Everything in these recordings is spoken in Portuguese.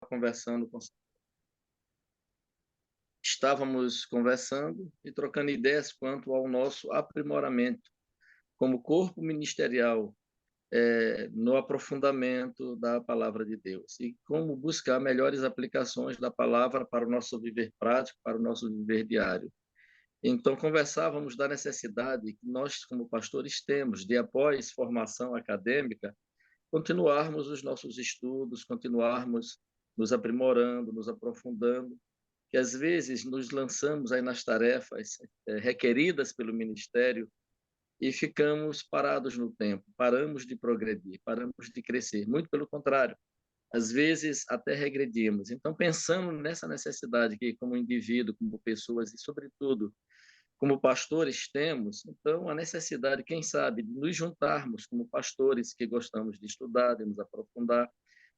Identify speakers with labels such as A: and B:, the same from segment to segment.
A: conversando com... Estávamos conversando e trocando ideias quanto ao nosso aprimoramento como corpo ministerial, no aprofundamento da palavra de Deus e como buscar melhores aplicações da palavra para o nosso viver prático, para o nosso viver diário. Então, conversávamos da necessidade que nós, como pastores, temos de, após formação acadêmica, continuarmos os nossos estudos, continuarmos nos aprimorando, nos aprofundando, que às vezes nos lançamos aí nas tarefas requeridas pelo ministério e ficamos parados no tempo, paramos de progredir, paramos de crescer. Muito pelo contrário, às vezes até regredimos. Então, pensando nessa necessidade que, como indivíduo, como pessoas e, sobretudo, como pastores temos, então a necessidade, quem sabe, de nos juntarmos como pastores que gostamos de estudar, de nos aprofundar,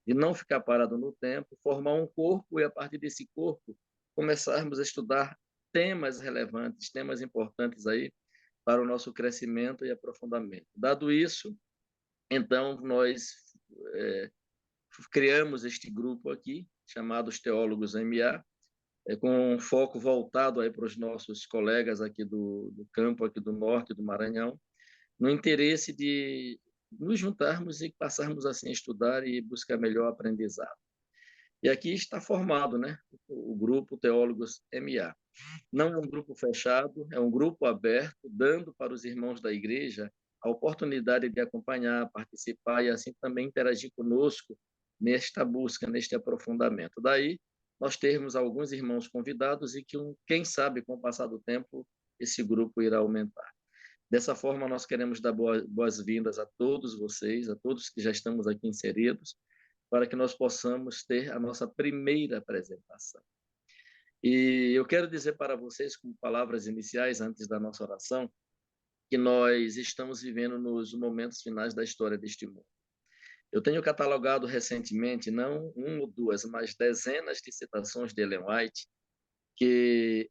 A: de não ficar parado no tempo, formar um corpo e, a partir desse corpo, começarmos a estudar temas relevantes, temas importantes aí para o nosso crescimento e aprofundamento. Dado isso, então, nós é, criamos este grupo aqui, chamado os Teólogos MA, com um foco voltado aí para os nossos colegas aqui do campo, aqui do norte do Maranhão, no interesse de nos juntarmos e passarmos assim a estudar e buscar melhor aprendizado. E aqui está formado, né, o grupo Teólogos MA. Não é um grupo fechado, é um grupo aberto, dando para os irmãos da igreja a oportunidade de acompanhar, participar e assim também interagir conosco nesta busca, neste aprofundamento. Daí, nós termos alguns irmãos convidados e que, quem sabe, com o passar do tempo, esse grupo irá aumentar. Dessa forma, nós queremos dar boas-vindas a todos vocês, a todos que já estamos aqui inseridos, para que nós possamos ter a nossa primeira apresentação. E eu quero dizer para vocês, como palavras iniciais, antes da nossa oração, que nós estamos vivendo nos momentos finais da história deste mundo. Eu tenho catalogado recentemente, não uma ou duas, mas dezenas de citações de Ellen White, que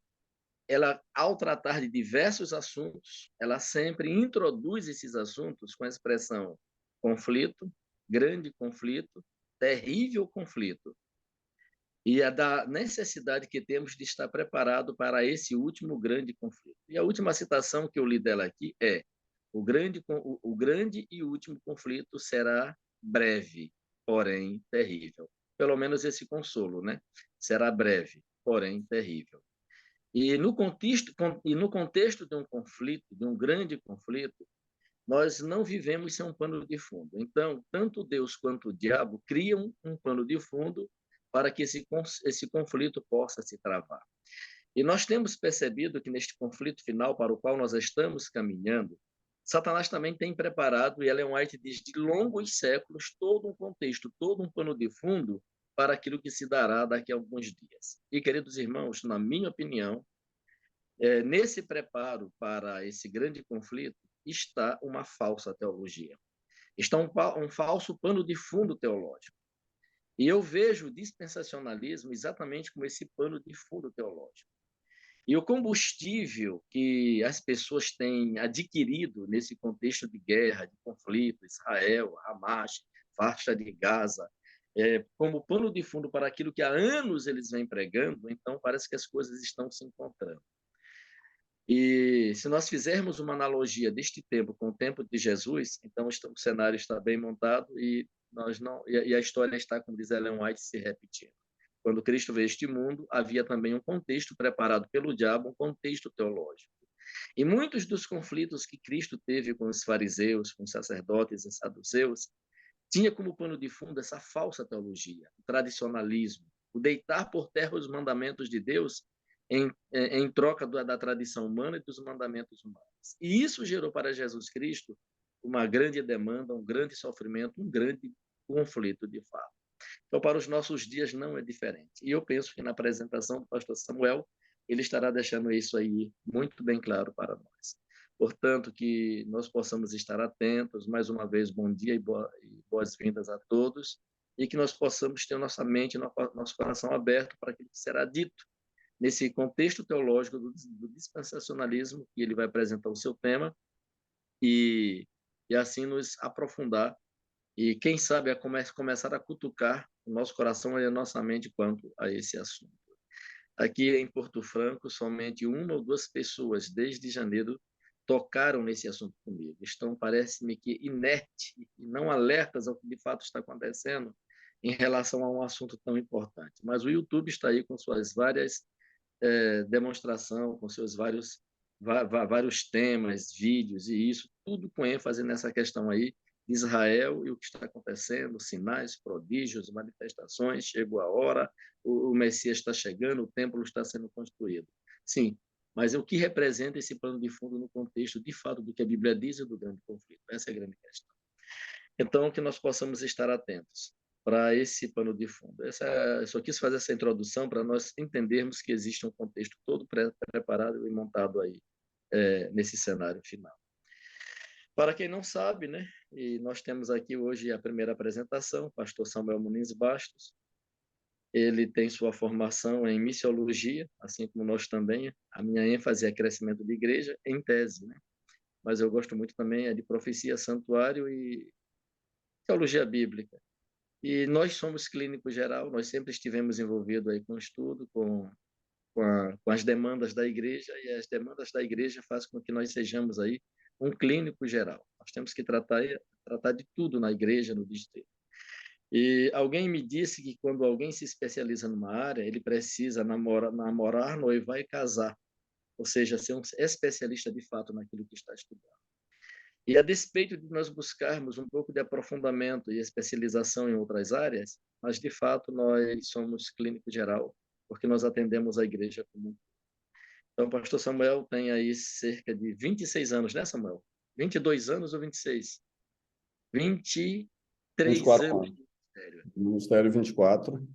A: ela, ao tratar de diversos assuntos, ela sempre introduz esses assuntos com a expressão conflito, grande conflito, terrível conflito, e a da necessidade que temos de estar preparado para esse último grande conflito. E a última citação que eu li dela aqui é: o grande e último conflito será breve, porém terrível. Pelo menos esse consolo, né? Será breve, porém terrível. E no contexto de um conflito, de um grande conflito, nós não vivemos sem um pano de fundo. Então, tanto Deus quanto o diabo criam um pano de fundo para que esse conflito possa se travar. E nós temos percebido que neste conflito final para o qual nós estamos caminhando, Satanás também tem preparado, e Ellen White diz, de longos séculos, todo um contexto, todo um pano de fundo para aquilo que se dará daqui a alguns dias. E, queridos irmãos, na minha opinião, nesse preparo para esse grande conflito está uma falsa teologia. Está um falso pano de fundo teológico. E eu vejo o dispensacionalismo exatamente como esse pano de fundo teológico. E o combustível que as pessoas têm adquirido nesse contexto de guerra, de conflito, Israel, Hamas, faixa de Gaza, como pano de fundo para aquilo que há anos eles vêm pregando, então parece que as coisas estão se encontrando. E se nós fizermos uma analogia deste tempo com o tempo de Jesus, então o cenário está bem montado e nós não e a história está, como diz Ellen White, se repetindo. Quando Cristo veio a este mundo, havia também um contexto preparado pelo diabo, um contexto teológico. E muitos dos conflitos que Cristo teve com os fariseus, com os sacerdotes e saduceus, tinha como pano de fundo essa falsa teologia, o tradicionalismo, o deitar por terra os mandamentos de Deus em troca da tradição humana e dos mandamentos humanos. E isso gerou para Jesus Cristo uma grande demanda, um grande sofrimento, um grande conflito de fato. Então, para os nossos dias não é diferente. E eu penso que na apresentação do pastor Samuel, ele estará deixando isso aí muito bem claro para nós. Portanto, que nós possamos estar atentos. Mais uma vez, bom dia e boas-vindas a todos. E que nós possamos ter nossa mente, nosso coração aberto para aquilo que será dito nesse contexto teológico do dispensacionalismo, que ele vai apresentar o seu tema, e assim nos aprofundar e quem sabe começar a cutucar o nosso coração e a nossa mente quanto a esse assunto. Aqui em Porto Franco, somente uma ou duas pessoas, desde janeiro, tocaram nesse assunto comigo. Estão, parece-me que, inertes e não alertas ao que de fato está acontecendo em relação a um assunto tão importante. Mas o YouTube está aí com suas várias demonstrações, com seus vários temas, vídeos, e isso tudo com ênfase nessa questão aí de Israel e o que está acontecendo, sinais, prodígios, manifestações, chegou a hora, o Messias está chegando, o templo está sendo construído. Sim, mas o que representa esse plano de fundo no contexto, de fato, do que a Bíblia diz e do grande conflito? Essa é a grande questão. Então, que nós possamos estar atentos para esse pano de fundo. Eu só quis fazer essa introdução para nós entendermos que existe um contexto todo preparado e montado aí nesse cenário final. Para quem não sabe, né, e nós temos aqui hoje a primeira apresentação, o pastor Samuel Muniz Bastos. Ele tem sua formação em missiologia, assim como nós também. A minha ênfase é crescimento de igreja, em tese, né? Mas eu gosto muito também de profecia, santuário e teologia bíblica. E nós somos clínico geral, nós sempre estivemos envolvidos aí com o estudo, com as demandas da igreja, e as demandas da igreja fazem com que nós sejamos aí um clínico geral. Nós temos que tratar de tudo na igreja, no distrito. E alguém me disse que quando alguém se especializa numa área, ele precisa namorar, noivar e casar, ou seja, ser um especialista de fato naquilo que está estudando. E a despeito de nós buscarmos um pouco de aprofundamento e especialização em outras áreas, mas de fato nós somos clínico geral, porque nós atendemos a igreja como um todo. Então, o pastor Samuel tem aí cerca de 26 anos, né, Samuel? 22 anos ou 26? 23
B: 24
A: anos
B: anos.
A: de ministério.
B: Ministério 24.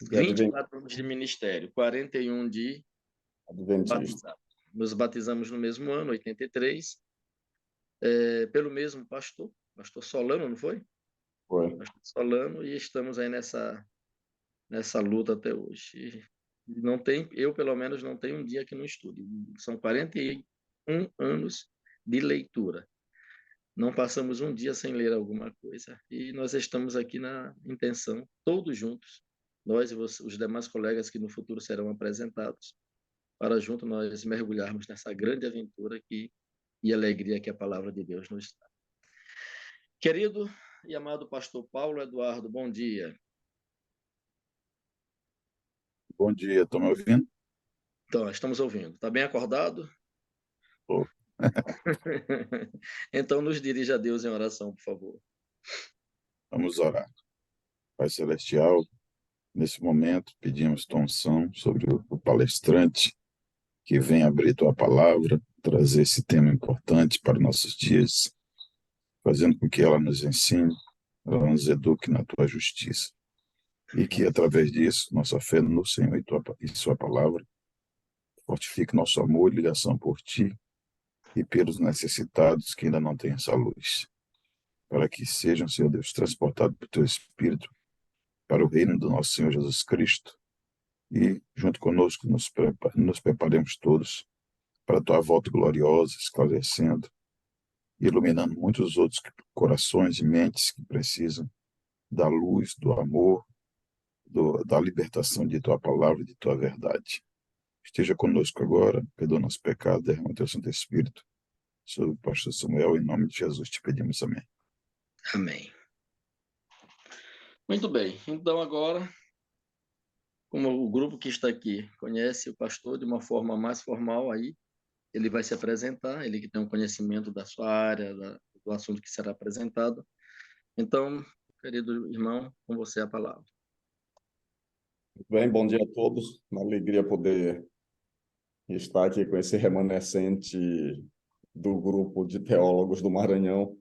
A: 24 anos de ministério, 41 de
B: Adventista.
A: batizado. Nos batizamos no mesmo ano, 83, pelo mesmo pastor Solano, não foi?
B: Foi.
A: Pastor Solano, e estamos aí nessa luta até hoje. E não tem, eu pelo menos não tenho um dia que não estude. São 41 anos de leitura. Não passamos um dia sem ler alguma coisa. E nós estamos aqui na intenção, todos juntos, nós e os demais colegas que no futuro serão apresentados, para junto nós mergulharmos nessa grande aventura e alegria que a palavra de Deus nos dá. Querido e amado pastor Paulo Eduardo, bom dia.
B: Bom dia, estão me ouvindo?
A: Então, estamos ouvindo. Está bem acordado?
B: Tô.
A: Então, nos dirija a Deus em oração, por favor.
B: Vamos orar. Pai Celestial, nesse momento pedimos tua unção sobre o palestrante que vem abrir tua palavra, trazer esse tema importante para nossos dias, fazendo com que ela nos ensine, ela nos eduque na tua justiça. E que, através disso, nossa fé no Senhor e sua palavra fortifique nosso amor e ligação por ti e pelos necessitados que ainda não têm essa luz, para que sejam, Senhor Deus, transportados por teu Espírito para o reino do nosso Senhor Jesus Cristo e, junto conosco, nos preparemos todos para a tua volta gloriosa, esclarecendo e iluminando muitos outros corações e mentes que precisam da luz, do amor, da libertação de tua palavra e de tua verdade. Esteja conosco agora, perdoa nosso pecado, derrama teu Santo Espírito sobre o pastor Samuel, em nome de Jesus te pedimos, amém.
A: Amém. Muito bem. Então, agora, como o grupo que está aqui conhece o pastor de uma forma mais formal, aí ele vai se apresentar, ele que tem um conhecimento da sua área, do assunto que será apresentado. Então, querido irmão, com você a palavra.
B: Bem, bom dia a todos. Uma alegria poder estar aqui com esse remanescente do grupo de teólogos do Maranhão.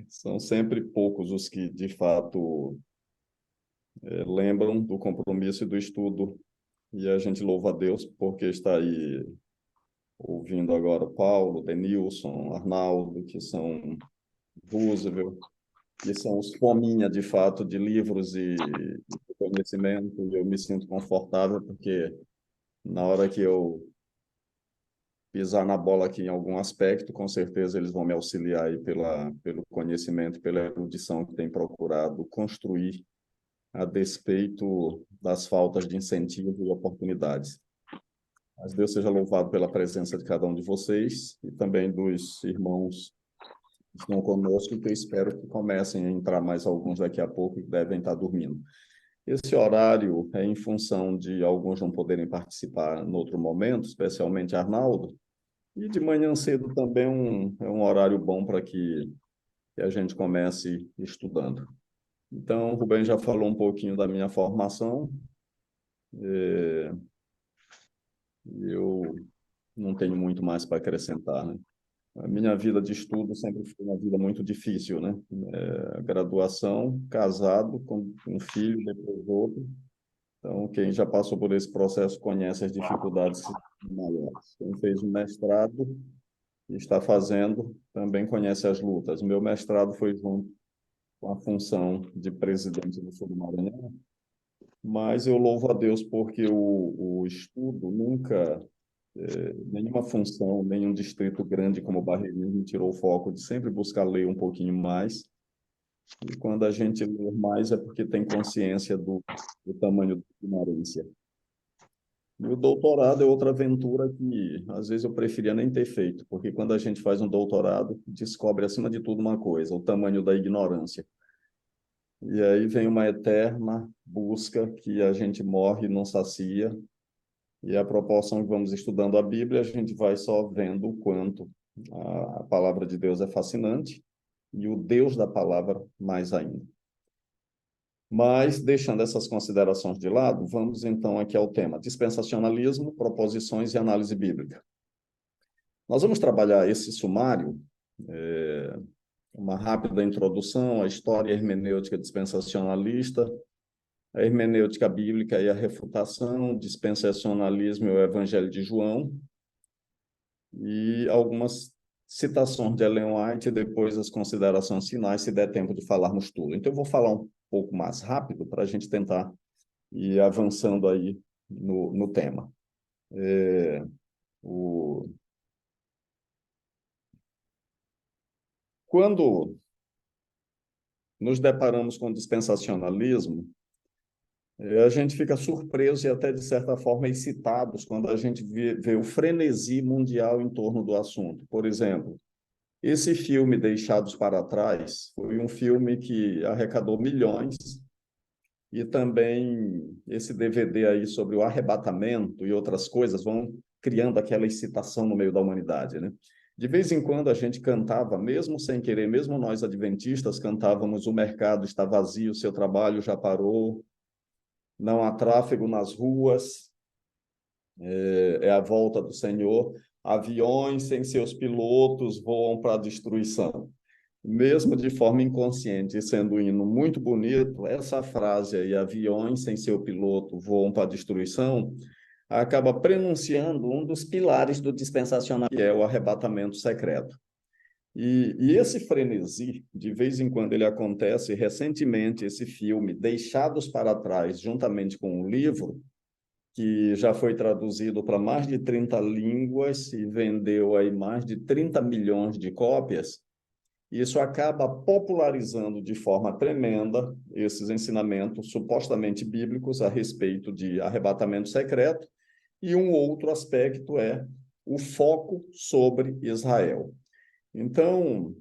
B: São sempre poucos os que, de fato, lembram do compromisso e do estudo. E a gente louva a Deus porque está aí ouvindo agora Paulo, Denilson, Arnaldo, que são Roosevelt, que são os fominha, de fato, de livros e conhecimento. E eu me sinto confortável porque na hora que eu
C: pisar na bola aqui em algum aspecto, com certeza eles vão me auxiliar aí pelo conhecimento, pela erudição que tem procurado construir a despeito das faltas de incentivo e oportunidades. Mas Deus seja louvado pela presença de cada um de vocês e também dos irmãos que estão conosco, que eu espero que comecem a entrar mais alguns daqui a pouco, que devem estar dormindo. Esse horário é em função de alguns não poderem participar no outro momento, especialmente Arnaldo, e de manhã cedo também é um horário bom para que a gente comece estudando. Então, o Rubem já falou um pouquinho da minha formação. Eu não tenho muito mais para acrescentar, né? A minha vida de estudo sempre foi uma vida muito difícil, né? Graduação, casado, com um filho, depois outro. Então, quem já passou por esse processo conhece as dificuldades maiores. Quem fez o mestrado e está fazendo também conhece as lutas. O meu mestrado foi junto com a função de presidente do Sul do Maranhão, mas eu louvo a Deus porque o estudo nunca, nenhuma função, nenhum distrito grande como Barreirinha me tirou o foco de sempre buscar ler um pouquinho mais. E quando a gente lê mais é porque tem consciência do tamanho da ignorância. E o doutorado é outra aventura que, às vezes, eu preferia nem ter feito, porque quando a gente faz um doutorado, descobre, acima de tudo, uma coisa, o tamanho da ignorância. E aí vem uma eterna busca que a gente morre e não sacia, e a proporção que vamos estudando a Bíblia, a gente vai só vendo o quanto a palavra de Deus é fascinante, e o Deus da palavra mais ainda. Mas, deixando essas considerações de lado, vamos então aqui ao tema: dispensacionalismo, proposições e análise bíblica. Nós vamos trabalhar esse sumário, uma rápida introdução à história hermenêutica dispensacionalista, a hermenêutica bíblica e a refutação, dispensacionalismo e o Evangelho de João, e algumas citações de Ellen White e depois as considerações finais, se der tempo de falarmos tudo. Então, eu vou falar um pouco mais rápido para a gente tentar ir avançando aí no tema. Quando nos deparamos com o dispensacionalismo, a gente fica surpreso e até, de certa forma, excitados quando a gente vê o frenesi mundial em torno do assunto. Por exemplo, esse filme Deixados para Trás foi um filme que arrecadou milhões, e também esse DVD aí sobre o arrebatamento e outras coisas vão criando aquela excitação no meio da humanidade, né? De vez em quando a gente cantava, mesmo sem querer, mesmo nós adventistas cantávamos: o mercado está vazio, seu trabalho já parou, não há tráfego nas ruas, é a volta do Senhor, aviões sem seus pilotos voam para a destruição. Mesmo de forma inconsciente, sendo um hino muito bonito, essa frase aí, aviões sem seu piloto voam para a destruição, acaba prenunciando um dos pilares do dispensacionalismo, que é o arrebatamento secreto. E esse frenesi, de vez em quando ele acontece. Recentemente, esse filme, Deixados para Trás, juntamente com um livro, que já foi traduzido para mais de 30 línguas e vendeu aí mais de 30 milhões de cópias. Isso acaba popularizando de forma tremenda esses ensinamentos supostamente bíblicos a respeito de arrebatamento secreto, e um outro aspecto é o foco sobre Israel. Então,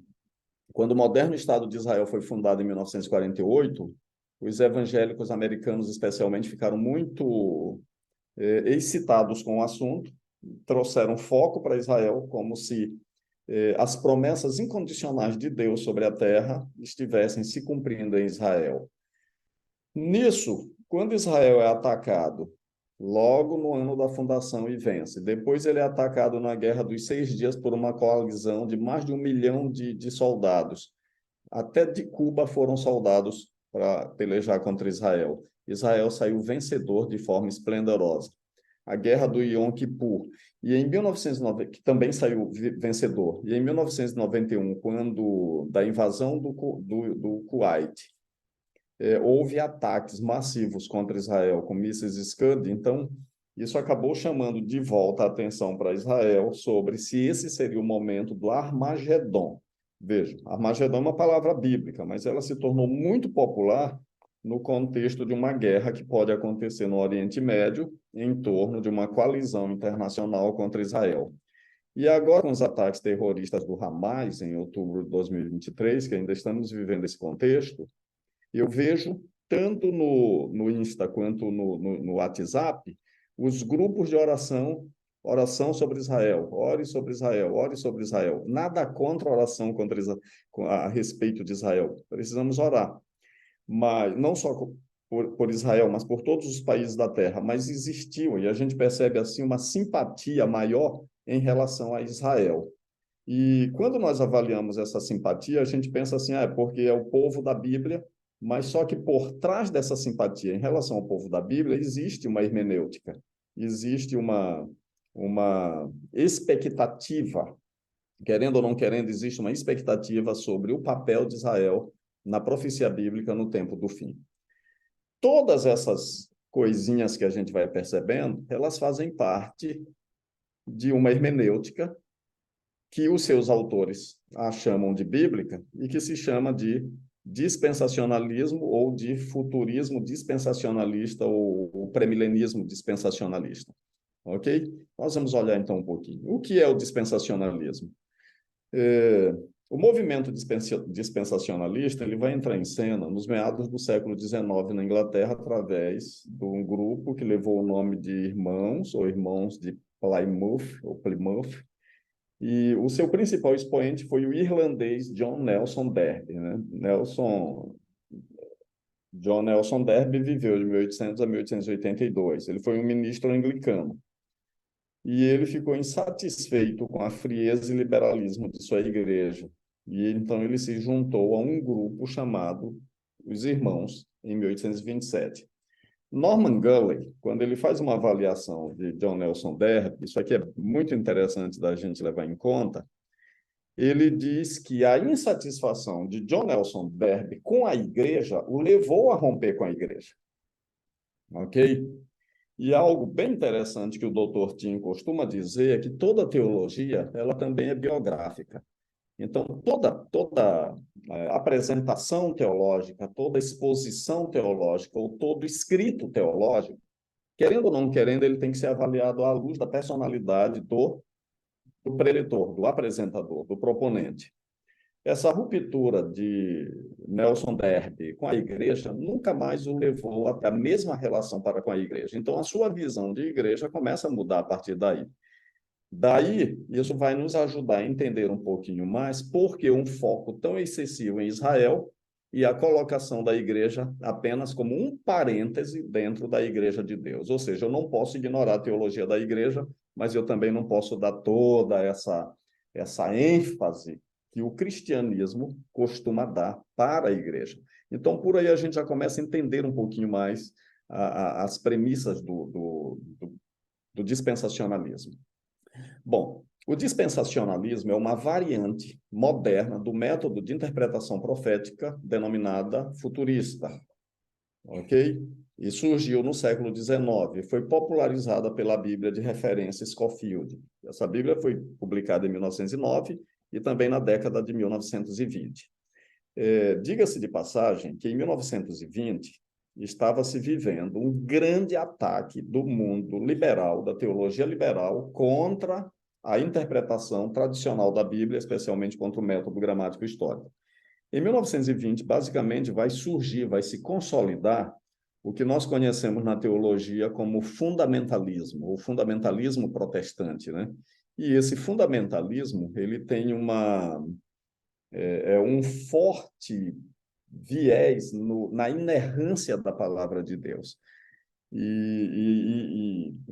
C: quando o moderno Estado de Israel foi fundado em 1948, os evangélicos americanos, especialmente, ficaram muito excitados com o assunto, trouxeram foco para Israel como se as promessas incondicionais de Deus sobre a terra estivessem se cumprindo em Israel. Nisso, quando Israel é atacado, logo no ano da fundação, e vence, depois ele é atacado na Guerra dos 6 Dias por uma coalizão de mais de 1 milhão de soldados. Até de Cuba foram soldados para pelejar contra Israel. Israel saiu vencedor de forma esplendorosa. A Guerra do Yom Kippur, e em 1990, que também saiu vencedor. E em 1991, quando da invasão do Kuwait, houve ataques massivos contra Israel com mísseis Scud. Então, Isso acabou chamando de volta a atenção para Israel sobre se esse seria o momento do Armagedon. Veja, Armagedon é uma palavra bíblica, mas ela se tornou muito popular no contexto de uma guerra que pode acontecer no Oriente Médio, em torno de uma coalizão internacional contra Israel. E agora, com os ataques terroristas do Hamas, em outubro de 2023, que ainda estamos vivendo esse contexto, eu vejo, tanto no Insta quanto no WhatsApp, os grupos de oração sobre Israel, ore sobre Israel, ore sobre Israel. Nada contra a oração a respeito de Israel. Precisamos orar. Mas não só por Israel, mas por todos os países da Terra. Mas existiu, e a gente percebe assim, uma simpatia maior em relação a Israel. E quando nós avaliamos essa simpatia, a gente pensa assim, é porque é o povo da Bíblia, mas só que por trás dessa simpatia em relação ao povo da Bíblia existe uma hermenêutica, existe uma expectativa, querendo ou não querendo, existe uma expectativa sobre o papel de Israel na profecia bíblica no tempo do fim. Todas essas coisinhas que a gente vai percebendo, elas fazem parte de uma hermenêutica que os seus autores a chamam de bíblica e que se chama de dispensacionalismo ou de futurismo dispensacionalista ou premilenismo dispensacionalista. Ok? Nós vamos olhar então um pouquinho. O que é o dispensacionalismo? O movimento dispensacionalista ele vai entrar em cena nos meados do século XIX na Inglaterra através de um grupo que levou o nome de Irmãos ou Irmãos de Plymouth, e o seu principal expoente foi o irlandês John Nelson Darby, né? John Nelson Darby viveu de 1800 a 1882. Ele foi um ministro anglicano. E ele ficou insatisfeito com a frieza e liberalismo de sua igreja. E então ele se juntou a um grupo chamado Os Irmãos, em 1827. Norman Gulley, quando ele faz uma avaliação de John Nelson Darby, isso aqui é muito interessante da gente levar em conta, ele diz que a insatisfação de John Nelson Darby com a igreja o levou a romper com a igreja. Ok? E algo bem interessante que o Dr. Tim costuma dizer é que toda teologia ela também é biográfica. Então, toda apresentação teológica, toda exposição teológica, ou todo escrito teológico, querendo ou não querendo, ele tem que ser avaliado à luz da personalidade do preletor, do apresentador, do proponente. Essa ruptura de Nelson Darby com a igreja nunca mais o levou até a mesma relação para com a igreja. Então, a sua visão de igreja começa a mudar a partir daí. Daí, isso vai nos ajudar a entender um pouquinho mais por que um foco tão excessivo em Israel e a colocação da igreja apenas como um parêntese dentro da igreja de Deus. Ou seja, eu não posso ignorar a teologia da igreja, mas eu também não posso dar toda essa ênfase que o cristianismo costuma dar para a igreja. Então, por aí a gente já começa a entender um pouquinho mais as premissas do dispensacionalismo. Bom, o dispensacionalismo é uma variante moderna do método de interpretação profética denominada futurista, ok? E surgiu no século XIX, foi popularizada pela Bíblia de referência Scofield. Essa Bíblia foi publicada em 1909 e também na década de 1920. Diga-se de passagem que em 1920 estava se vivendo um grande ataque do mundo liberal, da teologia liberal, contra a interpretação tradicional da Bíblia, especialmente contra o método gramático histórico. Em 1920, basicamente, vai surgir, vai se consolidar o que nós conhecemos na teologia como fundamentalismo, ou fundamentalismo protestante, né? E esse fundamentalismo, ele tem um forte viés na inerrância da palavra de Deus.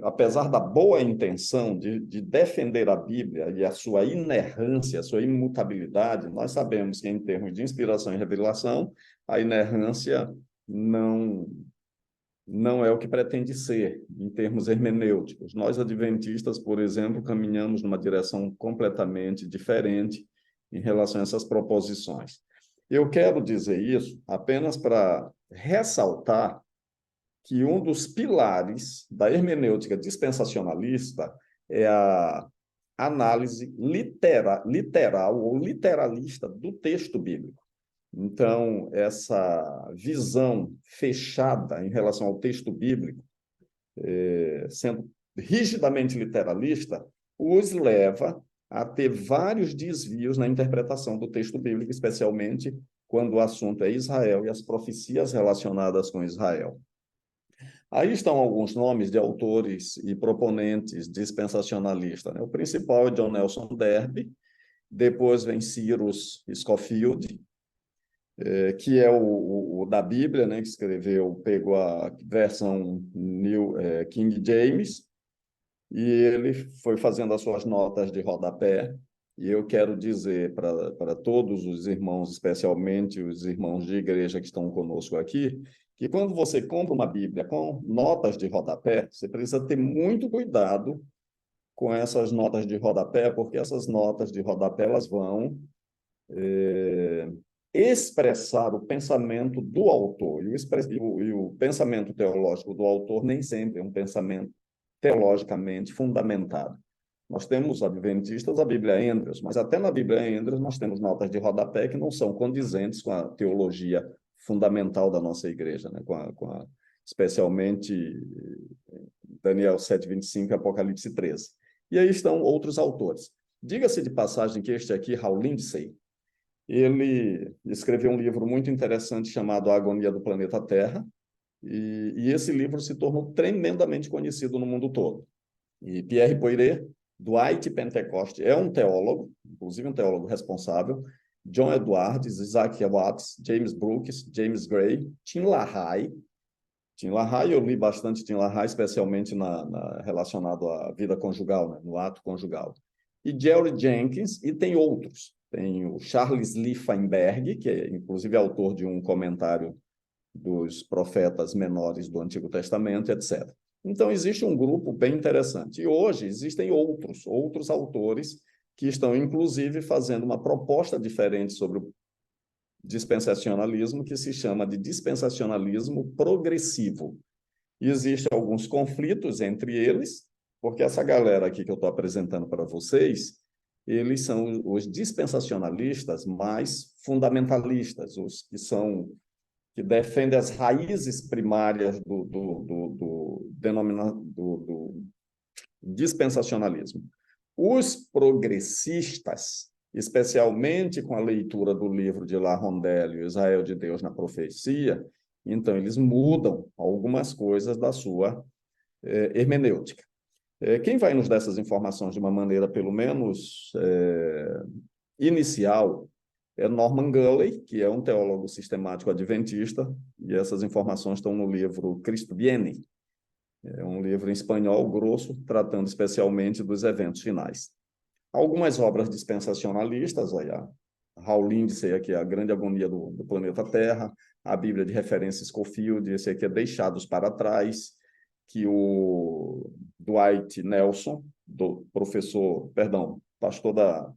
C: Apesar da boa intenção de defender a Bíblia e a sua inerrância, a sua imutabilidade, nós sabemos que, em termos de inspiração e revelação, a inerrância não é o que pretende ser, em termos hermenêuticos. Nós, adventistas, por exemplo, caminhamos numa direção completamente diferente em relação a essas proposições. Eu quero dizer isso apenas para ressaltar que um dos pilares da hermenêutica dispensacionalista é a análise literal ou literalista do texto bíblico. Então, essa visão fechada em relação ao texto bíblico, sendo rigidamente literalista, os leva a ter vários desvios na interpretação do texto bíblico, especialmente quando o assunto é Israel e as profecias relacionadas com Israel. Aí estão alguns nomes de autores e proponentes dispensacionalistas, né? O principal é John Nelson Darby, depois vem Cyrus Scofield, que é o da Bíblia, né, que escreveu, pegou a versão King James, e ele foi fazendo as suas notas de rodapé. E eu quero dizer para todos os irmãos, especialmente os irmãos de igreja que estão conosco aqui, que quando você compra uma Bíblia com notas de rodapé, você precisa ter muito cuidado com essas notas de rodapé, porque essas notas de rodapé elas vão expressar o pensamento do autor. E o pensamento teológico do autor nem sempre é um pensamento teologicamente fundamentado. Nós temos adventistas a Bíblia Andrews, mas até na Bíblia Andrews nós temos notas de rodapé que não são condizentes com a teologia fundamental da nossa igreja, né? Especialmente Daniel 7:25 e Apocalipse 13. E aí estão outros autores. Diga-se de passagem que este aqui, Hal Lindsey, ele escreveu um livro muito interessante chamado A Agonia do Planeta Terra, e esse livro se tornou tremendamente conhecido no mundo todo. E Pierre Poiré, Dwight Pentecost, é um teólogo, inclusive um teólogo responsável, John Edwards, Isaac Watts, James Brooks, James Gray, Tim LaHaye. Tim LaHaye, eu li bastante Tim LaHaye, especialmente relacionado à vida conjugal, né, no ato conjugal. E Jerry Jenkins, e tem outros. Tem o Charles Lee Feinberg, que é inclusive autor de um comentário dos profetas menores do Antigo Testamento, etc. Então, existe um grupo bem interessante. E hoje existem outros autores que estão, inclusive, fazendo uma proposta diferente sobre o dispensacionalismo, que se chama de dispensacionalismo progressivo. E existem alguns conflitos entre eles, porque essa galera aqui que eu estou apresentando para vocês, eles são os dispensacionalistas mais fundamentalistas, os que defendem as raízes primárias do dispensacionalismo. Os progressistas, especialmente com a leitura do livro de La Rondelli, Israel de Deus na Profecia, então eles mudam algumas coisas da sua hermenêutica. Quem vai nos dar essas informações de uma maneira, pelo menos, inicial, é Norman Gulley, que é um teólogo sistemático adventista, e essas informações estão no livro Cristo Viene. É um livro em espanhol grosso, tratando especialmente dos eventos finais. Algumas obras dispensacionalistas, olha, Hal Lindsey, aqui, A Grande Agonia do Planeta Terra, a Bíblia de Referência Scofield, esse aqui é Deixados para Trás, que o Dwight Nelson, pastor da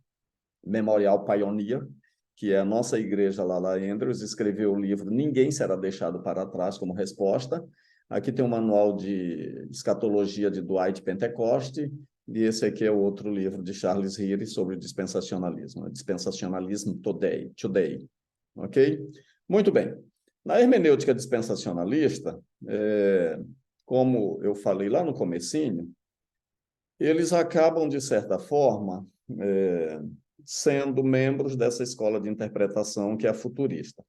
C: Memorial Pioneer, que é a nossa igreja lá Andrews, escreveu o livro Ninguém Será Deixado para Trás como resposta. Aqui tem um manual de escatologia de Dwight Pentecost, e esse aqui é outro livro de Charles Heary sobre dispensacionalismo, Dispensationalism Today. Ok? Muito bem. Na hermenêutica dispensacionalista, como eu falei lá no comecinho, eles acabam, de certa forma, sendo membros dessa escola de interpretação que é a futurista.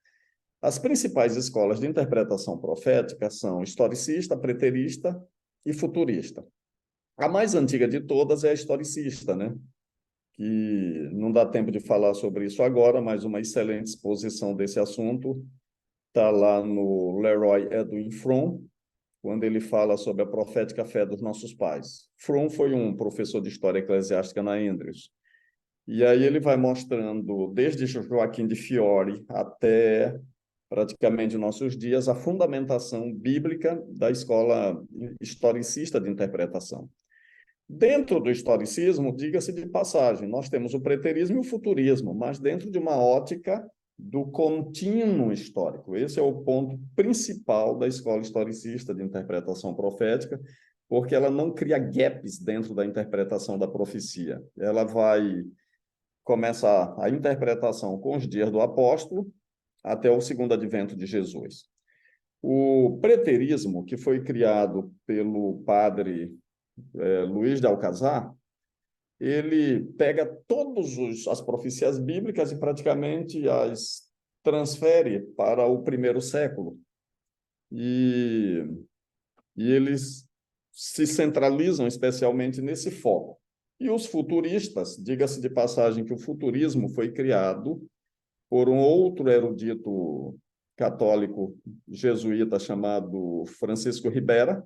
C: As principais escolas de interpretação profética são historicista, preterista e futurista. A mais antiga de todas é a historicista, né? Que não dá tempo de falar sobre isso agora, mas uma excelente exposição desse assunto está lá no Leroy Edwin Fromm, quando ele fala sobre a profética fé dos nossos pais. Fromm foi um professor de história eclesiástica na Andrews. E aí ele vai mostrando, desde Joaquim de Fiore até praticamente nossos dias, a fundamentação bíblica da escola historicista de interpretação. Dentro do historicismo, diga-se de passagem, nós temos o preterismo e o futurismo, mas dentro de uma ótica do contínuo histórico. Esse é o ponto principal da escola historicista de interpretação profética, porque ela não cria gaps dentro da interpretação da profecia. Ela vai começar a interpretação com os dias do apóstolo até o segundo advento de Jesus. O preterismo, que foi criado pelo padre Luís de Alcazar, ele pega todas as profecias bíblicas e praticamente as transfere para o primeiro século. E eles se centralizam especialmente nesse foco. E os futuristas, diga-se de passagem que o futurismo foi criado por um outro erudito católico jesuíta chamado Francisco Ribera,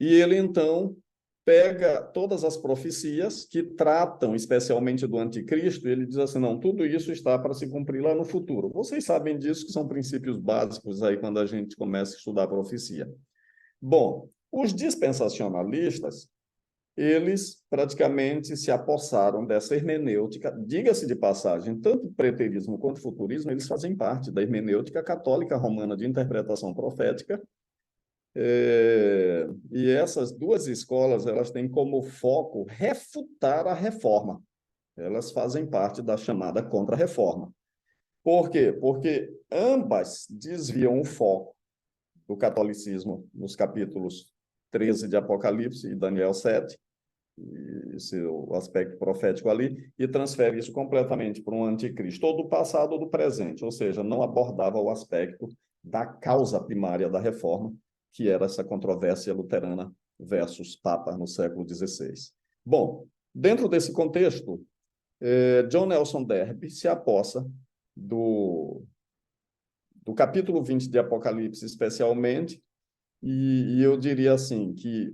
C: e ele, então, pega todas as profecias que tratam especialmente do anticristo, e ele diz assim, não, tudo isso está para se cumprir lá no futuro. Vocês sabem disso, que são princípios básicos aí quando a gente começa a estudar a profecia. Bom, os dispensacionalistas, eles praticamente se apossaram dessa hermenêutica. Diga-se de passagem, tanto o preterismo quanto o futurismo, eles fazem parte da hermenêutica católica romana de interpretação profética. E essas duas escolas, elas têm como foco refutar a reforma. Elas fazem parte da chamada contra-reforma. Por quê? Porque ambas desviam o foco do catolicismo nos capítulos 13 de Apocalipse e Daniel 7, esse é o aspecto profético ali, e transfere isso completamente para um anticristo, ou do passado ou do presente, ou seja, não abordava o aspecto da causa primária da reforma, que era essa controvérsia luterana versus Papa no século XVI. Bom, dentro desse contexto, John Nelson Darby se apossa do capítulo 20 de Apocalipse, especialmente, e eu diria assim, que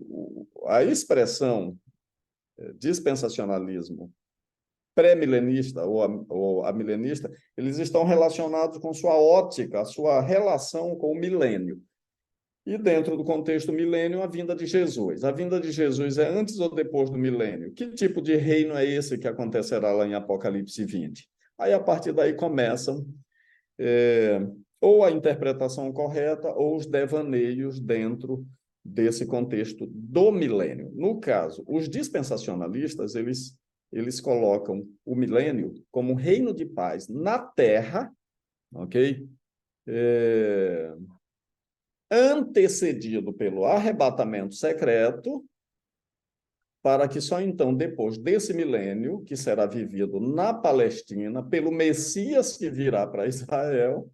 C: a expressão dispensacionalismo pré-milenista ou amilenista, eles estão relacionados com sua ótica, a sua relação com o milênio. E dentro do contexto milênio, a vinda de Jesus. A vinda de Jesus é antes ou depois do milênio? Que tipo de reino é esse que acontecerá lá em Apocalipse 20? Aí, a partir daí, começam ou a interpretação correta ou os devaneios dentro desse contexto do milênio. No caso, os dispensacionalistas, eles colocam o milênio como um reino de paz na Terra, ok? Antecedido pelo arrebatamento secreto, para que só então, depois desse milênio, que será vivido na Palestina, pelo Messias que virá para Israel,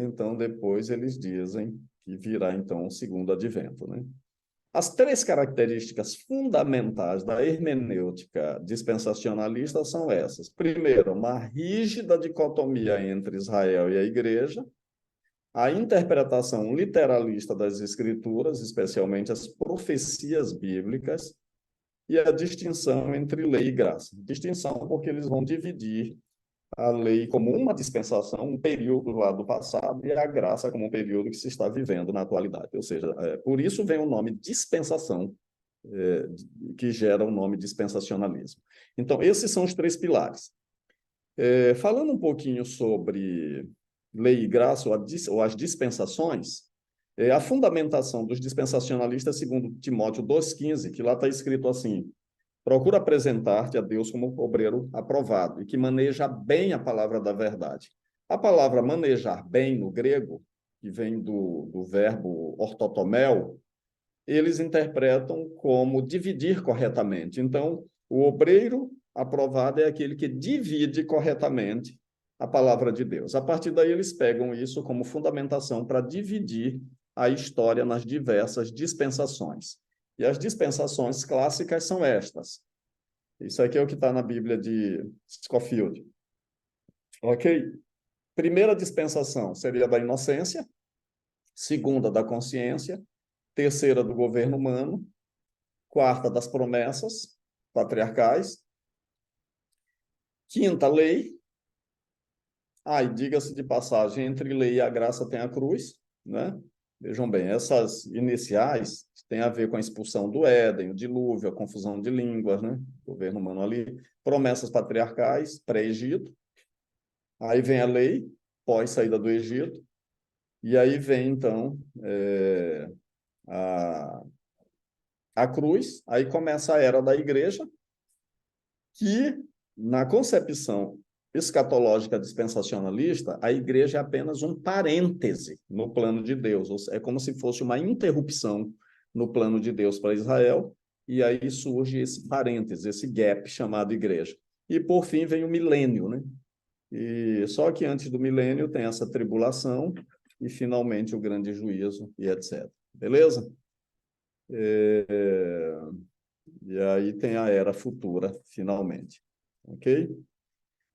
C: então depois eles dizem que virá então o segundo advento, né? As três características fundamentais da hermenêutica dispensacionalista são essas. Primeiro, uma rígida dicotomia entre Israel e a Igreja, a interpretação literalista das Escrituras, especialmente as profecias bíblicas, e a distinção entre lei e graça. Distinção porque eles vão dividir a lei como uma dispensação, um período lá do passado, e a graça como um período que se está vivendo na atualidade. Ou seja, por isso vem o nome dispensação, que gera o nome dispensacionalismo. Então, esses são os três pilares. Falando um pouquinho sobre lei e graça, ou as dispensações, a fundamentação dos dispensacionalistas, segundo Timóteo 2,15, que lá está escrito assim: procura apresentar-te a Deus como obreiro aprovado e que maneja bem a palavra da verdade. A palavra manejar bem no grego, que vem do verbo ortotomel, eles interpretam como dividir corretamente. Então, o obreiro aprovado é aquele que divide corretamente a palavra de Deus. A partir daí, eles pegam isso como fundamentação para dividir a história nas diversas dispensações. E as dispensações clássicas são estas. Isso aqui é o que está na Bíblia de Scofield. Ok? Primeira dispensação seria da inocência, segunda da consciência, terceira do governo humano, quarta das promessas patriarcais, quinta lei. E diga-se de passagem, entre lei e a graça tem a cruz, né? Vejam bem, essas iniciais têm a ver com a expulsão do Éden, o dilúvio, a confusão de línguas, né? O governo humano ali, promessas patriarcais, pré-Egito, Aí vem a lei, pós-saída do Egito, e aí vem, então, a, a cruz, aí começa a era da igreja, que, na concepção escatológica dispensacionalista, a igreja é apenas um parêntese no plano de Deus. É como se fosse uma interrupção no plano de Deus para Israel, e aí surge esse parêntese, esse gap chamado igreja. E, por fim, vem o milênio, né? E só que antes do milênio tem essa tribulação e, finalmente, o grande juízo e etc. Beleza? E aí tem a era futura, finalmente. Ok?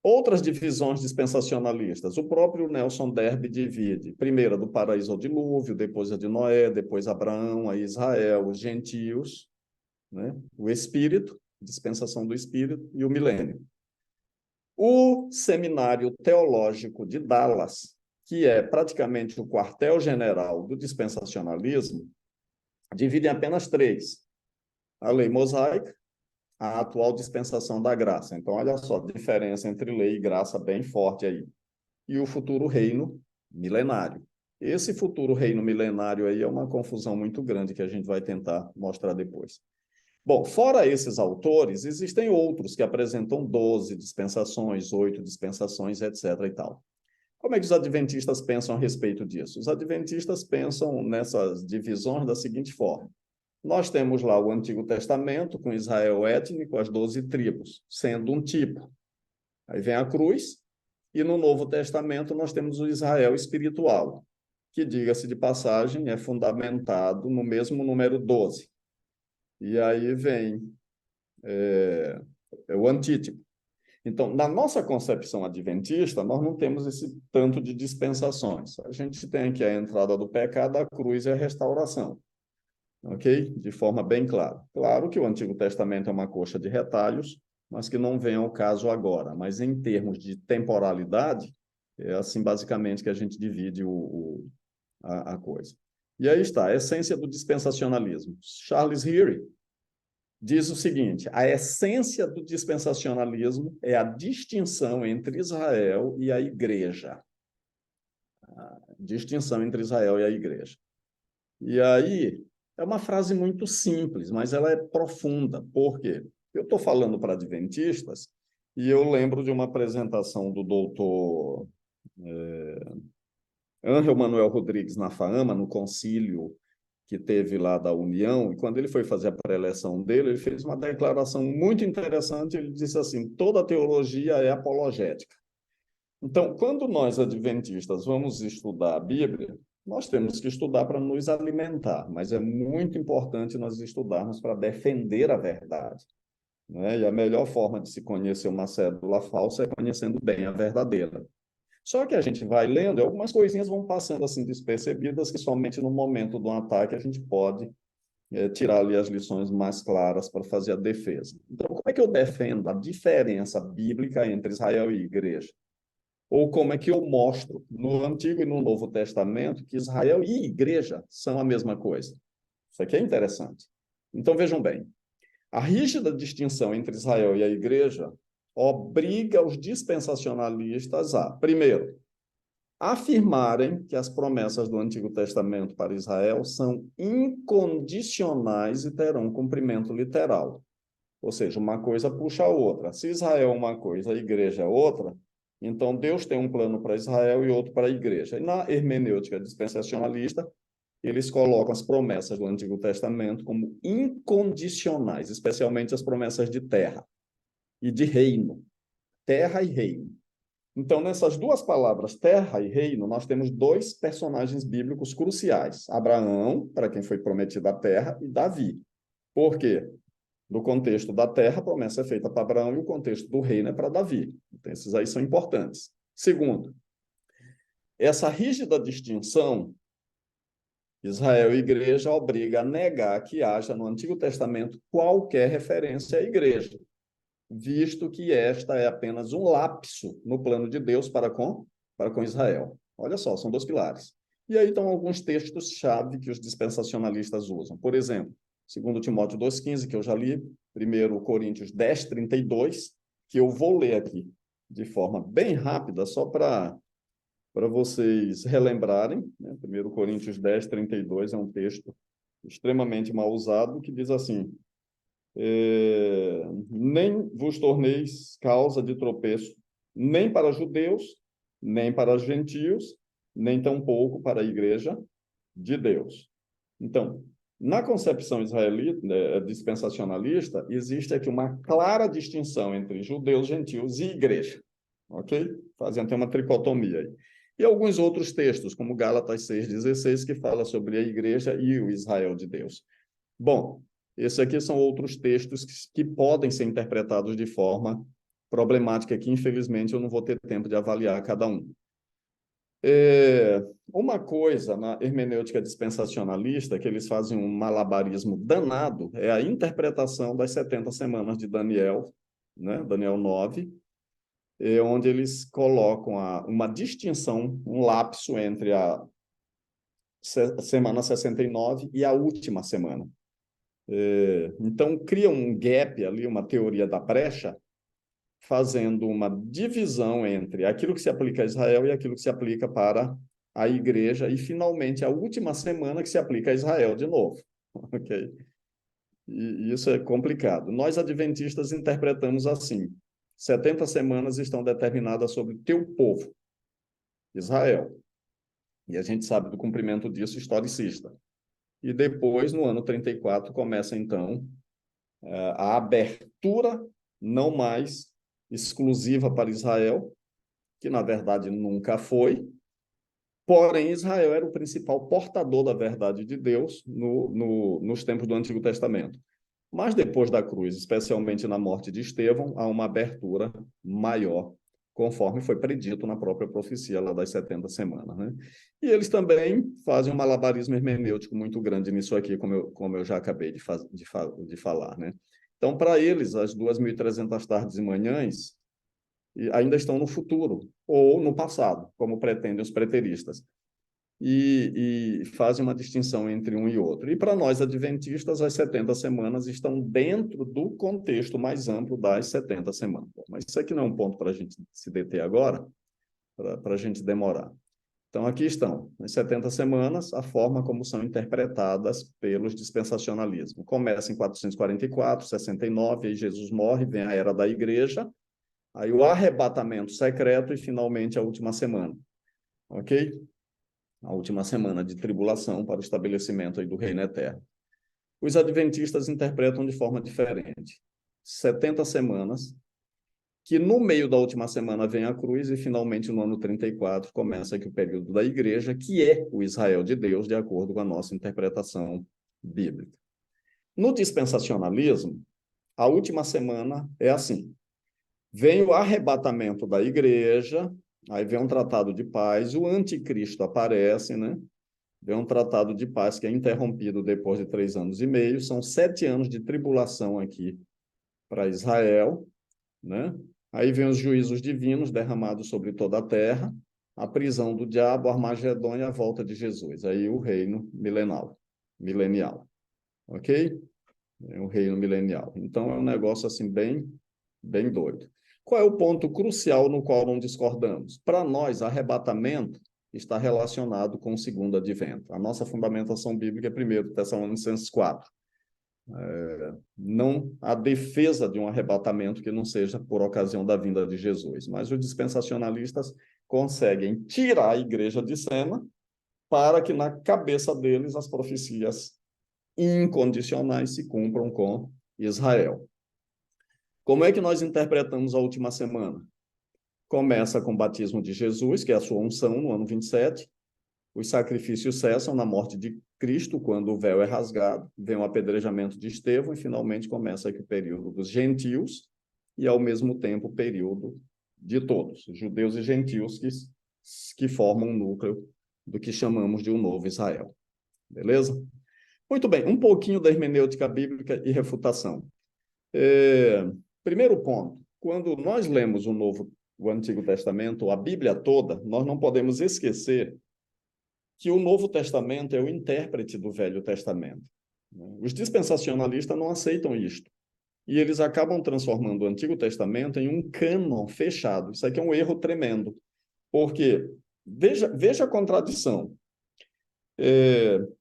C: Outras divisões dispensacionalistas. O próprio Nelson Derby divide. Primeiro, do paraíso ao dilúvio, depois a de Noé, depois Abraão, a Israel, os gentios, né? O Espírito, dispensação do Espírito, e o milênio. O Seminário Teológico de Dallas, que é praticamente o quartel-general do dispensacionalismo, divide em apenas três: a lei mosaica, a atual dispensação da graça. Então, olha só, a diferença entre lei e graça bem forte aí. E o futuro reino milenário. Esse futuro reino milenário aí é uma confusão muito grande que a gente vai tentar mostrar depois. Bom, fora esses autores, existem outros que apresentam 12 dispensações, 8 dispensações, etc. e tal. Como é que os adventistas pensam a respeito disso? Os adventistas pensam nessas divisões da seguinte forma: nós temos lá o Antigo Testamento, com Israel étnico, as 12 tribos, sendo um tipo. Aí vem a cruz, e no Novo Testamento nós temos o Israel espiritual, que, diga-se de passagem, é fundamentado no mesmo número 12. E aí vem o antítipo. Então, na nossa concepção adventista, nós não temos esse tanto de dispensações. A gente tem aqui a entrada do pecado, a cruz e a restauração. Ok? De forma bem clara. Claro que o Antigo Testamento é uma coxa de retalhos, mas que não vem ao caso agora. Mas em termos de temporalidade, é assim basicamente que a gente divide a coisa. E aí está, a essência do dispensacionalismo. Charles Heery diz o seguinte: a essência do dispensacionalismo é a distinção entre Israel e a igreja. A distinção entre Israel e a igreja. E aí, é uma frase muito simples, mas ela é profunda. Por quê? Eu estou falando para adventistas e eu lembro de uma apresentação do doutor Ángel Manuel Rodrigues na FAAMA, no concílio que teve lá da União, e quando ele foi fazer a pré-eleição dele, ele fez uma declaração muito interessante. Ele disse assim: toda teologia é apologética. Então, quando nós adventistas vamos estudar a Bíblia, nós temos que estudar para nos alimentar, mas é muito importante nós estudarmos para defender a verdade, né? E a melhor forma de se conhecer uma cédula falsa é conhecendo bem a verdadeira. Só que a gente vai lendo e algumas coisinhas vão passando assim despercebidas, que somente no momento do ataque a gente pode tirar ali as lições mais claras para fazer a defesa. Então, como é que eu defendo a diferença bíblica entre Israel e igreja? Ou como é que eu mostro no Antigo e no Novo Testamento que Israel e igreja são a mesma coisa? Isso aqui é interessante. Então, vejam bem, a rígida distinção entre Israel e a igreja obriga os dispensacionalistas a, primeiro, afirmarem que as promessas do Antigo Testamento para Israel são incondicionais e terão cumprimento literal. Ou seja, uma coisa puxa a outra. Se Israel é uma coisa, a igreja é outra, então Deus tem um plano para Israel e outro para a igreja. E na hermenêutica dispensacionalista, eles colocam as promessas do Antigo Testamento como incondicionais, especialmente as promessas de terra e de reino. Terra e reino. Então, nessas duas palavras, terra e reino, nós temos dois personagens bíblicos cruciais: Abraão, para quem foi prometido a terra, e Davi. Por quê? No contexto da terra, a promessa é feita para Abraão, e o contexto do reino é para Davi. Então, esses aí são importantes. Segundo, essa rígida distinção, Israel e igreja, obriga a negar que haja no Antigo Testamento qualquer referência à igreja, visto que esta é apenas um lapso no plano de Deus para com Israel. Olha só, são dois pilares. E aí estão alguns textos-chave que os dispensacionalistas usam. Por exemplo, 2 Timóteo 2,15, que eu já li, 1 Coríntios 10,32, que eu vou ler aqui. de forma bem rápida, só para vocês relembrarem, né? 1 Coríntios 10, 32 é um texto extremamente mal usado, que diz assim: nem vos torneis causa de tropeço, nem para judeus, nem para gentios, nem tampouco para a igreja de Deus. Então, na concepção israelita, dispensacionalista, existe aqui uma clara distinção entre judeus, gentios e igreja, ok? Fazendo até uma tricotomia aí. E alguns outros textos, como Gálatas 6,16, que fala sobre a igreja e o Israel de Deus. Bom, esses aqui são outros textos que podem ser interpretados de forma problemática, que infelizmente eu não vou ter tempo de avaliar cada um. Uma coisa na hermenêutica dispensacionalista, que eles fazem um malabarismo danado, é a interpretação das 70 semanas de Daniel, né? Daniel 9, onde eles colocam uma distinção, um lapso entre a semana 69 e a última semana. Então, cria um gap ali, uma teoria da brecha, fazendo uma divisão entre aquilo que se aplica a Israel e aquilo que se aplica para a igreja, e, finalmente, a última semana que se aplica a Israel de novo. Okay? E isso é complicado. Nós, adventistas, interpretamos assim: 70 semanas estão determinadas sobre o teu povo, Israel. E a gente sabe do cumprimento disso historicista. E depois, no ano 34, começa, então, a abertura não mais exclusiva para Israel, que, na verdade, nunca foi. Porém, Israel era o principal portador da verdade de Deus nos tempos do Antigo Testamento. Mas depois da cruz, especialmente na morte de Estevão, há uma abertura maior, conforme foi predito na própria profecia lá das 70 semanas, né? E eles também fazem um malabarismo hermenêutico muito grande nisso aqui, como eu já acabei de falar, né? Então, para eles, as 2.300 tardes e manhãs ainda estão no futuro, ou no passado, como pretendem os preteristas. E fazem uma distinção entre um e outro. E para nós, adventistas, as 70 semanas estão dentro do contexto mais amplo das 70 semanas. Mas isso aqui não é um ponto para a gente se deter agora, para a gente demorar. Então, aqui estão, as 70 semanas, a forma como são interpretadas pelos dispensacionalismos. Começa em 444, 69, aí Jesus morre, vem a era da igreja, aí o arrebatamento secreto e, finalmente, a última semana. Ok? A última semana de tribulação para o estabelecimento aí do reino eterno. Os adventistas interpretam de forma diferente. 70 semanas, que no meio da última semana vem a cruz, e finalmente no ano 34 começa aqui o período da igreja, que é o Israel de Deus, de acordo com a nossa interpretação bíblica. No dispensacionalismo, a última semana é assim: vem o arrebatamento da igreja, aí vem um tratado de paz, o anticristo aparece, né? Vem um tratado de paz que é interrompido depois de 3 anos e meio, são 7 anos de tribulação aqui para Israel, né? Aí vem os juízos divinos derramados sobre toda a terra, a prisão do diabo, o Armagedon e a volta de Jesus. Aí o reino milenial, ok? É o reino milenial. Então é um negócio assim bem doido. Qual é o ponto crucial no qual não discordamos? Para nós, arrebatamento está relacionado com o segundo advento. A nossa fundamentação bíblica é 1 Tessalonicenses 4. Não há defesa de um arrebatamento que não seja por ocasião da vinda de Jesus. Mas os dispensacionalistas conseguem tirar a igreja de cena para que, na cabeça deles, as profecias incondicionais se cumpram com Israel. Como é que nós interpretamos a última semana? Começa com o batismo de Jesus, que é a sua unção, no ano 27. Os sacrifícios cessam na morte de Cristo, quando o véu é rasgado. Vem o apedrejamento de Estevão e, finalmente, começa aqui o período dos gentios e, ao mesmo tempo, o período de todos, judeus e gentios, que formam o núcleo do que chamamos de um novo Israel. Beleza? Muito bem, um pouquinho da hermenêutica bíblica e refutação. Primeiro ponto, quando nós lemos o Antigo Testamento, ou a Bíblia toda, nós não podemos esquecer que o Novo Testamento é o intérprete do Velho Testamento. Os dispensacionalistas não aceitam isto. e eles acabam transformando o Antigo Testamento em um cânon fechado. Isso aqui é um erro tremendo, porque veja a contradição.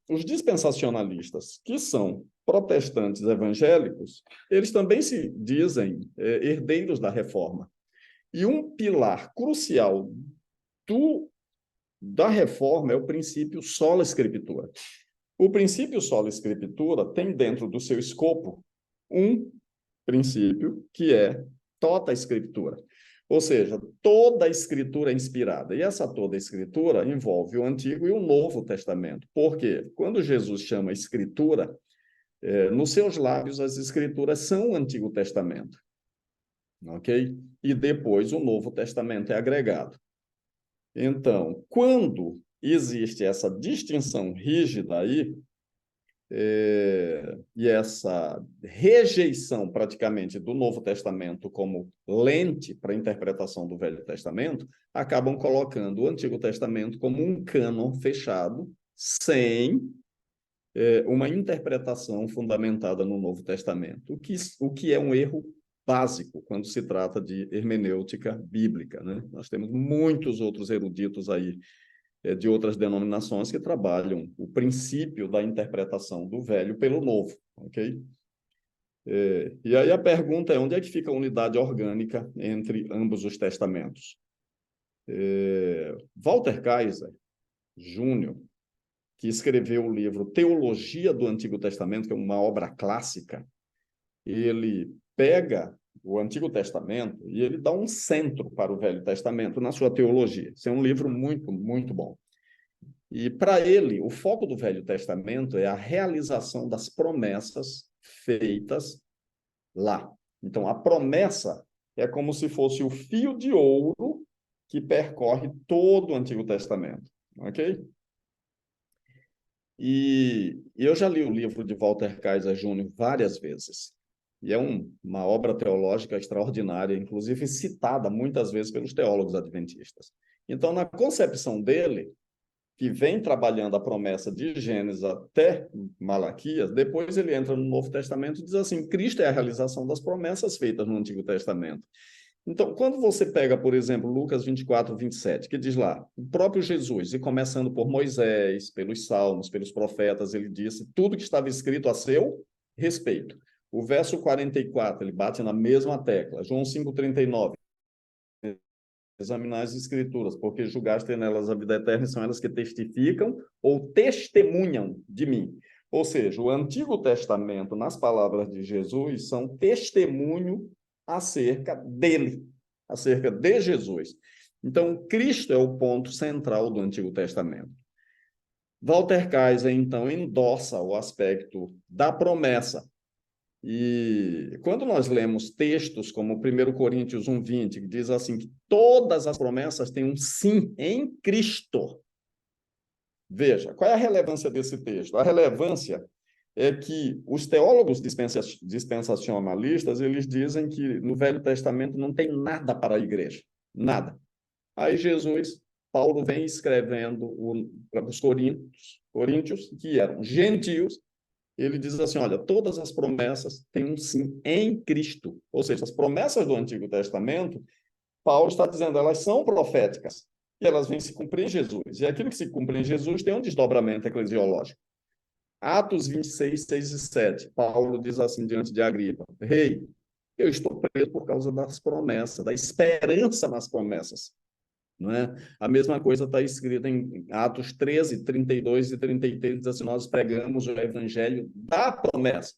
C: Os dispensacionalistas, que são protestantes evangélicos, eles também se dizem herdeiros da Reforma. E um pilar crucial da Reforma é o princípio sola scriptura. O princípio sola scriptura tem dentro do seu escopo um princípio que é tota escritura. Ou seja, toda a escritura é inspirada. E essa toda a escritura envolve o Antigo e o Novo Testamento. Por quê? Quando Jesus chama escritura, nos seus lábios as escrituras são o Antigo Testamento. Ok? E depois o Novo Testamento é agregado. Então, quando existe essa distinção rígida aí, e essa rejeição praticamente do Novo Testamento como lente para a interpretação do Velho Testamento, acabam colocando o Antigo Testamento como um cânon fechado, sem uma interpretação fundamentada no Novo Testamento, o que é um erro básico quando se trata de hermenêutica bíblica, né? Nós temos muitos outros eruditos aí de outras denominações que trabalham o princípio da interpretação do velho pelo novo, ok? E aí a pergunta é, onde é que fica a unidade orgânica entre ambos os testamentos? Walter Kaiser Júnior, que escreveu o livro Teologia do Antigo Testamento, que é uma obra clássica, ele pega o Antigo Testamento e ele dá um centro para o Velho Testamento na sua teologia. Esse é um livro muito, muito bom. E, para ele, o foco do Velho Testamento é a realização das promessas feitas lá. Então, a promessa é como se fosse o fio de ouro que percorre todo o Antigo Testamento. Ok? E eu já li o livro de Walter Kaiser Júnior várias vezes. E é uma obra teológica extraordinária, inclusive citada muitas vezes pelos teólogos adventistas. Então, na concepção dele, que vem trabalhando a promessa de Gênesis até Malaquias, depois ele entra no Novo Testamento e diz assim, Cristo é a realização das promessas feitas no Antigo Testamento. Então, quando você pega, por exemplo, Lucas 24, 27, que diz lá, o próprio Jesus, e começando por Moisés, pelos Salmos, pelos profetas, ele disse tudo que estava escrito a seu respeito. O verso 44, ele bate na mesma tecla. João 5,39, examinar as escrituras, porque julgaste nelas a vida eterna, são elas que testificam ou testemunham de mim. Ou seja, o Antigo Testamento, nas palavras de Jesus, são testemunho acerca dele, acerca de Jesus. Então, Cristo é o ponto central do Antigo Testamento. Walter Kaiser, então, endossa o aspecto da promessa. E quando nós lemos textos como 1 Coríntios 1,20, que diz assim, que todas as promessas têm um sim em Cristo. Veja, qual é a relevância desse texto? A relevância é que os teólogos dispensacionalistas, eles dizem que no Velho Testamento não tem nada para a igreja, nada. Aí Paulo vem escrevendo para os coríntios, que eram gentios, ele diz assim, olha, todas as promessas têm um sim em Cristo. Ou seja, as promessas do Antigo Testamento, Paulo está dizendo, elas são proféticas, e elas vêm se cumprir em Jesus. E aquilo que se cumpre em Jesus tem um desdobramento eclesiológico. Atos 26, 6 e 7, Paulo diz assim diante de Agripa, rei, eu estou preso por causa das promessas, da esperança nas promessas. Não é? A mesma coisa está escrita em Atos 13, 32 e 33, diz assim, nós pregamos o evangelho da promessa.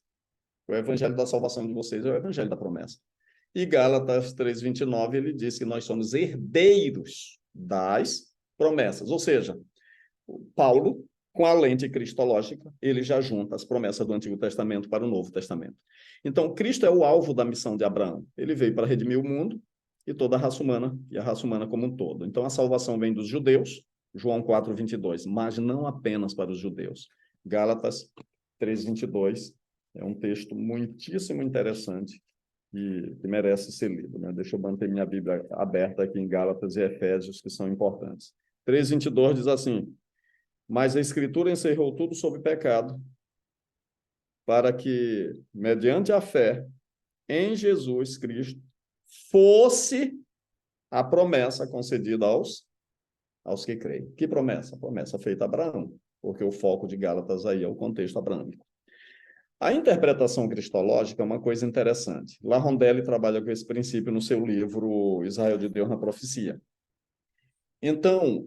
C: O evangelho da salvação de vocês é o evangelho da promessa. E Gálatas 3, 29, ele diz que nós somos herdeiros das promessas. Ou seja, Paulo, com a lente cristológica, ele já junta as promessas do Antigo Testamento para o Novo Testamento. Então, Cristo é o alvo da missão de Abraão. Ele veio para redimir o mundo, e toda a raça humana, e a raça humana como um todo. Então, a salvação vem dos judeus, João 4, 22, mas não apenas para os judeus. Gálatas 3, 22 é um texto muitíssimo interessante e que merece ser lido. Né? Deixa eu manter minha Bíblia aberta aqui em Gálatas e Efésios, que são importantes. 3, 22 diz assim, mas a Escritura encerrou tudo sobre pecado, para que, mediante a fé, em Jesus Cristo fosse a promessa concedida aos que creem. Que promessa? A promessa feita a Abraão, porque o foco de Gálatas aí é o contexto abraâmico. A interpretação cristológica é uma coisa interessante. La Rondelli trabalha com esse princípio no seu livro Israel de Deus na Profecia. Então,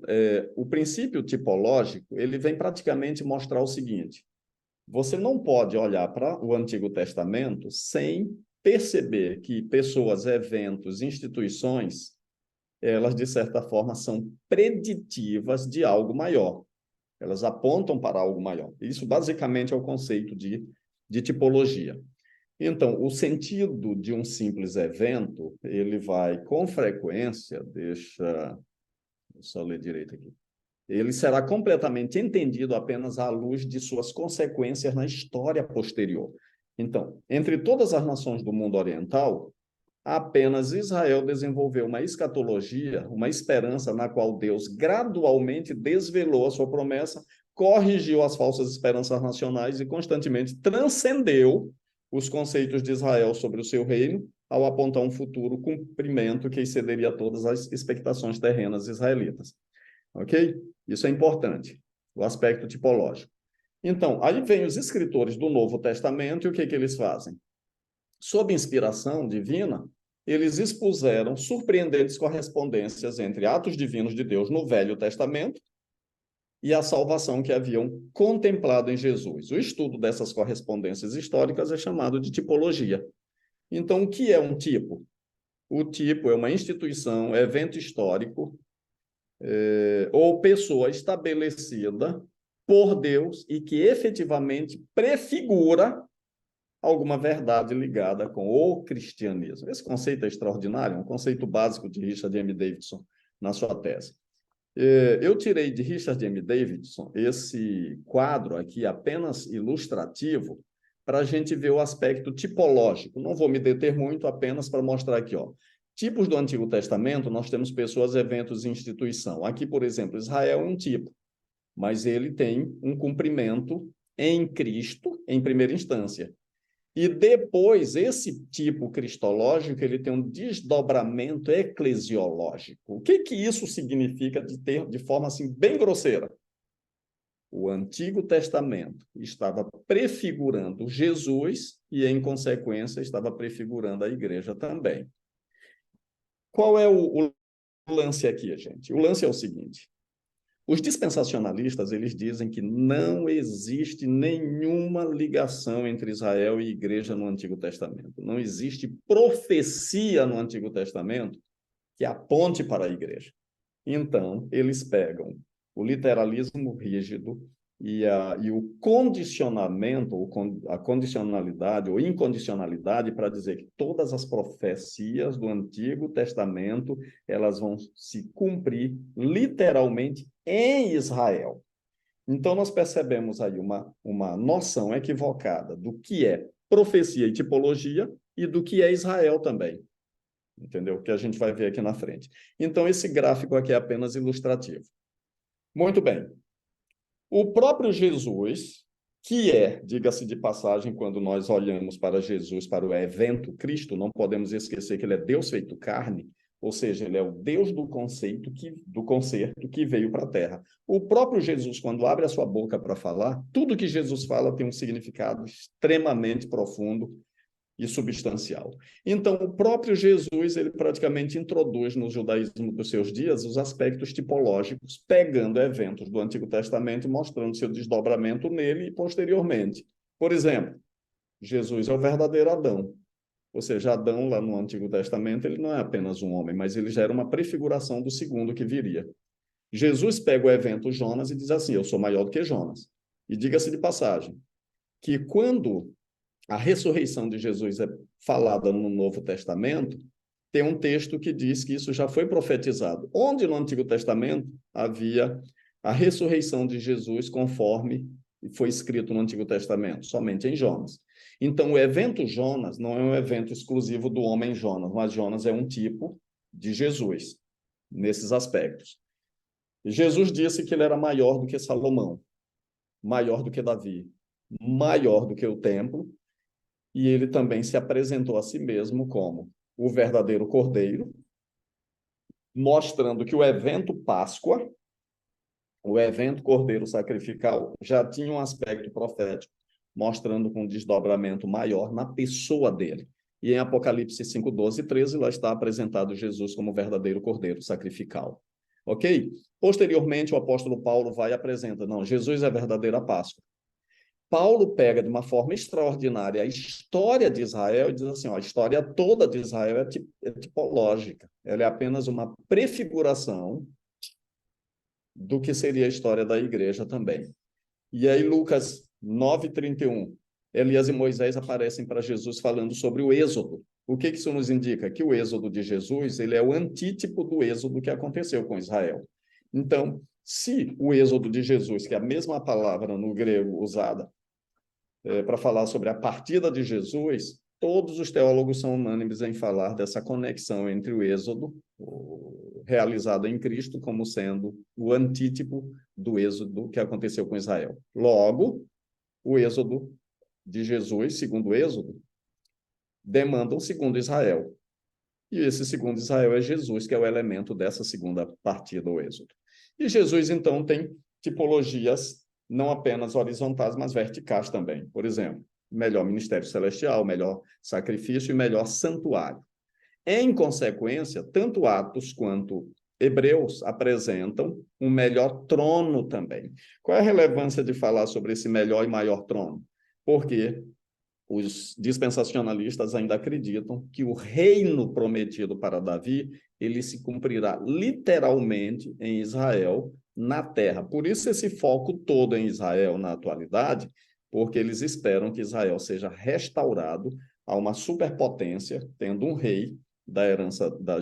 C: o princípio tipológico, ele vem praticamente mostrar o seguinte: você não pode olhar para o Antigo Testamento sem perceber que pessoas, eventos, instituições, elas, de certa forma, são preditivas de algo maior. Elas apontam para algo maior. Isso, basicamente, é o conceito de tipologia. Então, o sentido de um simples evento, ele vai, com frequência, deixa eu só ler direito aqui, ele será completamente entendido apenas à luz de suas consequências na história posterior. Então, entre todas as nações do mundo oriental, apenas Israel desenvolveu uma escatologia, uma esperança na qual Deus gradualmente desvelou a sua promessa, corrigiu as falsas esperanças nacionais e constantemente transcendeu os conceitos de Israel sobre o seu reino, ao apontar um futuro cumprimento que excederia todas as expectações terrenas israelitas. Ok? Isso é importante, o aspecto tipológico. Então, aí vem os escritores do Novo Testamento e o que eles fazem? Sob inspiração divina, eles expuseram surpreendentes correspondências entre atos divinos de Deus no Velho Testamento e a salvação que haviam contemplado em Jesus. O estudo dessas correspondências históricas é chamado de tipologia. Então, o que é um tipo? O tipo é uma instituição, evento histórico, ou pessoa estabelecida por Deus e que efetivamente prefigura alguma verdade ligada com o cristianismo. Esse conceito é extraordinário, é um conceito básico de Richard M. Davidson na sua tese. Eu tirei de Richard M. Davidson esse quadro aqui apenas ilustrativo para a gente ver o aspecto tipológico. Não vou me deter muito, apenas para mostrar aqui, ó. Tipos do Antigo Testamento, nós temos pessoas, eventos e instituição. Aqui, por exemplo, Israel é um tipo, mas ele tem um cumprimento em Cristo, em primeira instância. E depois, esse tipo cristológico, ele tem um desdobramento eclesiológico. O que isso significa de forma assim bem grosseira? O Antigo Testamento estava prefigurando Jesus e, em consequência, estava prefigurando a igreja também. Qual é o lance aqui, gente? O lance é o seguinte: os dispensacionalistas, eles dizem que não existe nenhuma ligação entre Israel e igreja no Antigo Testamento. Não existe profecia no Antigo Testamento que aponte para a igreja. Então, eles pegam o literalismo rígido e o condicionamento, a condicionalidade ou incondicionalidade para dizer que todas as profecias do Antigo Testamento elas vão se cumprir literalmente em Israel. Então, nós percebemos aí uma noção equivocada do que é profecia e tipologia e do que é Israel também. Entendeu? Que a gente vai ver aqui na frente. Então, esse gráfico aqui é apenas ilustrativo. Muito bem. O próprio Jesus, que é, diga-se de passagem, quando nós olhamos para Jesus, para o evento Cristo, não podemos esquecer que ele é Deus feito carne, ou seja, ele é o Deus do concerto que veio para a Terra. O próprio Jesus, quando abre a sua boca para falar, tudo que Jesus fala tem um significado extremamente profundo e substancial. Então, o próprio Jesus, ele praticamente introduz no judaísmo dos seus dias os aspectos tipológicos, pegando eventos do Antigo Testamento e mostrando seu desdobramento nele e posteriormente. Por exemplo, Jesus é o verdadeiro Adão. Ou seja, Adão, lá no Antigo Testamento, ele não é apenas um homem, mas ele já era uma prefiguração do segundo que viria. Jesus pega o evento Jonas e diz assim: eu sou maior do que Jonas. E diga-se de passagem, que quando a ressurreição de Jesus é falada no Novo Testamento, tem um texto que diz que isso já foi profetizado. Onde no Antigo Testamento havia a ressurreição de Jesus conforme foi escrito no Antigo Testamento? Somente em Jonas. Então, o evento Jonas não é um evento exclusivo do homem Jonas, mas Jonas é um tipo de Jesus, nesses aspectos. Jesus disse que ele era maior do que Salomão, maior do que Davi, maior do que o templo, e ele também se apresentou a si mesmo como o verdadeiro Cordeiro, mostrando que o evento Páscoa, o evento Cordeiro Sacrificial, já tinha um aspecto profético, mostrando com um desdobramento maior na pessoa dele. E em Apocalipse 5, 12 e 13, lá está apresentado Jesus como verdadeiro Cordeiro Sacrificial. Ok? Posteriormente, o apóstolo Paulo vai e apresenta, não, Jesus é a verdadeira Páscoa. Paulo pega de uma forma extraordinária a história de Israel e diz assim, ó, a história toda de Israel é tipológica, ela é apenas uma prefiguração do que seria a história da igreja também. E aí Lucas 9:31, Elias e Moisés aparecem para Jesus falando sobre o êxodo. O que isso nos indica? Que o êxodo de Jesus, ele é o antítipo do êxodo que aconteceu com Israel. Então, se o êxodo de Jesus, que é a mesma palavra no grego usada para falar sobre a partida de Jesus, todos os teólogos são unânimes em falar dessa conexão entre o êxodo realizado em Cristo como sendo o antítipo do êxodo que aconteceu com Israel. Logo, o êxodo de Jesus, segundo o êxodo, demanda um segundo Israel. E esse segundo Israel é Jesus, que é o elemento dessa segunda partida, o êxodo. E Jesus, então, tem tipologias não apenas horizontais, mas verticais também. Por exemplo, melhor ministério celestial, melhor sacrifício e melhor santuário. Em consequência, tanto Atos quanto Hebreus apresentam um melhor trono também. Qual é a relevância de falar sobre esse melhor e maior trono? Porque os dispensacionalistas ainda acreditam que o reino prometido para Davi, ele se cumprirá literalmente em Israel, na terra. Por isso esse foco todo em Israel na atualidade, porque eles esperam que Israel seja restaurado a uma superpotência, tendo um rei da herança da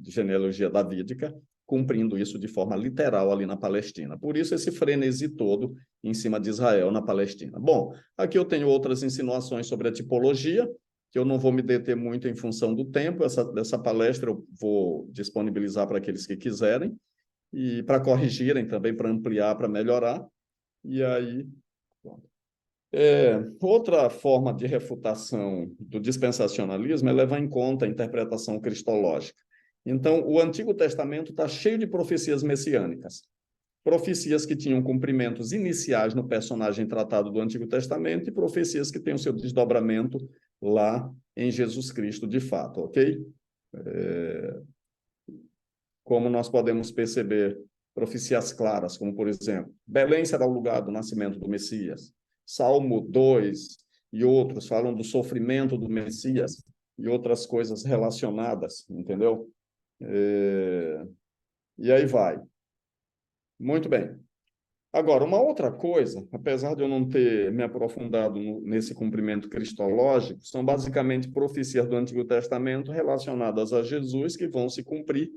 C: genealogia davídica, cumprindo isso de forma literal ali na Palestina. Por isso esse frenesi todo em cima de Israel na Palestina. Bom, aqui eu tenho outras insinuações sobre a tipologia, que eu não vou me deter muito em função do tempo. Dessa palestra eu vou disponibilizar para aqueles que quiserem, e para corrigirem também, para ampliar, para melhorar. E aí... outra forma de refutação do dispensacionalismo é levar em conta a interpretação cristológica. Então, o Antigo Testamento está cheio de profecias messiânicas. Profecias que tinham cumprimentos iniciais no personagem tratado do Antigo Testamento e profecias que têm o seu desdobramento lá em Jesus Cristo, de fato, ok? Como nós podemos perceber, profecias claras, como, por exemplo, Belém será o lugar do nascimento do Messias. Salmo 2 e outros falam do sofrimento do Messias e outras coisas relacionadas, entendeu? E aí vai. Muito bem. Agora, uma outra coisa, apesar de eu não ter me aprofundado nesse cumprimento cristológico, são basicamente profecias do Antigo Testamento relacionadas a Jesus que vão se cumprir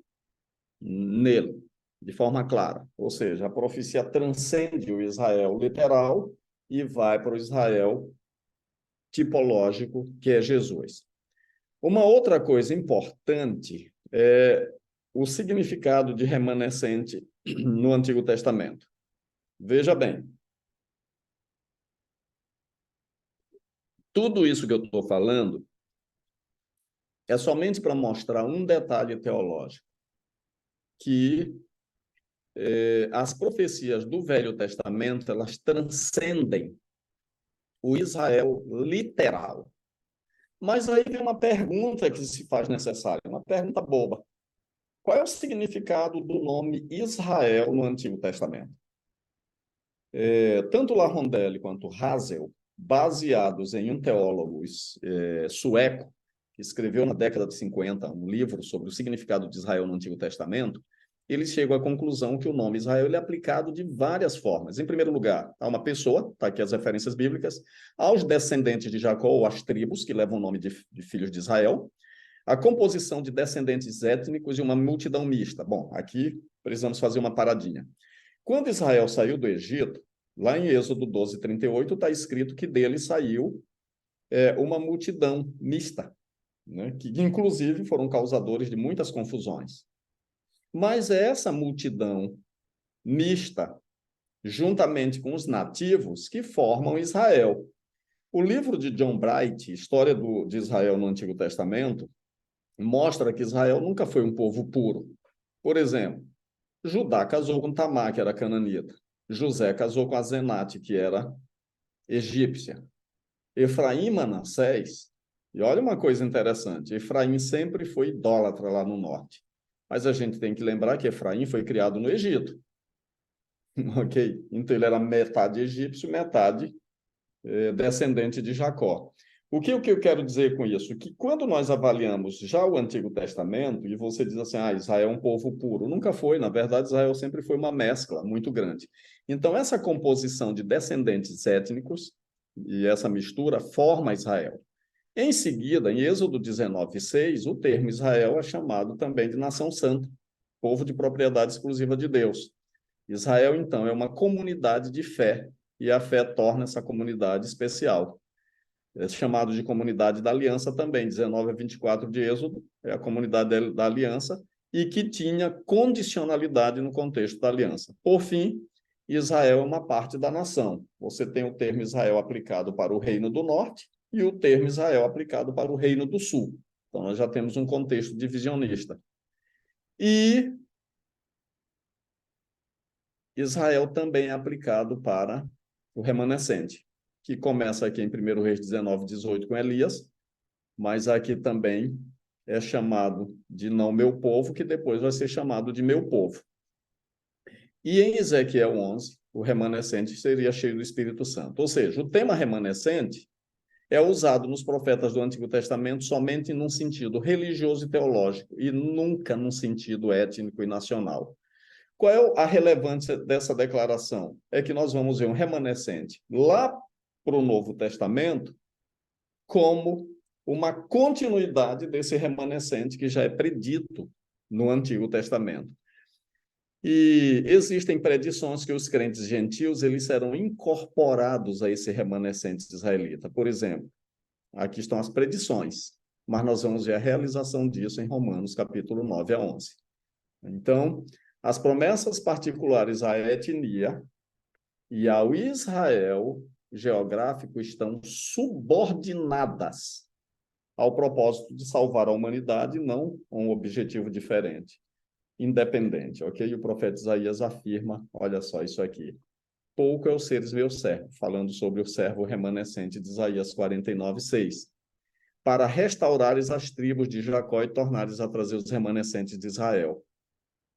C: nele, de forma clara. Ou seja, a profecia transcende o Israel literal e vai para o Israel tipológico, que é Jesus. Uma outra coisa importante é o significado de remanescente no Antigo Testamento. Veja bem, tudo isso que eu estou falando é somente para mostrar um detalhe teológico, que as profecias do Velho Testamento, elas transcendem o Israel literal. Mas aí vem uma pergunta que se faz necessária, uma pergunta boba. Qual é o significado do nome Israel no Antigo Testamento? Tanto La Rondelli quanto Hazel, baseados em um teólogo sueco, que escreveu na década de 50 um livro sobre o significado de Israel no Antigo Testamento, eles chegam à conclusão que o nome Israel é aplicado de várias formas. Em primeiro lugar, a uma pessoa, está aqui as referências bíblicas, aos descendentes de Jacó, ou às tribos, que levam o nome de filhos de Israel, a composição de descendentes étnicos e uma multidão mista. Bom, aqui precisamos fazer uma paradinha. Quando Israel saiu do Egito, lá em Êxodo 12, 38, está escrito que dele saiu uma multidão mista, né, que inclusive foram causadores de muitas confusões. Mas é essa multidão mista, juntamente com os nativos, que formam Israel. O livro de John Bright, História de Israel no Antigo Testamento, mostra que Israel nunca foi um povo puro. Por exemplo, Judá casou com Tamar, que era cananita. José casou com Azenate, que era egípcia. Efraim e Manassés, e olha uma coisa interessante, Efraim sempre foi idólatra lá no norte. Mas a gente tem que lembrar que Efraim foi criado no Egito. Ok? Então ele era metade egípcio, metade descendente de Jacó. O que eu quero dizer com isso? Que quando nós avaliamos já o Antigo Testamento, e você diz assim, Israel é um povo puro. Nunca foi, na verdade, Israel sempre foi uma mescla muito grande. Então, essa composição de descendentes étnicos, e essa mistura, forma Israel. Em seguida, em Êxodo 19:6, o termo Israel é chamado também de nação santa, povo de propriedade exclusiva de Deus. Israel, então, é uma comunidade de fé, e a fé torna essa comunidade especial. É chamado de comunidade da aliança também, 19-24 de Êxodo, é a comunidade da aliança, e que tinha condicionalidade no contexto da aliança. Por fim, Israel é uma parte da nação. Você tem o termo Israel aplicado para o Reino do Norte e o termo Israel aplicado para o Reino do Sul. Então, nós já temos um contexto divisionista. E Israel também é aplicado para o remanescente, que começa aqui em 1 Reis 19:18 com Elias, mas aqui também é chamado de não meu povo, que depois vai ser chamado de meu povo. E em Ezequiel 11, o remanescente seria cheio do Espírito Santo. Ou seja, o tema remanescente é usado nos profetas do Antigo Testamento somente num sentido religioso e teológico, e nunca num sentido étnico e nacional. Qual é a relevância dessa declaração? É que nós vamos ver um remanescente lá para o Novo Testamento como uma continuidade desse remanescente que já é predito no Antigo Testamento. E existem predições que os crentes gentios eles serão incorporados a esse remanescente israelita. Por exemplo, aqui estão as predições, mas nós vamos ver a realização disso em Romanos, capítulo 9-11. Então, as promessas particulares à etnia e ao Israel geográfico estão subordinadas ao propósito de salvar a humanidade, não um objetivo diferente, independente, ok? E o profeta Isaías afirma, olha só isso aqui, pouco é o seres meu servo, falando sobre o servo remanescente de Isaías 49:6, para restaurares as tribos de Jacó e tornares a trazer os remanescentes de Israel.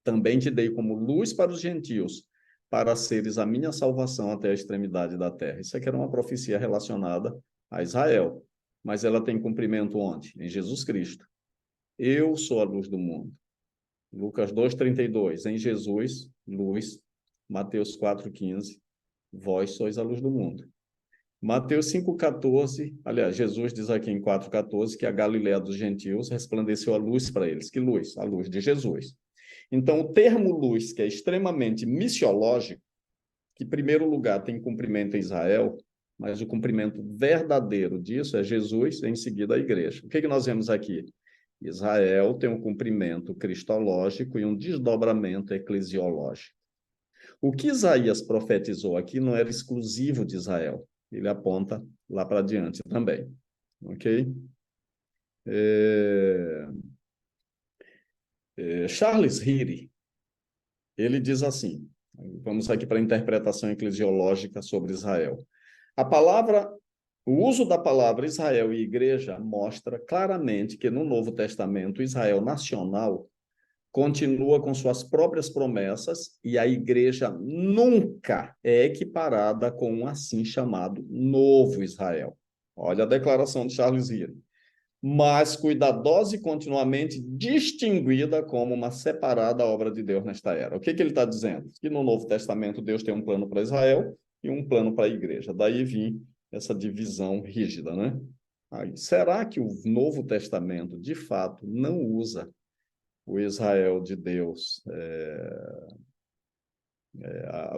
C: Também te dei como luz para os gentios, para seres a minha salvação até a extremidade da terra. Isso aqui era uma profecia relacionada a Israel, mas ela tem cumprimento onde? Em Jesus Cristo. Eu sou a luz do mundo. Lucas 2:32, em Jesus, luz. Mateus 4:15, vós sois a luz do mundo. Mateus 5:14, aliás, Jesus diz aqui em 4:14 que a Galileia dos gentios resplandeceu a luz para eles. Que luz? A luz de Jesus. Então, o termo luz, que é extremamente missiológico, que, em primeiro lugar, tem cumprimento em Israel, mas o cumprimento verdadeiro disso é Jesus, em seguida a igreja. O que nós vemos aqui? Israel tem um cumprimento cristológico e um desdobramento eclesiológico. O que Isaías profetizou aqui não era exclusivo de Israel. Ele aponta lá para diante também. Ok? Charles Heary, ele diz assim, vamos aqui para a interpretação eclesiológica sobre Israel. O uso da palavra Israel e igreja mostra claramente que no Novo Testamento, Israel nacional continua com suas próprias promessas e a igreja nunca é equiparada com um assim chamado Novo Israel. Olha a declaração de Charles Heary. Mas cuidadosa e continuamente distinguida como uma separada obra de Deus nesta era. O que ele está dizendo? Que no Novo Testamento Deus tem um plano para Israel e um plano para a igreja. Daí vem essa divisão rígida, né? Aí, será que o Novo Testamento, de fato, não usa o Israel de Deus,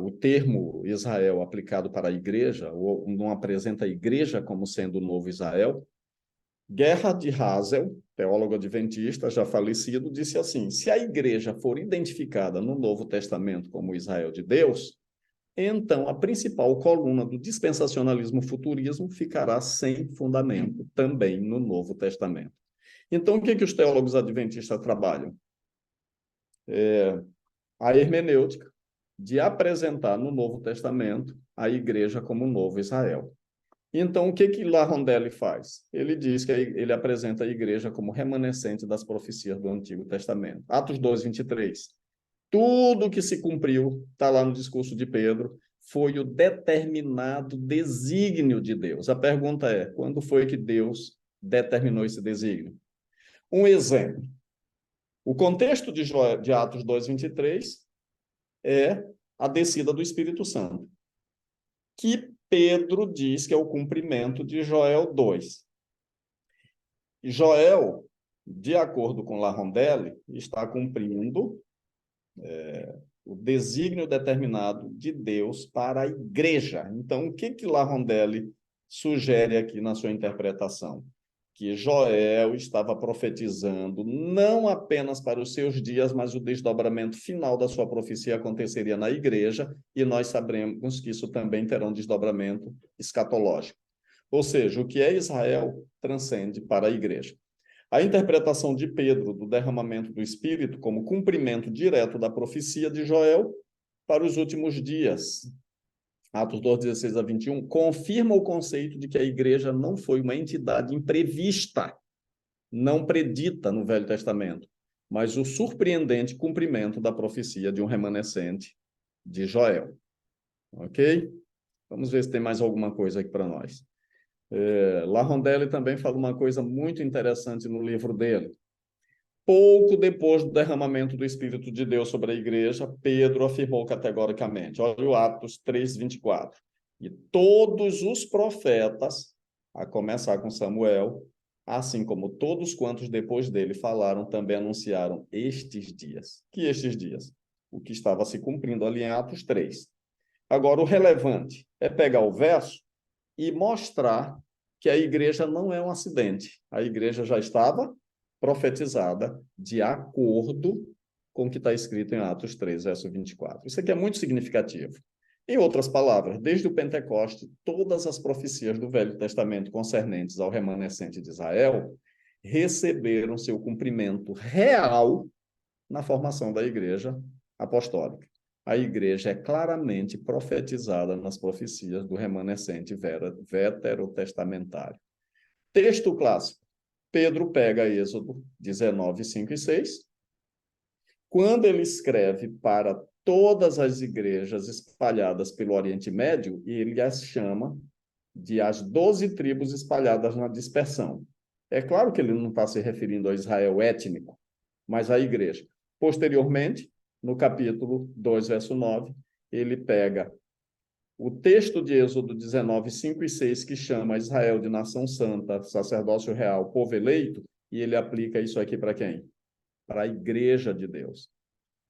C: o termo Israel aplicado para a igreja, ou não apresenta a igreja como sendo o novo Israel? Gerhard Hasel, teólogo adventista já falecido, disse assim: se a igreja for identificada no Novo Testamento como Israel de Deus, então a principal coluna do dispensacionalismo futurismo ficará sem fundamento também no Novo Testamento. Então, o que os teólogos adventistas trabalham? A hermenêutica de apresentar no Novo Testamento a igreja como um novo Israel. Então, o que La Rondelli faz? Ele diz que ele apresenta a igreja como remanescente das profecias do Antigo Testamento. Atos 2, 23. Tudo que se cumpriu, está lá no discurso de Pedro, foi o determinado desígnio de Deus. A pergunta é, quando foi que Deus determinou esse desígnio? Um exemplo. O contexto de Atos 2, 23 é a descida do Espírito Santo, que Pedro diz que é o cumprimento de Joel 2. Joel, de acordo com La Rondelli, está cumprindo o desígnio determinado de Deus para a igreja. Então, o que La Rondelli sugere aqui na sua interpretação? Que Joel estava profetizando não apenas para os seus dias, mas o desdobramento final da sua profecia aconteceria na igreja, e nós sabemos que isso também terá um desdobramento escatológico. Ou seja, o que é Israel transcende para a igreja. A interpretação de Pedro do derramamento do Espírito como cumprimento direto da profecia de Joel para os últimos dias, Atos 2, 16 a 21, confirma o conceito de que a igreja não foi uma entidade imprevista, não predita no Velho Testamento, mas o surpreendente cumprimento da profecia de um remanescente de Joel. Ok? Vamos ver se tem mais alguma coisa aqui para nós. La Rondelli também fala uma coisa muito interessante no livro dele. Pouco depois do derramamento do Espírito de Deus sobre a igreja, Pedro afirmou categoricamente, olha o Atos 3, 24, e todos os profetas, a começar com Samuel, assim como todos quantos depois dele falaram, também anunciaram estes dias. Que estes dias? O que estava se cumprindo ali em Atos 3. Agora, o relevante é pegar o verso e mostrar que a igreja não é um acidente. A igreja já estava profetizada de acordo com o que está escrito em Atos 3, verso 24. Isso aqui é muito significativo. Em outras palavras, desde o Pentecoste, todas as profecias do Velho Testamento concernentes ao remanescente de Israel receberam seu cumprimento real na formação da igreja apostólica. A igreja é claramente profetizada nas profecias do remanescente veterotestamentário. Texto clássico. Pedro pega Êxodo 19, 5 e 6. Quando ele escreve para todas as igrejas espalhadas pelo Oriente Médio, ele as chama de as 12 tribos espalhadas na dispersão. É claro que ele não está se referindo a Israel étnico, mas à igreja. Posteriormente, no capítulo 2, verso 9, ele pega o texto de Êxodo 19, 5 e 6, que chama Israel de nação santa, sacerdócio real, povo eleito, e ele aplica isso aqui para quem? Para a igreja de Deus.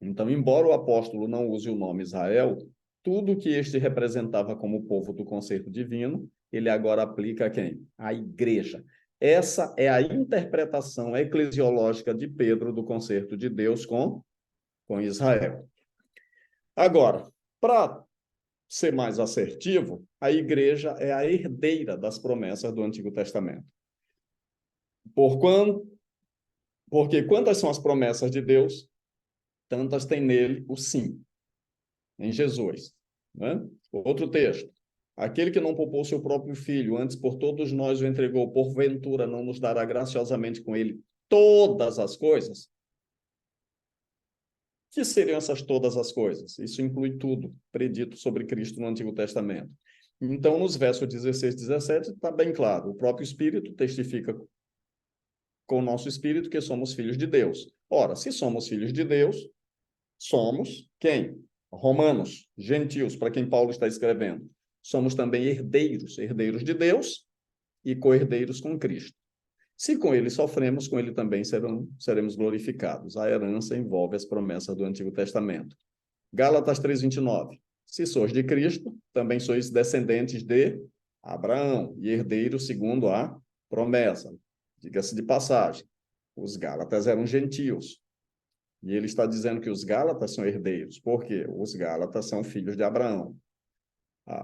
C: Então, embora o apóstolo não use o nome Israel, tudo que este representava como povo do conceito divino, ele agora aplica a quem? A igreja. Essa é a interpretação eclesiológica de Pedro do conceito de Deus com Israel. Agora, para ser mais assertivo, a igreja é a herdeira das promessas do Antigo Testamento. Porque quantas são as promessas de Deus, tantas tem nele o sim, em Jesus. Né? Outro texto. Aquele que não poupou seu próprio filho, antes por todos nós o entregou, porventura não nos dará graciosamente com ele todas as coisas? Que seriam essas todas as coisas? Isso inclui tudo predito sobre Cristo no Antigo Testamento. Então, nos versos 16 e 17, está bem claro. O próprio Espírito testifica com o nosso Espírito que somos filhos de Deus. Ora, se somos filhos de Deus, somos quem? Romanos, gentios, para quem Paulo está escrevendo. Somos também herdeiros, herdeiros de Deus e co-herdeiros com Cristo. Se com ele sofremos, com ele também seremos glorificados. A herança envolve as promessas do Antigo Testamento. Gálatas 3:29. Se sois de Cristo, também sois descendentes de Abraão e herdeiros segundo a promessa. Diga-se de passagem, os Gálatas eram gentios. E ele está dizendo que os Gálatas são herdeiros. Por quê? Os Gálatas são filhos de Abraão.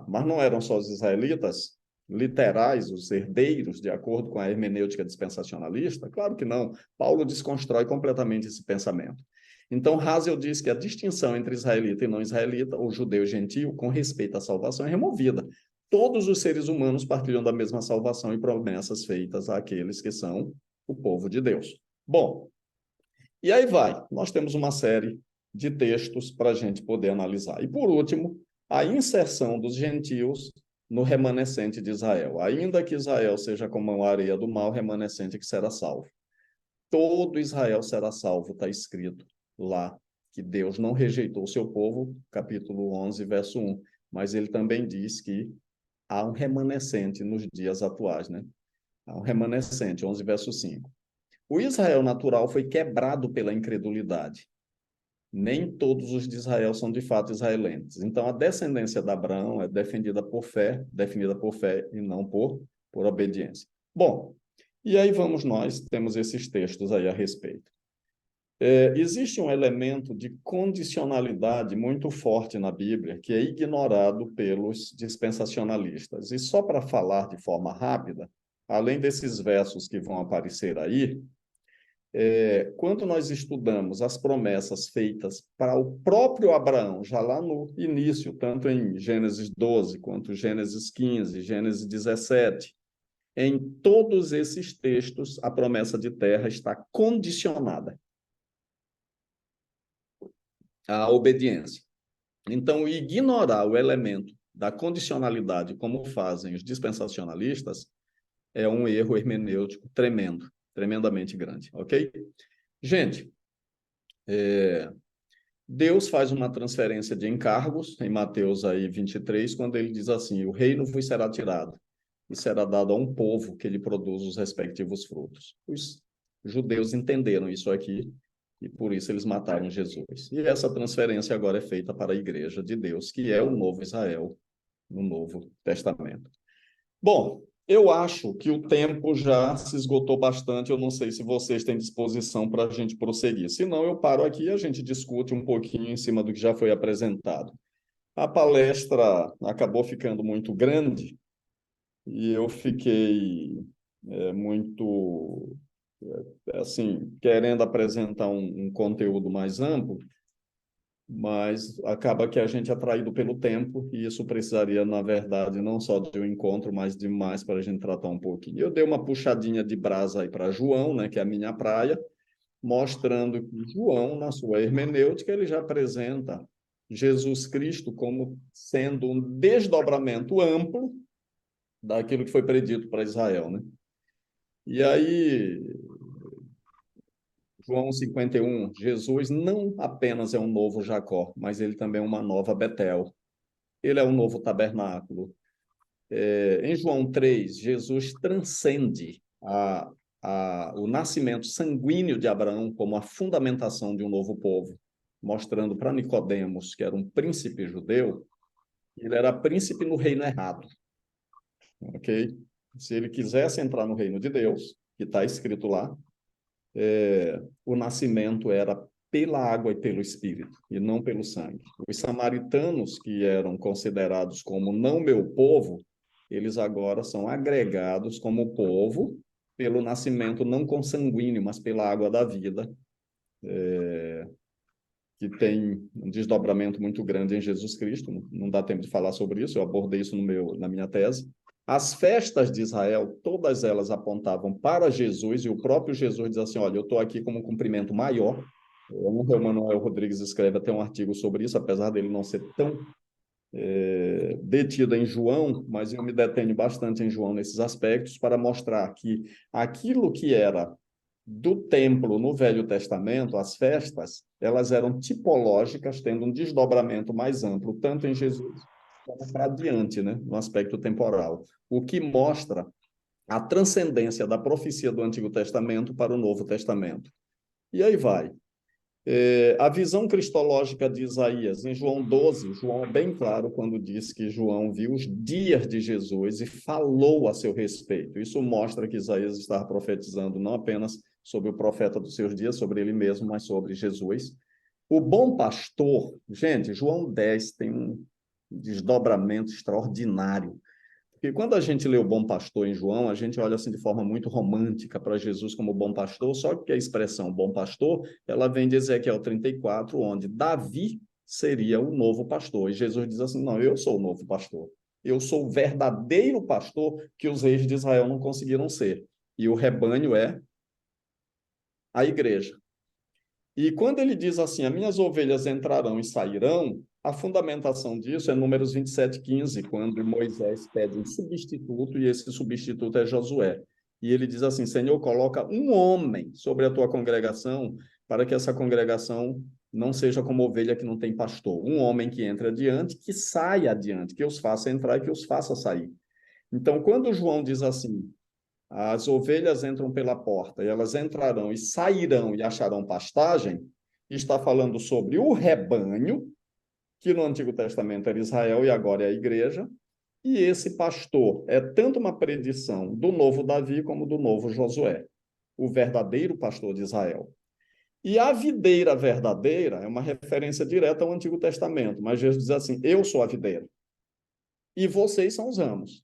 C: Mas não eram só os israelitas literais, os herdeiros, de acordo com a hermenêutica dispensacionalista? Claro que não. Paulo desconstrói completamente esse pensamento. Então, Hazel diz que a distinção entre israelita e não israelita, ou judeu e gentio, com respeito à salvação, é removida. Todos os seres humanos partilham da mesma salvação e promessas feitas àqueles que são o povo de Deus. Bom, e aí vai. Nós temos uma série de textos para a gente poder analisar. E, por último, a inserção dos gentios no remanescente de Israel. Ainda que Israel seja como a areia do mar, o remanescente que será salvo. Todo Israel será salvo, está escrito lá, que Deus não rejeitou o seu povo, capítulo 11, verso 1. Mas ele também diz que há um remanescente nos dias atuais, né? Há um remanescente, 11, verso 5. O Israel natural foi quebrado pela incredulidade. Nem todos os de Israel são de fato israelenses. Então, a descendência de Abraão é definida por fé e não por obediência. Bom, e aí vamos nós, temos esses textos aí a respeito. Existe um elemento de condicionalidade muito forte na Bíblia que é ignorado pelos dispensacionalistas. E só para falar de forma rápida, além desses versos que vão aparecer aí, quando nós estudamos as promessas feitas para o próprio Abraão, já lá no início, tanto em Gênesis 12, quanto Gênesis 15, Gênesis 17, em todos esses textos, a promessa de terra está condicionada à obediência. Então, ignorar o elemento da condicionalidade, como fazem os dispensacionalistas, é um erro hermenêutico tremendo, tremendamente grande, ok? Gente, Deus faz uma transferência de encargos em Mateus aí 23, quando ele diz assim: o reino vos será tirado e será dado a um povo que lhe produz os respectivos frutos. Os judeus entenderam isso aqui e por isso eles mataram Jesus. E essa transferência agora é feita para a igreja de Deus, que é o novo Israel no Novo Testamento. Bom, eu acho que o tempo já se esgotou bastante. Eu não sei se vocês têm disposição para a gente prosseguir. Se não, eu paro aqui e a gente discute um pouquinho em cima do que já foi apresentado. A palestra acabou ficando muito grande e eu fiquei muito, assim, querendo apresentar um conteúdo mais amplo, mas acaba que a gente é atraído pelo tempo e isso precisaria, na verdade, não só de um encontro, mas de mais para a gente tratar um pouquinho. Eu dei uma puxadinha de brasa aí para João, né, que é a minha praia, mostrando que João, na sua hermenêutica, ele já apresenta Jesus Cristo como sendo um desdobramento amplo daquilo que foi predito para Israel, né? E aí, João 51, Jesus não apenas é um novo Jacó, mas ele também é uma nova Betel. Ele é um novo tabernáculo. Em João 3, Jesus transcende o nascimento sanguíneo de Abraão como a fundamentação de um novo povo, mostrando para Nicodemos, que era um príncipe judeu, ele era príncipe no reino errado. Ok? Se ele quisesse entrar no reino de Deus, que está escrito lá, o nascimento era pela água e pelo Espírito, e não pelo sangue. Os samaritanos, que eram considerados como não meu povo, eles agora são agregados como povo pelo nascimento não consanguíneo, mas pela água da vida, que tem um desdobramento muito grande em Jesus Cristo. Não dá tempo de falar sobre isso, eu abordei isso na minha tese. As festas de Israel, todas elas apontavam para Jesus, e o próprio Jesus diz assim: olha, eu estou aqui como um cumprimento maior. O Emanuel Rodrigues escreve até um artigo sobre isso, apesar dele não ser tão detido em João, mas eu me detenho bastante em João nesses aspectos, para mostrar que aquilo que era do templo no Velho Testamento, as festas, elas eram tipológicas, tendo um desdobramento mais amplo, tanto em Jesus como para adiante, né, no aspecto temporal, o que mostra a transcendência da profecia do Antigo Testamento para o Novo Testamento. E aí vai. A visão cristológica de Isaías, em João 12, João é bem claro quando diz que João viu os dias de Jesus e falou a seu respeito. Isso mostra que Isaías estava profetizando não apenas sobre o profeta dos seus dias, sobre ele mesmo, mas sobre Jesus. O bom pastor, gente, João 10 tem desdobramento extraordinário. Porque quando a gente lê o Bom Pastor em João, a gente olha assim de forma muito romântica para Jesus como bom pastor, só que a expressão bom pastor, ela vem de Ezequiel 34, onde Davi seria o novo pastor. E Jesus diz assim, não, eu sou o novo pastor. Eu sou o verdadeiro pastor que os reis de Israel não conseguiram ser. E o rebanho é a igreja. E quando ele diz assim, as minhas ovelhas entrarão e sairão, a fundamentação disso é Números 27:15, quando Moisés pede um substituto, e esse substituto é Josué. E ele diz assim, Senhor, coloca um homem sobre a tua congregação, para que essa congregação não seja como ovelha que não tem pastor. Um homem que entra adiante, que saia adiante, que os faça entrar e que os faça sair. Então, quando João diz assim, as ovelhas entram pela porta e elas entrarão e sairão e acharão pastagem, está falando sobre o rebanho, que no Antigo Testamento era Israel e agora é a igreja, e esse pastor é tanto uma predição do novo Davi como do novo Josué, o verdadeiro pastor de Israel. E a videira verdadeira é uma referência direta ao Antigo Testamento, mas Jesus diz assim, eu sou a videira, e vocês são os ramos.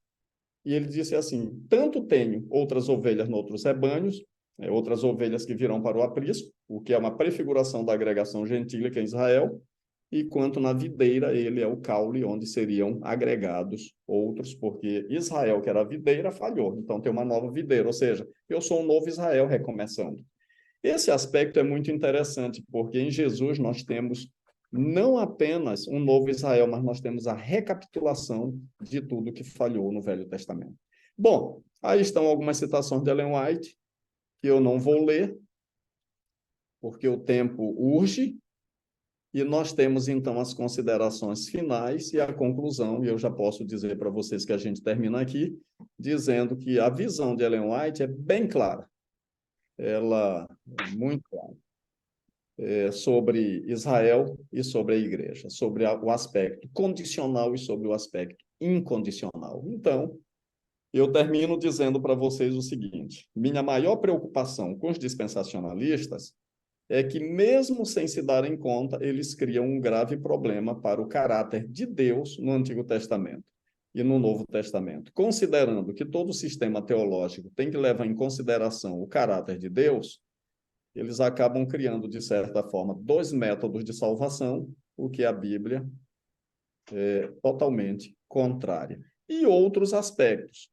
C: E ele disse assim, tanto tenho outras ovelhas noutros rebanhos, outras ovelhas que virão para o aprisco, o que é uma prefiguração da agregação gentílica em Israel, e quanto na videira ele é o caule, onde seriam agregados outros, porque Israel, que era a videira, falhou. Então tem uma nova videira, ou seja, eu sou um novo Israel recomeçando. Esse aspecto é muito interessante, porque em Jesus nós temos não apenas um novo Israel, mas nós temos a recapitulação de tudo que falhou no Velho Testamento. Bom, aí estão algumas citações de Ellen White, que eu não vou ler, porque o tempo urge, e nós temos então as considerações finais e a conclusão, e eu já posso dizer para vocês que a gente termina aqui, dizendo que a visão de Ellen White é bem clara. Ela é muito clara. Sobre Israel e sobre a igreja, sobre o aspecto condicional e sobre o aspecto incondicional. Então, eu termino dizendo para vocês o seguinte: minha maior preocupação com os dispensacionalistas é que, mesmo sem se darem conta, eles criam um grave problema para o caráter de Deus no Antigo Testamento e no Novo Testamento. Considerando que todo sistema teológico tem que levar em consideração o caráter de Deus, eles acabam criando, de certa forma, dois métodos de salvação, o que a Bíblia é totalmente contrária. E outros aspectos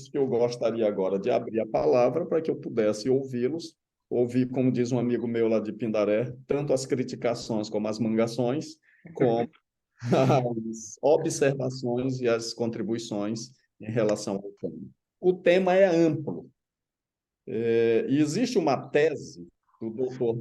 C: que eu gostaria agora de abrir a palavra para que eu pudesse ouvi-los, ouvir, como diz um amigo meu lá de Pindaré, tanto as criticações como as mangações, como as observações e as contribuições em relação ao tema. O tema é amplo, e existe uma tese do Dr.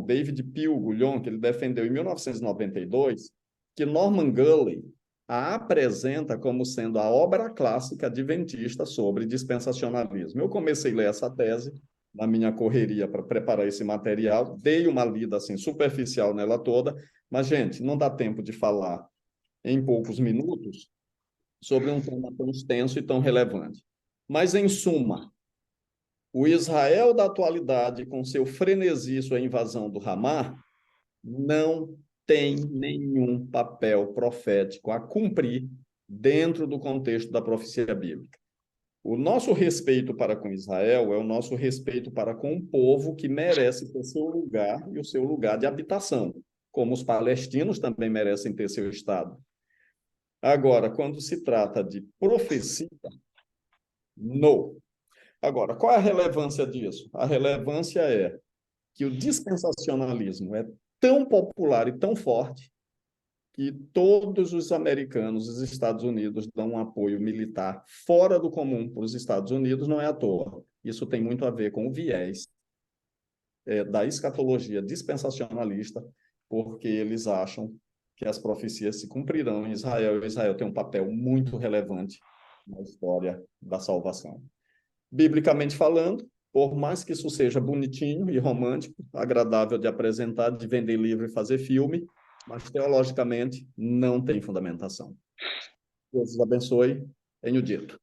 C: David Peel Guillon, que ele defendeu em 1992, que Norman Gulley a apresenta como sendo a obra clássica adventista sobre dispensacionalismo. Eu comecei a ler essa tese na minha correria para preparar esse material, dei uma lida assim superficial nela toda, mas, gente, não dá tempo de falar em poucos minutos sobre um tema tão extenso e tão relevante. Mas, em suma, o Israel da atualidade, com seu frenesi, sua invasão do Ramá, não tem nenhum papel profético a cumprir dentro do contexto da profecia bíblica. O nosso respeito para com Israel é o nosso respeito para com um povo que merece ter seu lugar e o seu lugar de habitação, como os palestinos também merecem ter seu Estado. Agora, quando se trata de profecia, não. Agora, qual é a relevância disso? A relevância é que o dispensacionalismo é tão popular e tão forte que todos os americanos, os Estados Unidos, dão um apoio militar fora do comum para os Estados Unidos, não é à toa. Isso tem muito a ver com o viés da escatologia dispensacionalista, porque eles acham que as profecias se cumprirão em Israel, e Israel tem um papel muito relevante na história da salvação. Biblicamente falando, por mais que isso seja bonitinho e romântico, agradável de apresentar, de vender livro e fazer filme, mas teologicamente não tem fundamentação. Deus os abençoe. Tenho dito.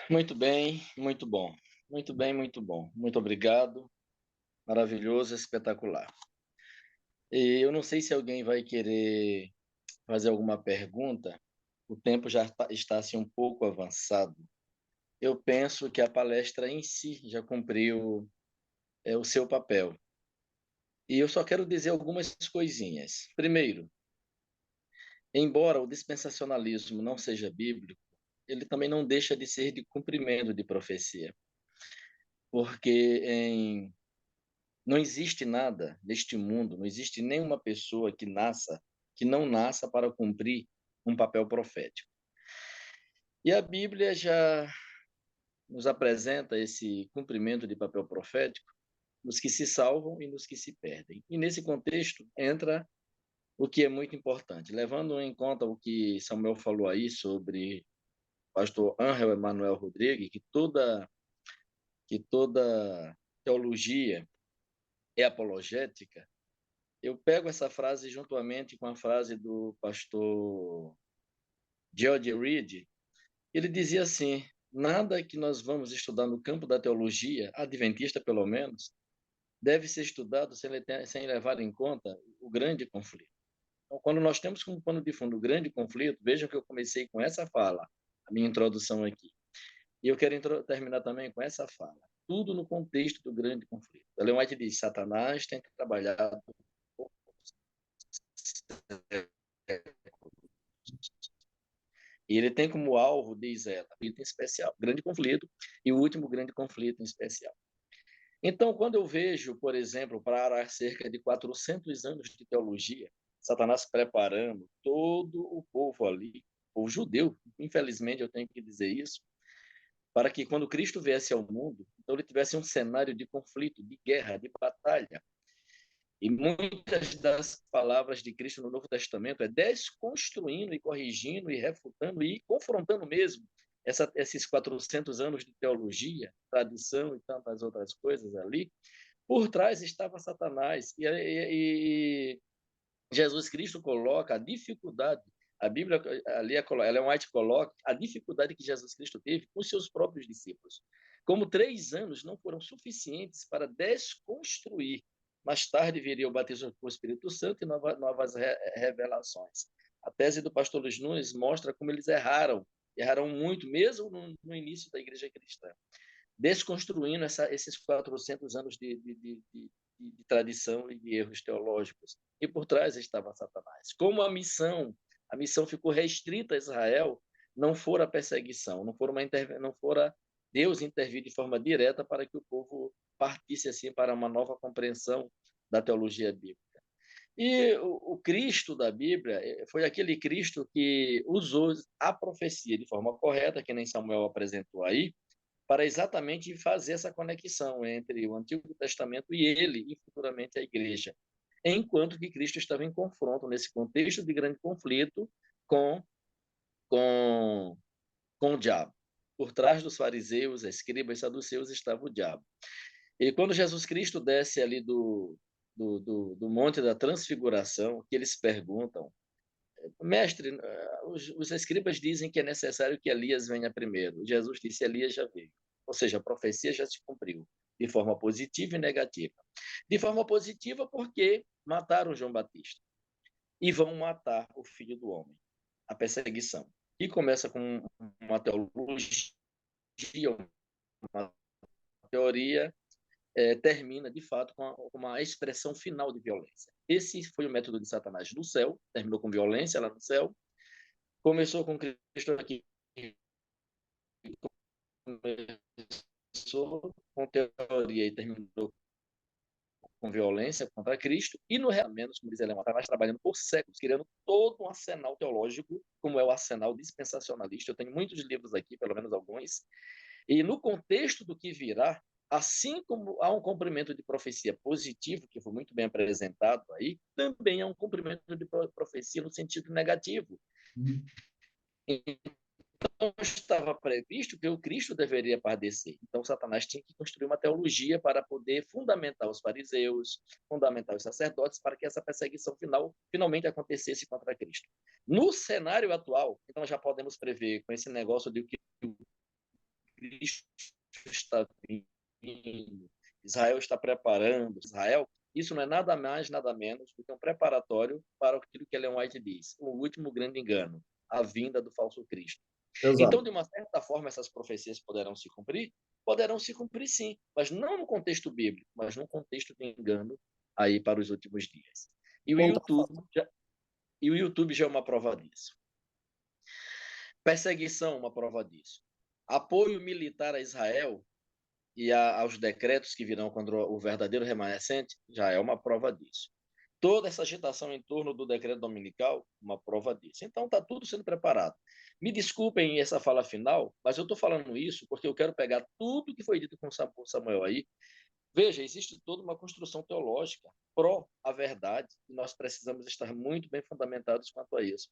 A: Muito bem, muito bom. Muito bem, muito bom. Muito obrigado. Maravilhoso, espetacular. E eu não sei se alguém vai querer fazer alguma pergunta. O tempo já está assim, um pouco avançado. Eu penso que a palestra em si já cumpriu o seu papel. E eu só quero dizer algumas coisinhas. Primeiro, embora o dispensacionalismo não seja bíblico, ele também não deixa de ser de cumprimento de profecia, porque não existe nada neste mundo, não existe nenhuma pessoa que não nasça para cumprir um papel profético. E a Bíblia já nos apresenta esse cumprimento de papel profético nos que se salvam e nos que se perdem. E nesse contexto entra o que é muito importante, levando em conta o que Samuel falou aí sobre o pastor Ángel Emanuel Rodrigues, que toda teologia é apologética. Eu pego essa frase juntamente com a frase do pastor George Reed. Ele dizia assim: nada que nós vamos estudar no campo da teologia, adventista pelo menos, deve ser estudado sem levar em conta o grande conflito. Então, quando nós temos como pano de fundo o grande conflito, vejam que eu comecei com essa fala, a minha introdução aqui. E eu quero terminar também com essa fala. Tudo no contexto do grande conflito. Ellen White diz: Satanás tem trabalhado e ele tem como alvo, diz ela, conflito em especial, grande conflito e o último grande conflito em especial. Então, quando eu vejo, por exemplo, para cerca de 400 anos de teologia, Satanás preparando todo o povo ali, o judeu, infelizmente eu tenho que dizer isso, para que quando Cristo viesse ao mundo, então ele tivesse um cenário de conflito, de guerra, de batalha. E muitas das palavras de Cristo no Novo Testamento é desconstruindo e corrigindo e refutando e confrontando mesmo esses 400 anos de teologia, tradição e tantas outras coisas ali. Por trás estava Satanás. E Jesus Cristo coloca a dificuldade, a Bíblia ali, Ellen White coloca a dificuldade que Jesus Cristo teve com seus próprios discípulos. Como 3 anos não foram suficientes para desconstruir. Mais tarde viria o batismo com o Espírito Santo e novas revelações. A tese do pastor Luiz Nunes mostra como eles erraram muito, mesmo no início da igreja cristã, desconstruindo esses 400 anos de tradição e de erros teológicos. E por trás estava Satanás. Como a missão ficou restrita a Israel, não fora perseguição, não fora Deus intervir de forma direta para que o povo partisse assim para uma nova compreensão da teologia bíblica. E o Cristo da Bíblia foi aquele Cristo que usou a profecia de forma correta, que nem Samuel apresentou aí, para exatamente fazer essa conexão entre o Antigo Testamento e ele, e futuramente a igreja. Enquanto que Cristo estava em confronto, nesse contexto de grande conflito, com, com, com o diabo. Por trás dos fariseus, escribas e saduceus estava o diabo. E quando Jesus Cristo desce ali do Monte da Transfiguração, que eles perguntam: mestre, os escribas dizem que é necessário que Elias venha primeiro. Jesus disse: Elias já veio. Ou seja, a profecia já se cumpriu, de forma positiva e negativa. De forma positiva, porque mataram João Batista e vão matar o filho do homem. A perseguição. E começa com uma teologia, uma teoria, termina, de fato, com uma expressão final de violência. Esse foi o método de Satanás no céu, terminou com violência lá no céu. Começou com Cristo aqui, começou com teoria e terminou com violência contra Cristo, e no real menos, como diz Ellen, está trabalhando por séculos, criando todo um arsenal teológico, como é o arsenal dispensacionalista. Eu tenho muitos livros aqui, pelo menos alguns, e no contexto do que virá, assim como há um cumprimento de profecia positivo, que foi muito bem apresentado aí, também há um cumprimento de profecia no sentido negativo. Não estava previsto que o Cristo deveria padecer. Então, Satanás tinha que construir uma teologia para poder fundamentar os fariseus, fundamentar os sacerdotes, para que essa perseguição finalmente acontecesse contra Cristo. No cenário atual, então já podemos prever com esse negócio de que o Cristo está vindo, Israel está preparando, Israel Isso não é nada mais, nada menos do que um preparatório para aquilo que Ellen White diz, o último grande engano, a vinda do falso Cristo. Então,
C: Exato.
A: de uma certa forma, essas profecias poderão se cumprir? Poderão se cumprir, sim, mas não no contexto bíblico, mas no contexto de engano aí para os últimos dias. E o YouTube já é uma prova disso. Perseguição, uma prova disso. Apoio militar a Israel e aos decretos que virão contra o verdadeiro remanescente, já é uma prova disso. Toda essa agitação em torno do decreto dominical, uma prova disso. Então, está tudo sendo preparado. Me desculpem essa fala final, mas eu estou falando isso porque eu quero pegar tudo que foi dito com Samuel aí. Veja, existe toda uma construção teológica pró a verdade, e nós precisamos estar muito bem fundamentados quanto a isso.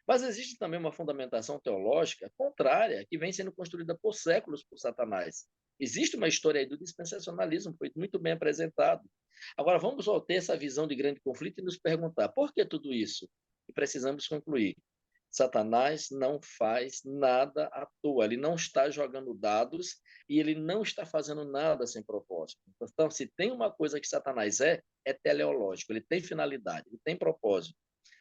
A: Mas existe também uma fundamentação teológica contrária, que vem sendo construída por séculos por Satanás. Existe uma história aí do dispensacionalismo, foi muito bem apresentado. Agora, vamos ter essa visão de grande conflito e nos perguntar, por que tudo isso? E precisamos concluir. Satanás não faz nada à toa, ele não está jogando dados e ele não está fazendo nada sem propósito. Então, se tem uma coisa que Satanás é teleológico, ele tem finalidade, ele tem propósito,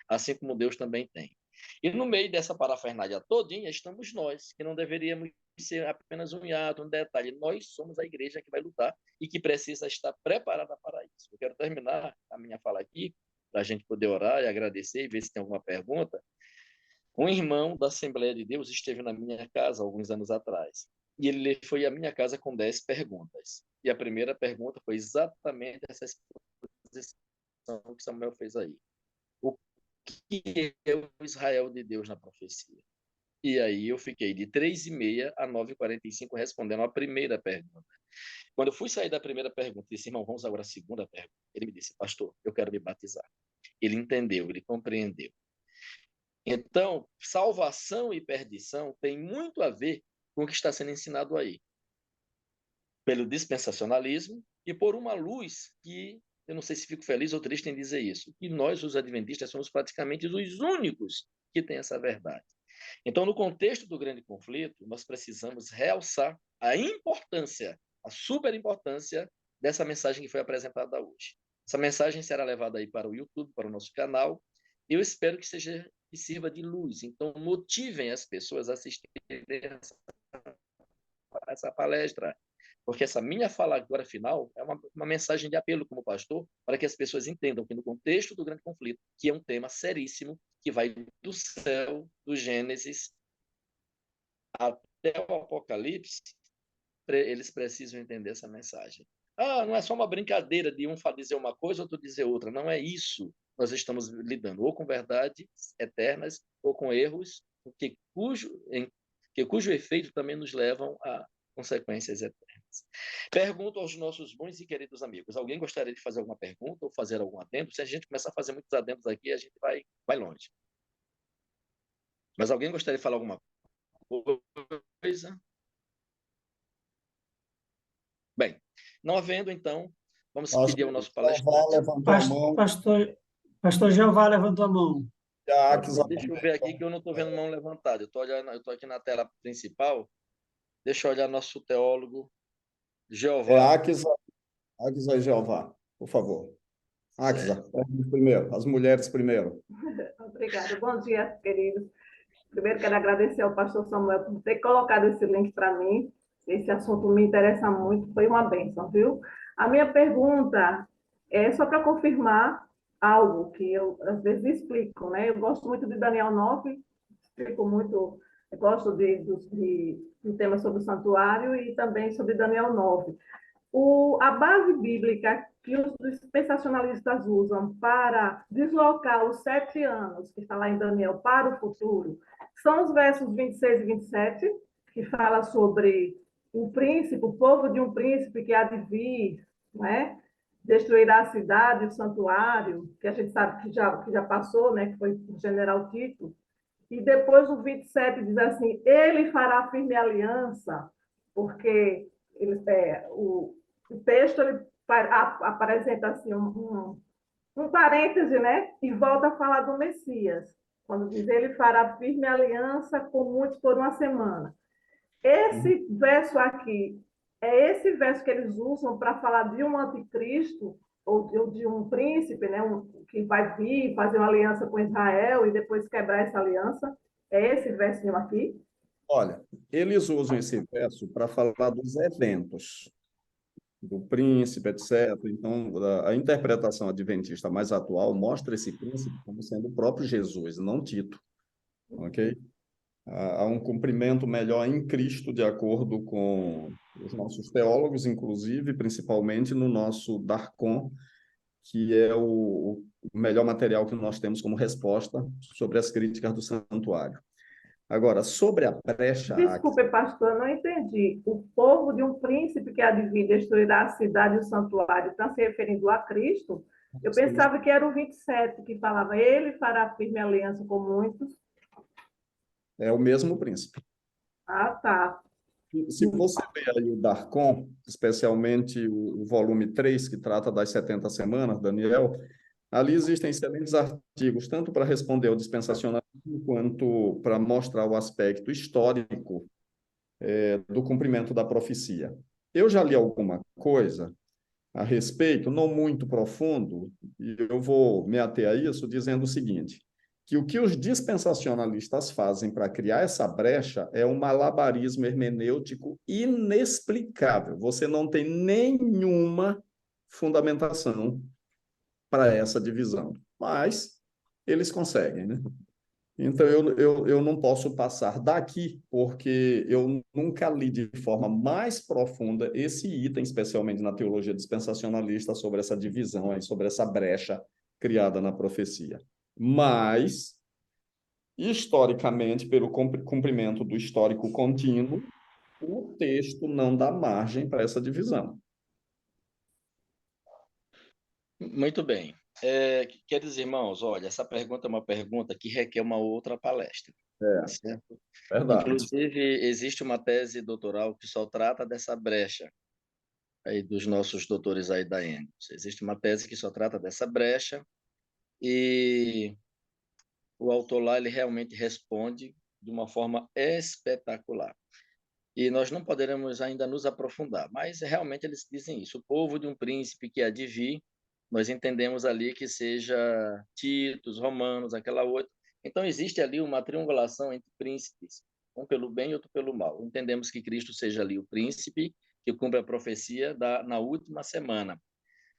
A: assim como Deus também tem. E no meio dessa parafernália todinha estamos nós, que não deveríamos ser apenas um hiato, um detalhe. Nós somos a igreja que vai lutar e que precisa estar preparada para isso. Eu quero terminar a minha fala aqui, para a gente poder orar e agradecer e ver se tem alguma pergunta. Um irmão da Assembleia de Deus esteve na minha casa alguns anos atrás. E ele foi à minha casa com 10 perguntas. E a primeira pergunta foi exatamente essa exposição que Samuel fez aí. O que é o Israel de Deus na profecia? E aí eu fiquei de 3h30 a 9h45 respondendo a primeira pergunta. Quando eu fui sair da primeira pergunta, disse, irmão, vamos agora à segunda pergunta. Ele me disse, pastor, eu quero me batizar. Ele entendeu, ele compreendeu. Então, salvação e perdição tem muito a ver com o que está sendo ensinado aí. Pelo dispensacionalismo e por uma luz que, eu não sei se fico feliz ou triste em dizer isso, que nós, os adventistas, somos praticamente os únicos que têm essa verdade. Então, no contexto do grande conflito, nós precisamos realçar a importância, a superimportância dessa mensagem que foi apresentada hoje. Essa mensagem será levada aí para o YouTube, para o nosso canal. Eu espero que sirva de luz. Então, motivem as pessoas a assistirem essa palestra, porque essa minha fala agora final é uma mensagem de apelo como pastor, para que as pessoas entendam que no contexto do grande conflito, que é um tema seríssimo, que vai do céu, do Gênesis, até o Apocalipse, eles precisam entender essa mensagem. Não é só uma brincadeira de um dizer uma coisa, outro dizer outra. Não é isso. Nós estamos lidando ou com verdades eternas ou com erros cujo efeito também nos levam a consequências eternas. Pergunto aos nossos bons e queridos amigos, alguém gostaria de fazer alguma pergunta ou fazer algum adendo? Se a gente começar a fazer muitos adendos aqui, a gente vai longe. Mas alguém gostaria de falar alguma coisa? Bem, não havendo, então, vamos pedir ao nosso palestrante.
C: Levantou a mão.
D: Pastor Jeová levantou a mão.
A: Deixa eu ver aqui que eu não estou vendo mão levantada. Eu estou aqui na tela principal. Deixa eu olhar nosso teólogo, Jeová.
C: Aquisa e Jeová, por favor. Aquisa, primeiro, as mulheres primeiro.
E: Obrigada. Bom dia, queridos. Primeiro, quero agradecer ao pastor Samuel por ter colocado esse link para mim. Esse assunto me interessa muito, foi uma bênção, viu? A minha pergunta é só para confirmar algo que eu, às vezes, explico, né? Eu gosto muito de Daniel 9, explico muito, eu gosto do tema sobre o santuário e também sobre Daniel 9. A base bíblica que os dispensacionalistas usam para deslocar os 7 anos, que está lá em Daniel, para o futuro, são os versos 26 e 27, que fala sobre o príncipe, o povo de um príncipe que há de vir, né? Destruirá a cidade, o santuário, que a gente sabe que já passou, né? Que foi o general Tito. E depois o 27 diz assim, ele fará firme aliança, porque o texto ele apresenta assim, um parêntese, né? E volta a falar do Messias, quando diz ele fará firme aliança com muitos por uma semana. Esse verso aqui é esse verso que eles usam para falar de um anticristo ou de um príncipe, né, que vai vir fazer uma aliança com Israel e depois quebrar essa aliança. É esse versinho aqui?
C: Olha, eles usam esse verso para falar dos eventos, do príncipe, etc. Então, a interpretação adventista mais atual mostra esse príncipe como sendo o próprio Jesus, não Tito, ok? Há um cumprimento melhor em Cristo, de acordo com os nossos teólogos, inclusive, principalmente no nosso Darcon, que é o melhor material que nós temos como resposta sobre as críticas do santuário. Agora, sobre a brecha...
E: Desculpe, pastor, eu não entendi. O povo de um príncipe que há de vir destruirá a cidade e o santuário, está se referindo a Cristo? Eu pensava que era o 27 que falava, ele fará firme aliança com muitos.
C: É o mesmo príncipe.
E: Ah, tá.
C: Se você ler aí o Darcon, especialmente o volume 3, que trata das 70 semanas, Daniel, ali existem excelentes artigos, tanto para responder ao dispensacionalismo, quanto para mostrar o aspecto histórico do cumprimento da profecia. Eu já li alguma coisa a respeito, não muito profundo, e eu vou me ater a isso dizendo o seguinte, que o que os dispensacionalistas fazem para criar essa brecha é um malabarismo hermenêutico inexplicável. Você não tem nenhuma fundamentação para essa divisão, mas eles conseguem, né? Então, eu não posso passar daqui, porque eu nunca li de forma mais profunda esse item, especialmente na teologia dispensacionalista, sobre essa divisão, aí, sobre essa brecha criada na profecia. Mas, historicamente, pelo cumprimento do histórico contínuo, o texto não dá margem para essa divisão.
A: Muito bem. Queridos irmãos, olha, essa pergunta é uma pergunta que requer uma outra palestra.
C: É,
A: certo?
C: verdade.
A: Inclusive, existe uma tese doutoral que só trata dessa brecha aí dos nossos doutores aí da ENGS. Existe uma tese que só trata dessa brecha e o autor lá ele realmente responde de uma forma espetacular. E nós não poderemos ainda nos aprofundar, mas realmente eles dizem isso. O povo de um príncipe que há de vir, nós entendemos ali que seja Tito, os romanos, aquela outra. Então existe ali uma triangulação entre príncipes, um pelo bem e outro pelo mal. Entendemos que Cristo seja ali o príncipe que cumpre a profecia na última semana.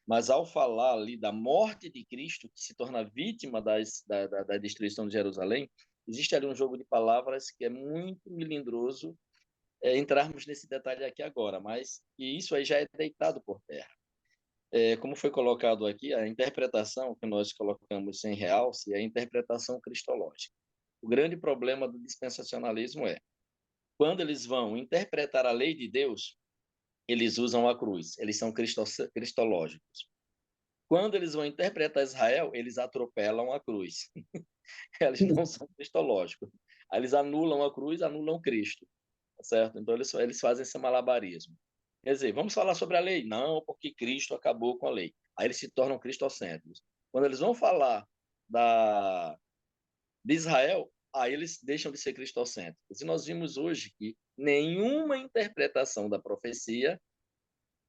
A: Mas ao falar ali da morte de Cristo, que se torna vítima da destruição de Jerusalém, existe ali um jogo de palavras que é muito melindroso entrarmos nesse detalhe aqui agora, mas que isso aí já é deitado por terra. Como foi colocado aqui, a interpretação que nós colocamos sem realce é a interpretação cristológica. O grande problema do dispensacionalismo é, quando eles vão interpretar a lei de Deus, eles usam a cruz, eles são cristológicos. Quando eles vão interpretar Israel, eles atropelam a cruz. Eles não são cristológicos. Aí eles anulam a cruz, anulam Cristo. Certo? Então, eles fazem esse malabarismo. Quer dizer, vamos falar sobre a lei? Não, porque Cristo acabou com a lei. Aí eles se tornam cristocêntricos. Quando eles vão falar de Israel, aí eles deixam de ser cristocêntricos. E nós vimos hoje que nenhuma interpretação da profecia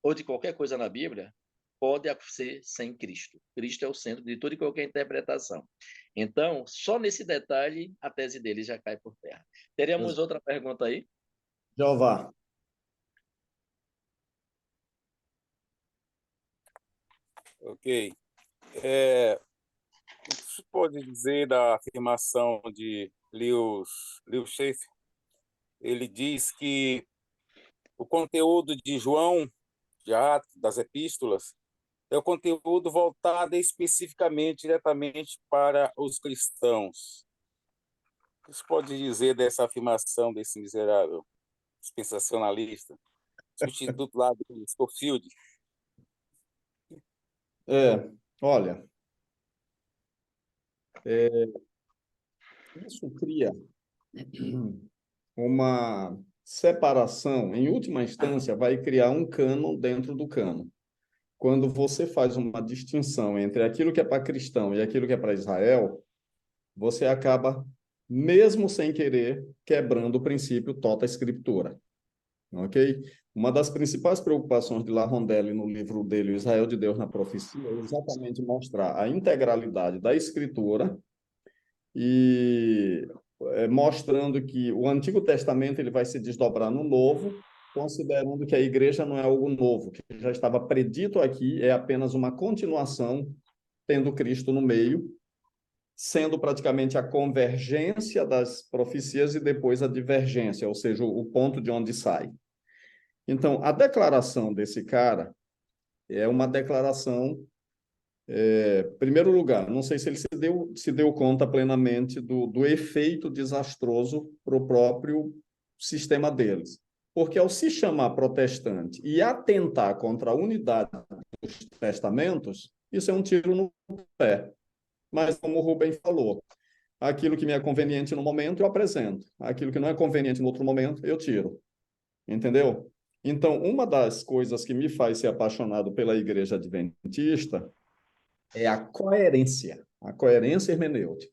A: ou de qualquer coisa na Bíblia pode ser sem Cristo. Cristo é o centro de toda e qualquer interpretação. Então, só nesse detalhe, a tese deles já cai por terra. Teríamos outra pergunta aí?
C: Jeová.
F: Ok. O que se pode dizer da afirmação de Lewis Schaeffer? Ele diz que o conteúdo de João, de Atos, das epístolas, é o conteúdo voltado especificamente, diretamente para os cristãos. O que se pode dizer dessa afirmação desse miserável dispensacionalista? Substituto lá do Scofield.
C: Olha, isso cria uma separação, em última instância, vai criar um cânon dentro do cânon. Quando você faz uma distinção entre aquilo que é para cristão e aquilo que é para Israel, você acaba, mesmo sem querer, quebrando o princípio tota scriptura. ok? Uma das principais preocupações de La Rondelli no livro dele, O Israel de Deus na Profecia, é exatamente mostrar a integralidade da Escritura e mostrando que o Antigo Testamento ele vai se desdobrar no Novo, considerando que a igreja não é algo novo, que já estava predito aqui, é apenas uma continuação, tendo Cristo no meio, sendo praticamente a convergência das profecias e depois a divergência, ou seja, o ponto de onde sai. Então, a declaração desse cara é uma declaração, em primeiro lugar, não sei se ele se deu conta plenamente do efeito desastroso para o próprio sistema deles. Porque ao se chamar protestante e atentar contra a unidade dos testamentos, isso é um tiro no pé. Mas, como o Rubem falou, aquilo que me é conveniente no momento, eu apresento. Aquilo que não é conveniente no outro momento, eu tiro. Entendeu? Então, uma das coisas que me faz ser apaixonado pela Igreja Adventista é a coerência hermenêutica.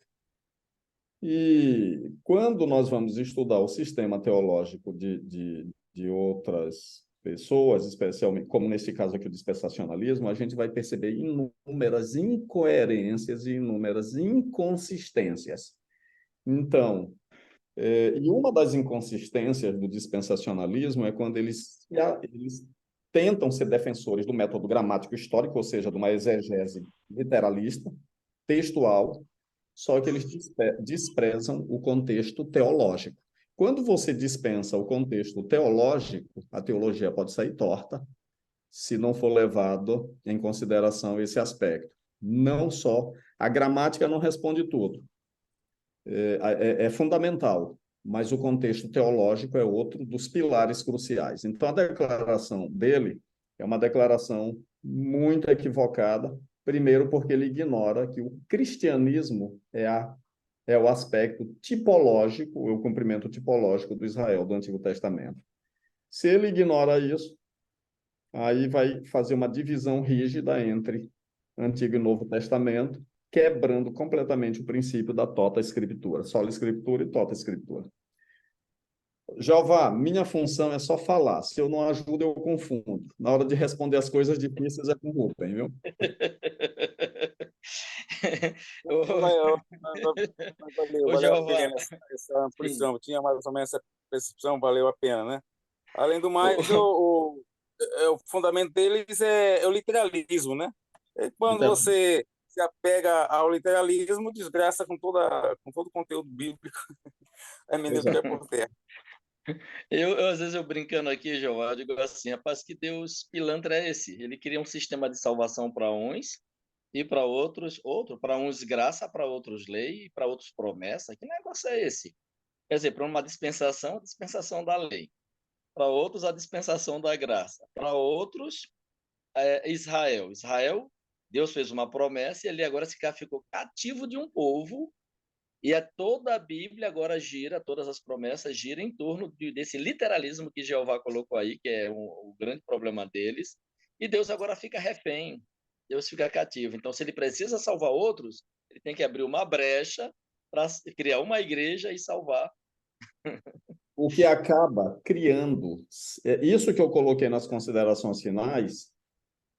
C: E quando nós vamos estudar o sistema teológico de outras pessoas, especialmente, como nesse caso aqui o dispensacionalismo, a gente vai perceber inúmeras incoerências e inúmeras inconsistências. Então, e uma das inconsistências do dispensacionalismo é quando eles tentam ser defensores do método gramático histórico, ou seja, de uma exegese literalista, textual, só que eles desprezam o contexto teológico. Quando você dispensa o contexto teológico, a teologia pode sair torta, se não for levado em consideração esse aspecto. Não só a gramática não responde tudo, é fundamental, mas o contexto teológico é outro dos pilares cruciais. Então, a declaração dele é uma declaração muito equivocada, primeiro porque ele ignora que o cristianismo é o aspecto tipológico, o cumprimento tipológico do Israel do Antigo Testamento. Se ele ignora isso, aí vai fazer uma divisão rígida entre Antigo e Novo Testamento, quebrando completamente o princípio da tota escritura, sola escritura e tota escritura. Jeová, minha função é só falar. Se eu não ajudo, eu confundo. Na hora de responder as coisas difíceis é com o Rubem, viu?
F: Valeu a pena essa ampliação. Tinha mais ou menos essa percepção, valeu a pena, né? Além do mais, o fundamento deles é o literalismo, né? E quando você se apega ao literalismo, desgraça com todo o conteúdo bíblico, é menino que é por terra.
A: Às vezes, eu brincando aqui, João, eu digo assim, rapaz, que Deus pilantra é esse? Ele cria um sistema de salvação para uns e para outros, para uns graça, para outros lei, e para outros promessa. Que negócio é esse? Quer dizer, para uma dispensação, a dispensação da lei. Para outros, a dispensação da graça. Para outros, Israel. Deus fez uma promessa e ele agora ficou cativo de um povo. E toda a Bíblia agora todas as promessas giram em torno desse literalismo que Jeová colocou aí, que é o grande problema deles. E Deus agora fica refém, Deus fica cativo. Então, se ele precisa salvar outros, ele tem que abrir uma brecha para criar uma igreja e salvar.
C: O que acaba criando, isso que eu coloquei nas considerações finais,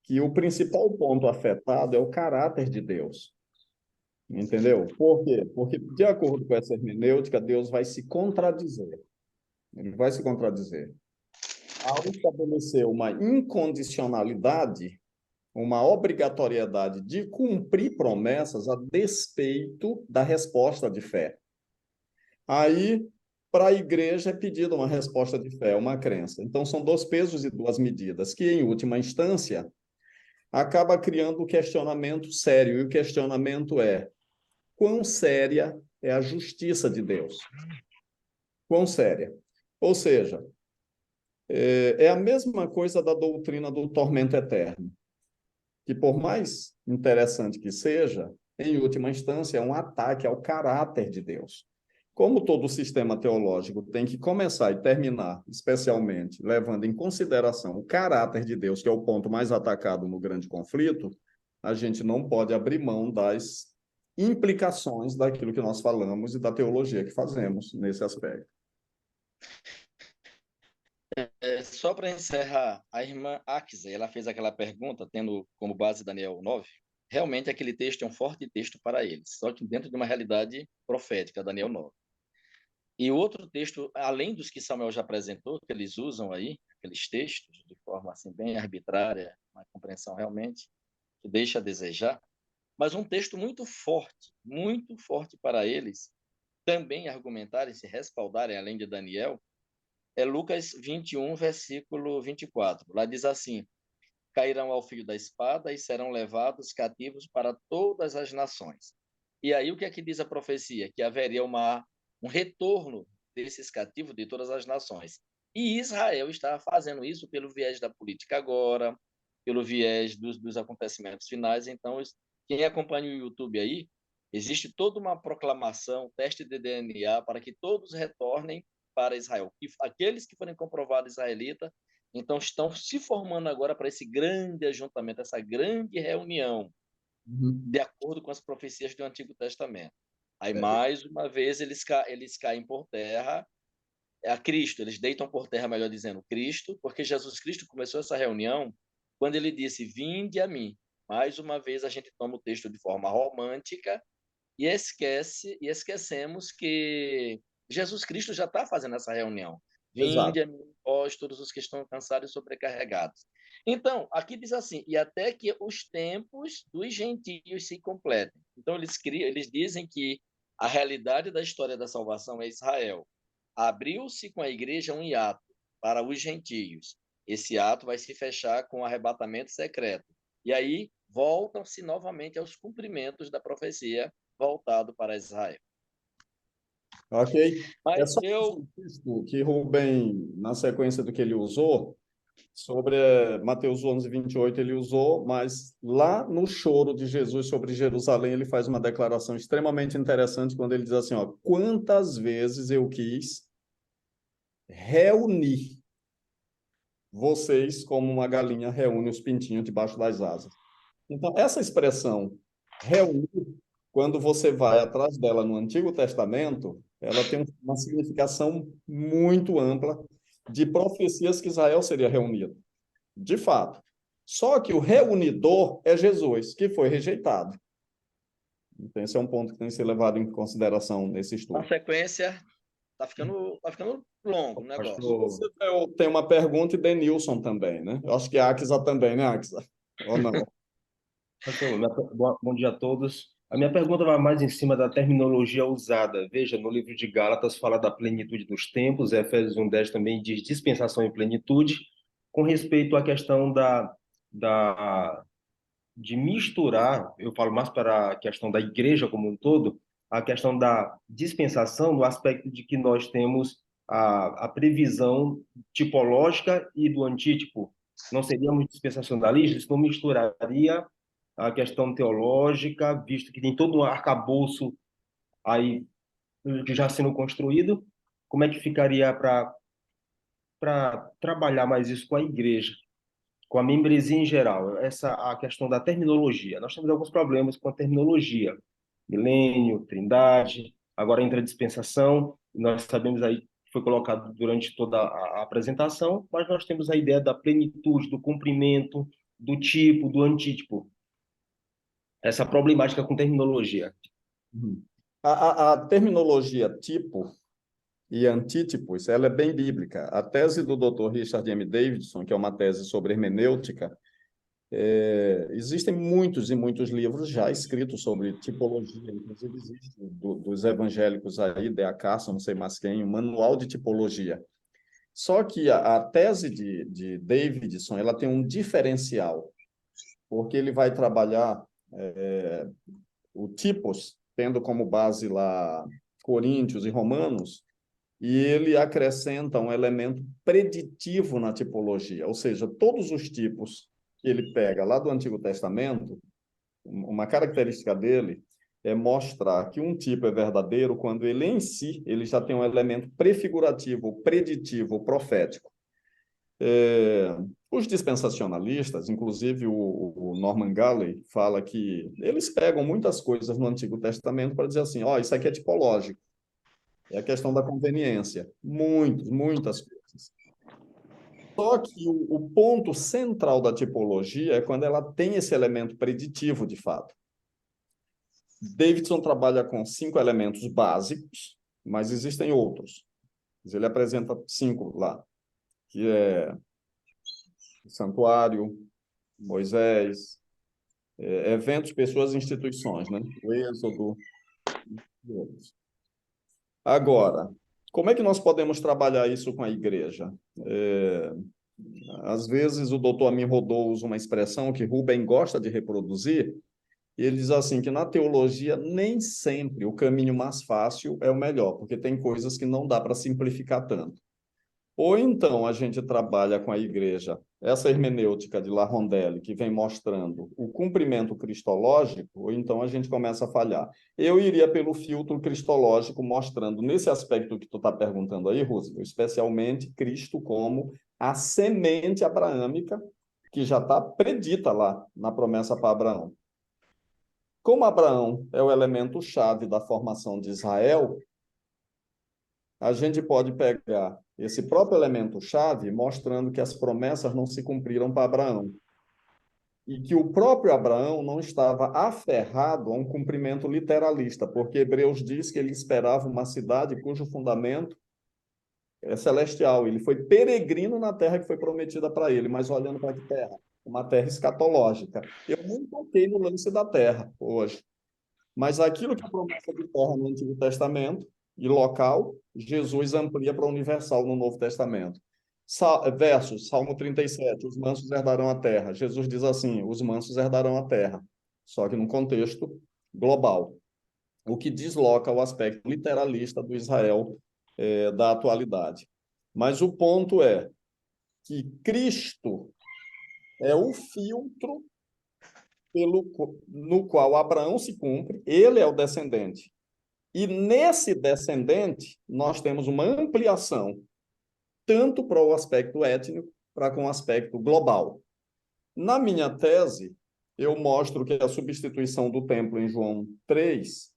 C: que o principal ponto afetado é o caráter de Deus. Entendeu? Por quê? Porque, de acordo com essa hermenêutica, Deus vai se contradizer. Ele vai se contradizer. Ao estabelecer uma incondicionalidade, uma obrigatoriedade de cumprir promessas a despeito da resposta de fé. Aí, para a igreja é pedida uma resposta de fé, uma crença. Então, são 2 pesos e 2 medidas, que, em última instância, acaba criando um questionamento sério. E o questionamento é: quão séria é a justiça de Deus? Quão séria? Ou seja, é a mesma coisa da doutrina do tormento eterno, que por mais interessante que seja, em última instância, é um ataque ao caráter de Deus. Como todo sistema teológico tem que começar e terminar, especialmente, levando em consideração o caráter de Deus, que é o ponto mais atacado no grande conflito, a gente não pode abrir mão das implicações daquilo que nós falamos e da teologia que fazemos nesse aspecto.
A: Só para encerrar, a irmã Aksa, ela fez aquela pergunta, tendo como base Daniel 9. Realmente, aquele texto é um forte texto para eles, só que dentro de uma realidade profética, Daniel 9. E o outro texto, além dos que Samuel já apresentou, que eles usam aí, aqueles textos, de forma assim bem arbitrária, uma compreensão realmente que deixa a desejar, mas um texto muito forte para eles, também argumentarem, se respaldarem, além de Daniel, é Lucas 21, versículo 24. Lá diz assim: cairão ao fio da espada e serão levados cativos para todas as nações. E aí o que é que diz a profecia? Que haveria um retorno desses cativos de todas as nações. E Israel está fazendo isso pelo viés da política agora, pelo viés dos acontecimentos finais. Então, quem acompanha o YouTube aí, existe toda uma proclamação, teste de DNA, para que todos retornem para Israel. E aqueles que forem comprovados israelitas, então estão se formando agora para esse grande ajuntamento, essa grande reunião, de acordo com as profecias do Antigo Testamento. Aí, mais uma vez, eles caem por terra a Cristo, eles deitam por terra, melhor dizendo, Cristo, porque Jesus Cristo começou essa reunião quando ele disse: vinde a mim. Mais uma vez, a gente toma o texto de forma romântica e esquecemos que Jesus Cristo já está fazendo essa reunião.
C: Exato.
A: Vinde a mim, vós, todos os que estão cansados e sobrecarregados. Então, aqui diz assim: e até que os tempos dos gentios se completem. Então, eles dizem que a realidade da história da salvação é Israel. Abriu-se com a igreja um hiato para os gentios. Esse ato vai se fechar com o arrebatamento secreto. E aí voltam-se novamente aos cumprimentos da profecia voltado para Israel.
C: Ok. É
A: Mas
C: só
A: eu,
C: um texto que Rubem, na sequência do que ele usou, sobre Mateus 11, 28, ele usou, mas lá no choro de Jesus sobre Jerusalém, ele faz uma declaração extremamente interessante quando ele diz assim, ó, quantas vezes eu quis reunir vocês como uma galinha reúne os pintinhos debaixo das asas. Então, essa expressão reunir, quando você vai atrás dela no Antigo Testamento, ela tem uma significação muito ampla de profecias que Israel seria reunido. De fato. Só que o reunidor é Jesus, que foi rejeitado. Então, esse é um ponto que tem que ser levado em consideração nesse
A: na
C: estudo.
A: sequência, tá ficando longo o negócio.
C: Você tem uma pergunta e Denilson também, né? Eu acho que a Aksa também, né, Aksa? Ou não?
G: Pastor, bom dia a todos. A minha pergunta vai mais em cima da terminologia usada. Veja, no livro de Gálatas fala da plenitude dos tempos, Efésios 1:10 também diz dispensação e plenitude, com respeito à questão de misturar, eu falo mais para a questão da igreja como um todo, a questão da dispensação no aspecto de que nós temos a previsão tipológica e do antítipo. Não seríamos dispensacionalistas, não misturaria a questão teológica, visto que tem todo um arcabouço aí já sendo construído, como é que ficaria para trabalhar mais isso com a igreja, com a membresia em geral? Essa a questão da terminologia. Nós temos alguns problemas com a terminologia. Milênio, Trindade, agora entra a dispensação, nós sabemos aí que foi colocado durante toda a apresentação, mas nós temos a ideia da plenitude, do cumprimento, do tipo, do antítipo. Essa problemática com terminologia.
C: A terminologia tipo e antítipos, ela é bem bíblica. A tese do Dr. Richard M. Davidson, que é uma tese sobre hermenêutica, existem muitos e muitos livros já escritos sobre tipologia, inclusive existe dos evangélicos aí, D.A. Carson, não sei mais quem, um manual de tipologia. Só que a tese de Davidson, ela tem um diferencial, porque ele vai trabalhar o tipos, tendo como base lá Coríntios e Romanos, e ele acrescenta um elemento preditivo na tipologia, ou seja, todos os tipos que ele pega lá do Antigo Testamento, uma característica dele é mostrar que um tipo é verdadeiro quando ele em si ele já tem um elemento prefigurativo, preditivo, profético. Os dispensacionalistas, inclusive o Norman Galley, fala que eles pegam muitas coisas no Antigo Testamento para dizer assim, ó, isso aqui é tipológico. É a questão da conveniência. Muitas coisas. Só que o ponto central da tipologia é quando ela tem esse elemento preditivo, de fato. Davidson trabalha com 5 elementos básicos, mas existem outros. Ele apresenta 5 lá, que é santuário, Moisés, eventos, pessoas e instituições, né? O Êxodo. Agora, como é que nós podemos trabalhar isso com a igreja? Às vezes o doutor Amin Rodou usa uma expressão que Rubem gosta de reproduzir, e ele diz assim, que na teologia nem sempre o caminho mais fácil é o melhor, porque tem coisas que não dá para simplificar tanto. Ou então a gente trabalha com a igreja, essa hermenêutica de La Rondelli, que vem mostrando o cumprimento cristológico, ou então a gente começa a falhar. Eu iria pelo filtro cristológico, mostrando nesse aspecto que tu está perguntando aí, Roosevelt, especialmente Cristo como a semente abraâmica, que já está predita lá na promessa para Abraão. Como Abraão é o elemento-chave da formação de Israel, a gente pode pegar esse próprio elemento-chave mostrando que as promessas não se cumpriram para Abraão. E que o próprio Abraão não estava aferrado a um cumprimento literalista, porque Hebreus diz que ele esperava uma cidade cujo fundamento é celestial. Ele foi peregrino na terra que foi prometida para ele, mas olhando para que terra? Uma terra escatológica. Eu não toquei no lance da terra hoje. Mas aquilo que é promessa de terra no Antigo Testamento e local, Jesus amplia para o universal no Novo Testamento. Versos, Salmo 37, os mansos herdarão a terra. Jesus diz assim, os mansos herdarão a terra, só que num contexto global, o que desloca o aspecto literalista do Israel da atualidade. Mas o ponto é que Cristo é o filtro no qual Abraão se cumpre, ele é o descendente. E nesse descendente, nós temos uma ampliação, tanto para o aspecto étnico, para com o aspecto global. Na minha tese, eu mostro que a substituição do templo em João 3,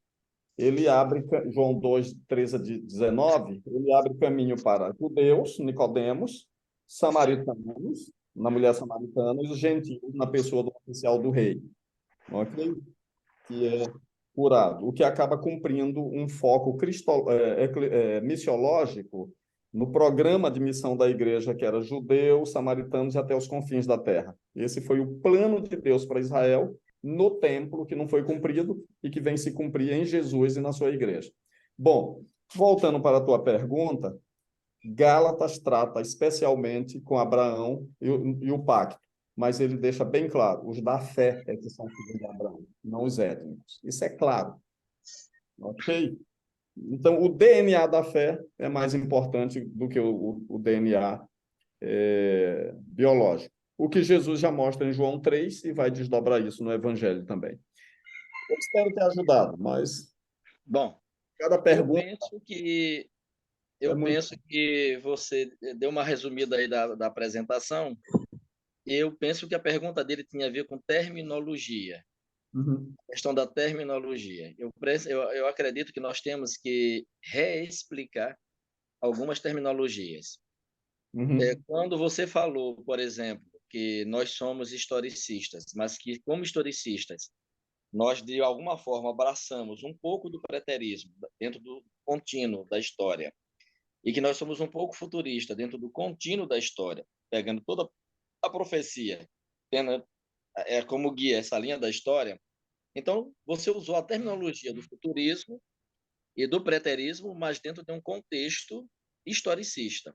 C: ele abre, João 2, 13 a 19, ele abre caminho para judeus, Nicodemos, samaritanos, na mulher samaritana, e os gentios na pessoa do oficial do rei, ok? Que é curado, o que acaba cumprindo um foco missiológico no programa de missão da igreja, que era judeus, samaritanos e até os confins da terra. Esse foi o plano de Deus para Israel no templo, que não foi cumprido e que vem se cumprir em Jesus e na sua igreja. Bom, voltando para a tua pergunta, Gálatas trata especialmente com Abraão e o pacto, mas ele deixa bem claro, os da fé é que são filhos de Abraão, não os étnicos. Isso é claro. Ok? Então, o DNA da fé é mais importante do que o DNA biológico. O que Jesus já mostra em João 3 e vai desdobrar isso no Evangelho também. Eu espero ter ajudado, mas
A: Bom,
C: cada pergunta
A: eu penso que você deu uma resumida aí da apresentação. Eu penso que a pergunta dele tinha a ver com terminologia, a questão da terminologia. Eu acredito que nós temos que reexplicar algumas terminologias. Quando você falou, por exemplo, que nós somos historicistas, mas que, como historicistas, nós, de alguma forma, abraçamos um pouco do preterismo dentro do contínuo da história, e que nós somos um pouco futuristas dentro do contínuo da história, pegando toda a profecia, tendo como guia essa linha da história. Então, você usou a terminologia do futurismo e do preterismo, mas dentro de um contexto historicista.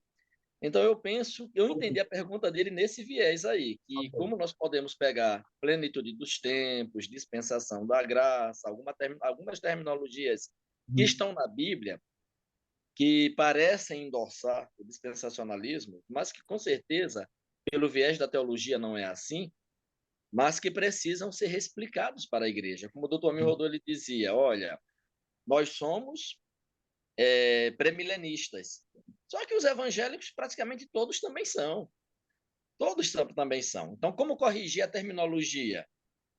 A: Então, eu entendi a pergunta dele nesse viés aí, que como nós podemos pegar plenitude dos tempos, dispensação da graça, algumas terminologias que estão na Bíblia, que parecem endossar o dispensacionalismo, mas que, com certeza, pelo viés da teologia não é assim, mas que precisam ser explicados para a igreja. Como o doutor Amir Rodolfo ele dizia, olha, nós somos pré-milenistas. Só que os evangélicos praticamente todos também são. Todos também são. Então, como corrigir a terminologia?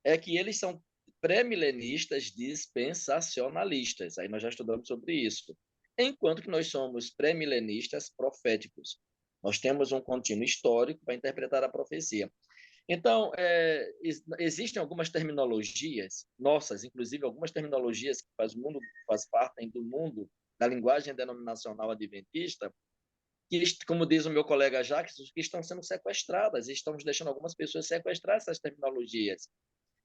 A: É que eles são pré-milenistas dispensacionalistas. Aí nós já estudamos sobre isso. Enquanto que nós somos pré-milenistas proféticos. Nós temos um contínuo histórico para interpretar a profecia. Então, existem algumas terminologias nossas, inclusive algumas terminologias que partem do mundo da linguagem denominacional adventista, que, como diz o meu colega Jacques, que estão sendo sequestradas, e estamos deixando algumas pessoas sequestrar essas terminologias,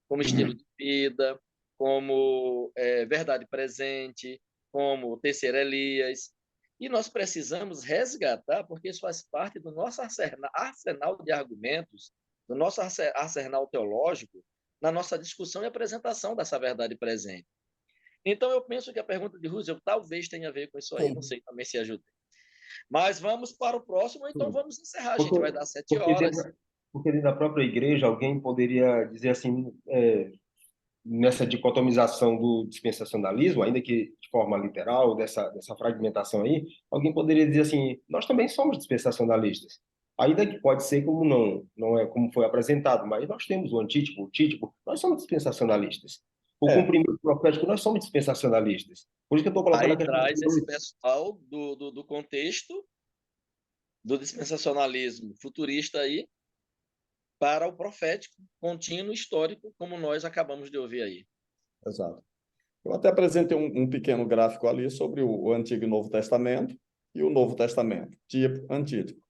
A: como estilo de vida, como verdade presente, como terceiro Elias. E nós precisamos resgatar, porque isso faz parte do nosso arsenal de argumentos, do nosso arsenal teológico, na nossa discussão e apresentação dessa verdade presente. Então, eu penso que a pergunta de Roosevelt talvez tenha a ver com isso aí, não sei também se ajuda. Mas vamos para o próximo, então vamos encerrar, a gente vai dar 7 horas.
G: Porque dentro da própria igreja, alguém poderia dizer assim, nessa dicotomização do dispensacionalismo, ainda que de forma literal, dessa fragmentação aí, alguém poderia dizer assim, nós também somos dispensacionalistas. Ainda que pode ser como não é como foi apresentado, mas nós temos o antítipo, o títipo, nós somos dispensacionalistas. O cumprimento profético, nós somos dispensacionalistas. Por isso que eu estou colocando
A: aí traz esse pessoal do contexto do dispensacionalismo futurista aí para o profético contínuo histórico, como nós acabamos de ouvir aí.
C: Exato. Eu até apresentei um pequeno gráfico ali sobre o Antigo e Novo Testamento e o Novo Testamento, tipo, antítipo.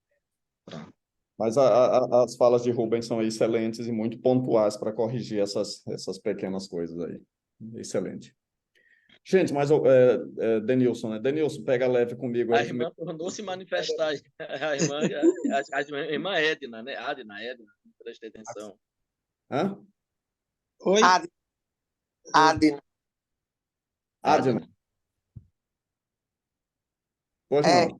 C: Mas as falas de Rubens são excelentes e muito pontuais para corrigir essas pequenas coisas aí. Excelente. Gente, mas Denilson, né? Denilson, pega leve comigo.
A: A irmã tornou se manifestar. A irmã Edna, né? Edna, preste atenção.
C: Hã?
H: Oi?
I: Adna.
C: Adna. Pois não.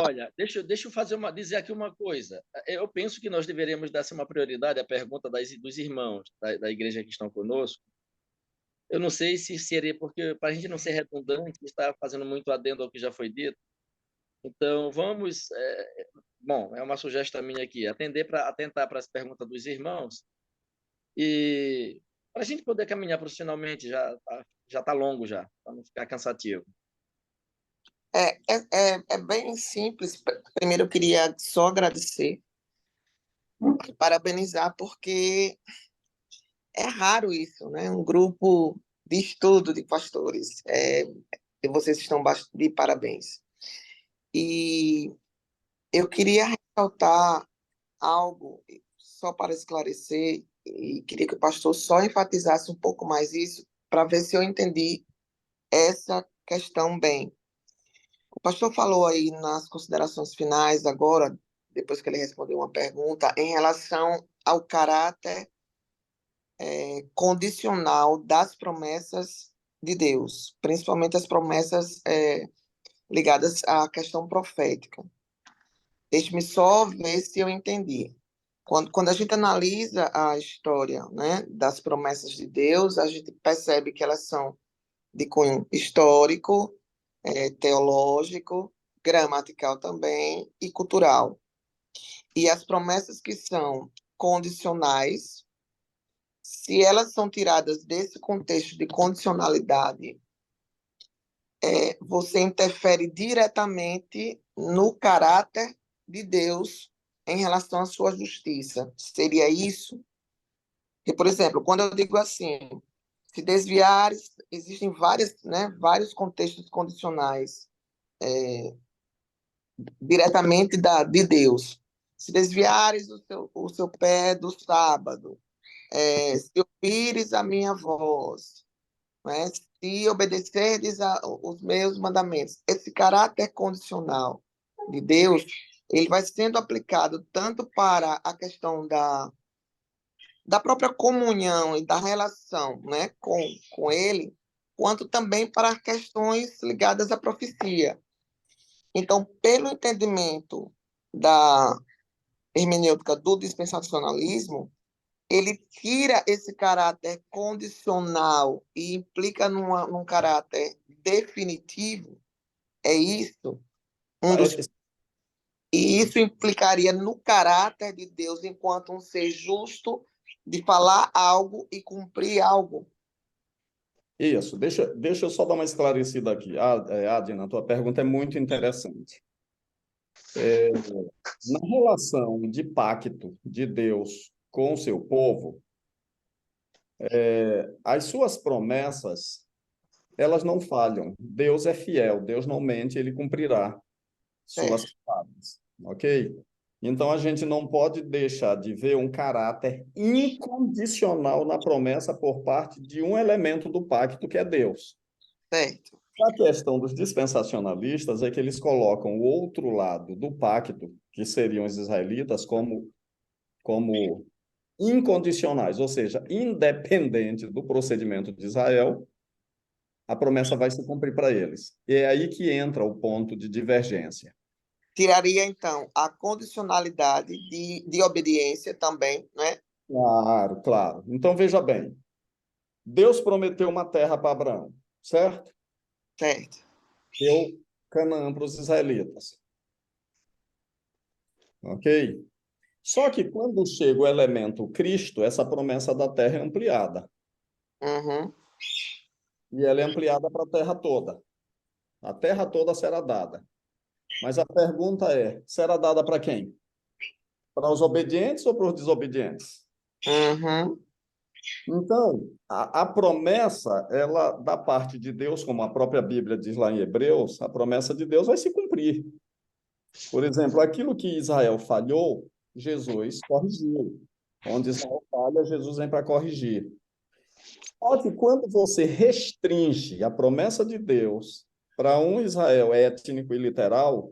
A: Olha, deixa eu dizer aqui uma coisa. Eu penso que nós deveríamos dar uma prioridade à pergunta dos irmãos da igreja que estão conosco. Eu não sei se seria, porque para a gente não ser redundante, está fazendo muito adendo ao que já foi dito. Então, vamos... bom, é uma sugestão minha aqui, atentar para as perguntas dos irmãos e para a gente poder caminhar profissionalmente, já está longo já, para não ficar cansativo.
I: É bem simples. Primeiro, eu queria só agradecer, parabenizar, porque é raro isso, né? Um grupo de estudo de pastores. E vocês estão de parabéns. E eu queria ressaltar algo, só para esclarecer, e queria que o pastor só enfatizasse um pouco mais isso, para ver se eu entendi essa questão bem. O pastor falou aí nas considerações finais agora, depois que ele respondeu uma pergunta, em relação ao caráter condicional das promessas de Deus, principalmente as promessas ligadas à questão profética. Deixe-me só ver se eu entendi. Quando a gente analisa a história, né, das promessas de Deus, a gente percebe que elas são de cunho histórico, teológico, gramatical também e cultural. E as promessas que são condicionais, se elas são tiradas desse contexto de condicionalidade, você interfere diretamente no caráter de Deus em relação à sua justiça. Seria isso? Que, por exemplo, quando eu digo assim, se desviares, existem vários contextos condicionais diretamente de Deus. Se desviares o seu pé do sábado, se ouvires a minha voz, né? Se obedecerdes os meus mandamentos, esse caráter condicional de Deus, ele vai sendo aplicado tanto para a questão da própria comunhão e da relação, né, com ele, quanto também para questões ligadas à profecia. Então, pelo entendimento da hermenêutica do dispensacionalismo, ele tira esse caráter condicional e implica num caráter definitivo. É isso? E isso implicaria no caráter de Deus enquanto um ser justo de falar algo e cumprir algo.
C: Isso, deixa eu só dar uma esclarecida aqui. Adina, a tua pergunta é muito interessante. Na relação de pacto de Deus com o seu povo, as suas promessas, elas não falham. Deus é fiel, Deus não mente, ele cumprirá suas
I: Certo.
C: palavras, ok? Então, a gente não pode deixar de ver um caráter incondicional na promessa por parte de um elemento do pacto, que é Deus.
I: Certo.
C: A questão dos dispensacionalistas é que eles colocam o outro lado do pacto, que seriam os israelitas, como incondicionais, ou seja, independente do procedimento de Israel, a promessa vai se cumprir para eles. E é aí que entra o ponto de divergência.
I: Tiraria, então, a condicionalidade de obediência também, né?
C: Claro, claro. Então, veja bem, Deus prometeu uma terra para Abraão, certo?
I: Certo.
C: Deu Canaã para os israelitas, ok? Só que quando chega o elemento Cristo, essa promessa da terra é ampliada.
I: Uhum.
C: E ela é ampliada para a terra toda. A terra toda será dada. Mas a pergunta é, será dada para quem? Para os obedientes ou para os desobedientes?
I: Uhum.
C: Então, a promessa, ela, da parte de Deus, como a própria Bíblia diz lá em Hebreus, a promessa de Deus vai se cumprir. Por exemplo, aquilo que Israel falhou, Jesus corrigiu. Onde Israel falha, Jesus vem para corrigir. Só que quando você restringe a promessa de Deus para um Israel étnico e literal,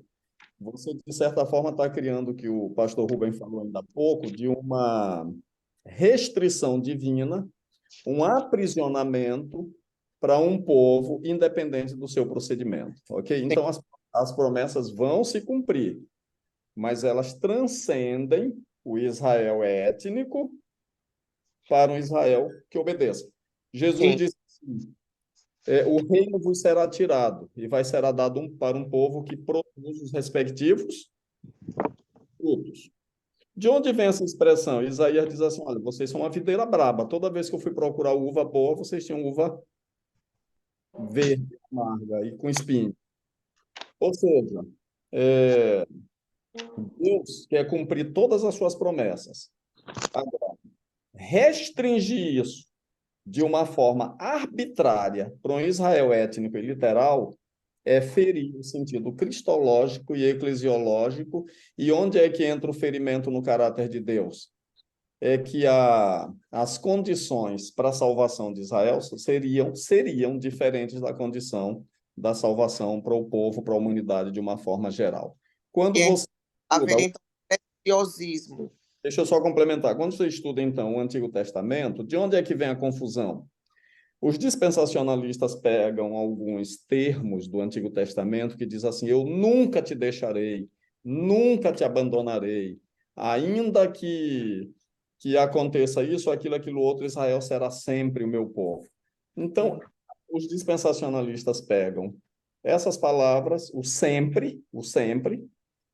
C: você, de certa forma, está criando o que o pastor Rubem falou ainda há pouco, de uma restrição divina, um aprisionamento para um povo independente do seu procedimento, ok? Então, as promessas vão se cumprir, mas elas transcendem o Israel étnico para um Israel que obedeça. Jesus
I: Sim.
C: disse assim, o reino vos será tirado e vai ser dado para um povo que produz os respectivos frutos. De onde vem essa expressão? Isaías diz assim, olha, vocês são uma videira braba. Toda vez que eu fui procurar uva boa, vocês tinham uva verde, amarga e com espinho. Ou seja, Deus quer cumprir todas as suas promessas. Agora, restringir isso de uma forma arbitrária para um Israel étnico e literal é ferir o sentido cristológico e eclesiológico. E onde é que entra o ferimento no caráter de Deus? É que as condições para a salvação de Israel seriam diferentes da condição da salvação para o povo, para a humanidade de uma forma geral. Quando
I: E
C: você
I: haveria,
C: estuda,
I: então, preciosismo.
C: deixa eu só complementar, quando você estuda, então, o Antigo Testamento, de onde é que vem a confusão? Os dispensacionalistas pegam alguns termos do Antigo Testamento que diz assim, eu nunca te deixarei, nunca te abandonarei, ainda que aconteça isso, aquilo outro, Israel será sempre o meu povo. Então, os dispensacionalistas pegam essas palavras, o sempre,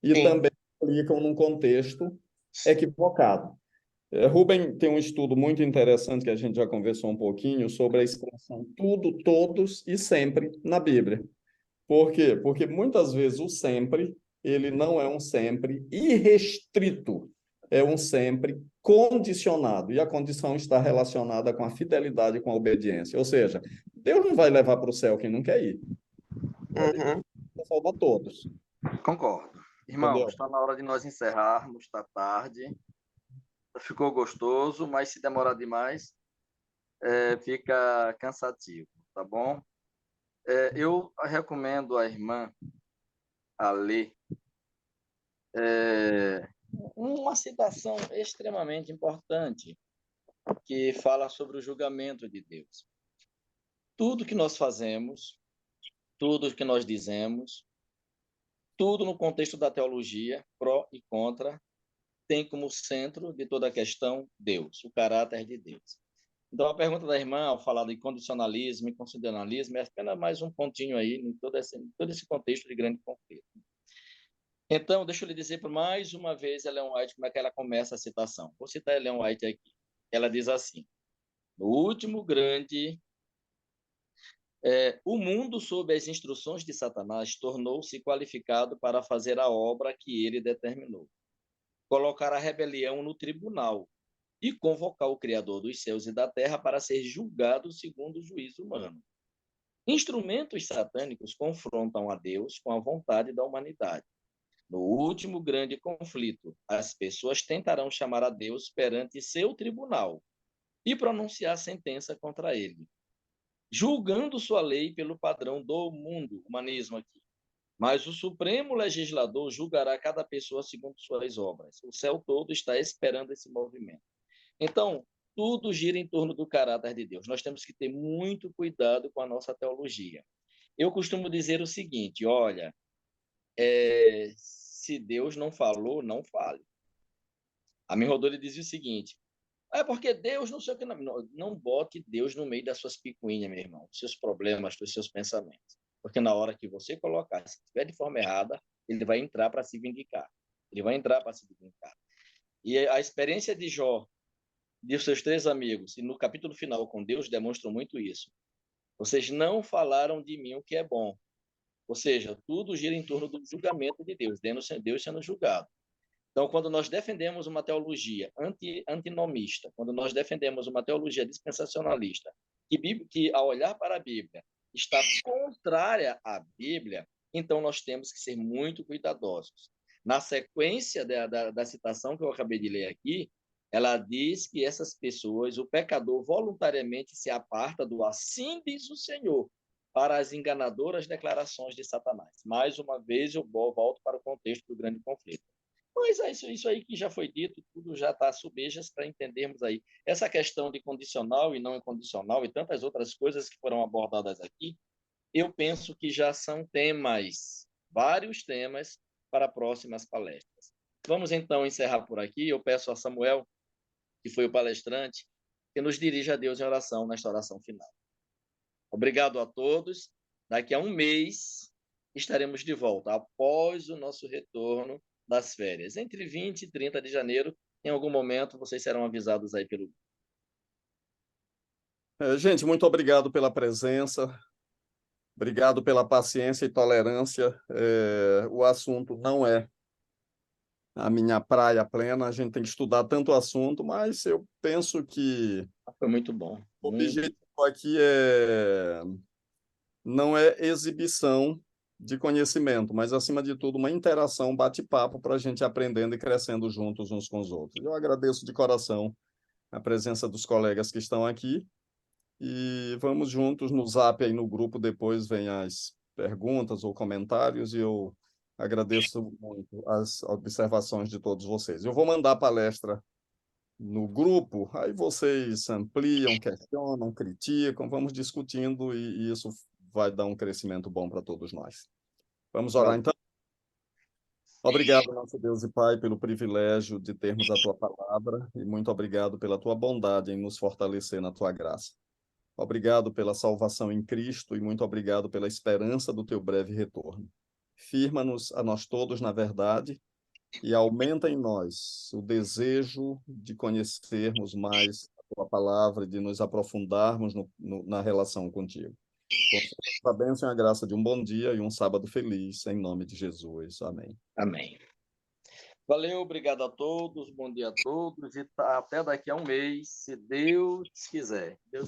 C: e
I: Sim.
C: também aplicam num contexto equivocado. Rubem tem um estudo muito interessante que a gente já conversou um pouquinho sobre a expressão tudo, todos e sempre na Bíblia. Por quê? Porque muitas vezes o sempre, ele não é um sempre irrestrito, é um sempre condicionado, e a condição está relacionada com a fidelidade e com a obediência. Ou seja, Deus não vai levar para o céu quem não quer ir.
I: Uhum.
C: Vai salvar todos.
A: Concordo. Irmãos,
C: Entendeu?
A: está na hora de nós encerrarmos, está tarde. Ficou gostoso, mas se demorar demais, fica cansativo, tá bom? Eu recomendo à irmã a ler uma citação extremamente importante que fala sobre o julgamento de Deus. Tudo que nós fazemos, tudo que nós dizemos, tudo no contexto da teologia, pró e contra, tem como centro de toda a questão Deus, o caráter de Deus. Então, a pergunta da irmã, ao falar de condicionalismo e constitucionalismo, é apenas mais um pontinho aí em todo esse contexto de grande conflito. Então, deixa eu lhe dizer por mais uma vez, Ellen White, como é que ela começa a citação. Vou citar Ellen White aqui. Ela diz assim, no último grande O mundo, sob as instruções de Satanás, tornou-se qualificado para fazer a obra que ele determinou. Colocar a rebelião no tribunal e convocar o Criador dos céus e da terra para ser julgado segundo o juízo humano. Instrumentos satânicos confrontam a Deus com a vontade da humanidade. No último grande conflito, as pessoas tentarão chamar a Deus perante seu tribunal e pronunciar sentença contra ele, julgando sua lei pelo padrão do mundo, humanismo aqui. Mas o Supremo Legislador julgará cada pessoa segundo suas obras. O céu todo está esperando esse movimento. Então, tudo gira em torno do caráter de Deus. Nós temos que ter muito cuidado com a nossa teologia. Eu costumo dizer o seguinte, olha, se Deus não falou, não fale. A mim Rodolfo dizia o seguinte, porque Deus não sei o que... Não bote Deus no meio das suas picuinhas, meu irmão, dos seus problemas, dos seus pensamentos. Porque na hora que você colocar, se estiver de forma errada, ele vai entrar para se vindicar. Ele vai entrar para se vindicar. E a experiência de Jó, de seus 3 amigos, e no capítulo final com Deus, demonstram muito isso. Vocês não falaram de mim o que é bom. Ou seja, tudo gira em torno do julgamento de Deus, Deus sendo julgado. Então, quando nós defendemos uma teologia antinomista, quando nós defendemos uma teologia dispensacionalista, que ao olhar para a Bíblia está contrária à Bíblia, então nós temos que ser muito cuidadosos. Na sequência da citação que eu acabei de ler aqui, ela diz que essas pessoas, o pecador voluntariamente se aparta do assim diz o Senhor, para as enganadoras declarações de Satanás. Mais uma vez, eu volto para o contexto do grande conflito. Mas é isso aí que já foi dito, tudo já está subejas para entendermos aí. Essa questão de condicional e não incondicional e tantas outras coisas que foram abordadas aqui, eu penso que já são temas, vários temas, para próximas palestras. Vamos então encerrar por aqui. Eu peço a Samuel, que foi o palestrante, que nos dirija a Deus em oração nesta oração final. Obrigado a todos. Daqui a um mês estaremos de volta, após o nosso retorno das férias. Entre 20 e 30 de janeiro, em algum momento, vocês serão avisados aí pelo...
C: Gente, muito obrigado pela presença, obrigado pela paciência e tolerância. O assunto não é a minha praia plena, a gente tem que estudar tanto o assunto, mas eu penso que
A: Foi muito bom.
C: o objetivo aqui não é exibição de conhecimento, mas, acima de tudo, uma interação, bate-papo para a gente aprendendo e crescendo juntos uns com os outros. Eu agradeço de coração a presença dos colegas que estão aqui e vamos juntos no Zap aí no grupo, depois vem as perguntas ou comentários e eu agradeço muito as observações de todos vocês. Eu vou mandar a palestra no grupo, aí vocês ampliam, questionam, criticam, vamos discutindo e isso vai dar um crescimento bom para todos nós. Vamos orar, então? Obrigado, nosso Deus e Pai, pelo privilégio de termos a Tua palavra e muito obrigado pela Tua bondade em nos fortalecer na Tua graça. Obrigado pela salvação em Cristo e muito obrigado pela esperança do Teu breve retorno. Firma-nos a nós todos na verdade e aumenta em nós o desejo de conhecermos mais a Tua palavra e de nos aprofundarmos na relação contigo. A bênção e a graça de um bom dia e um sábado feliz, em nome de Jesus. Amém.
A: Amém. Valeu, obrigado a todos, bom dia a todos e até daqui a um mês, se Deus quiser. Deus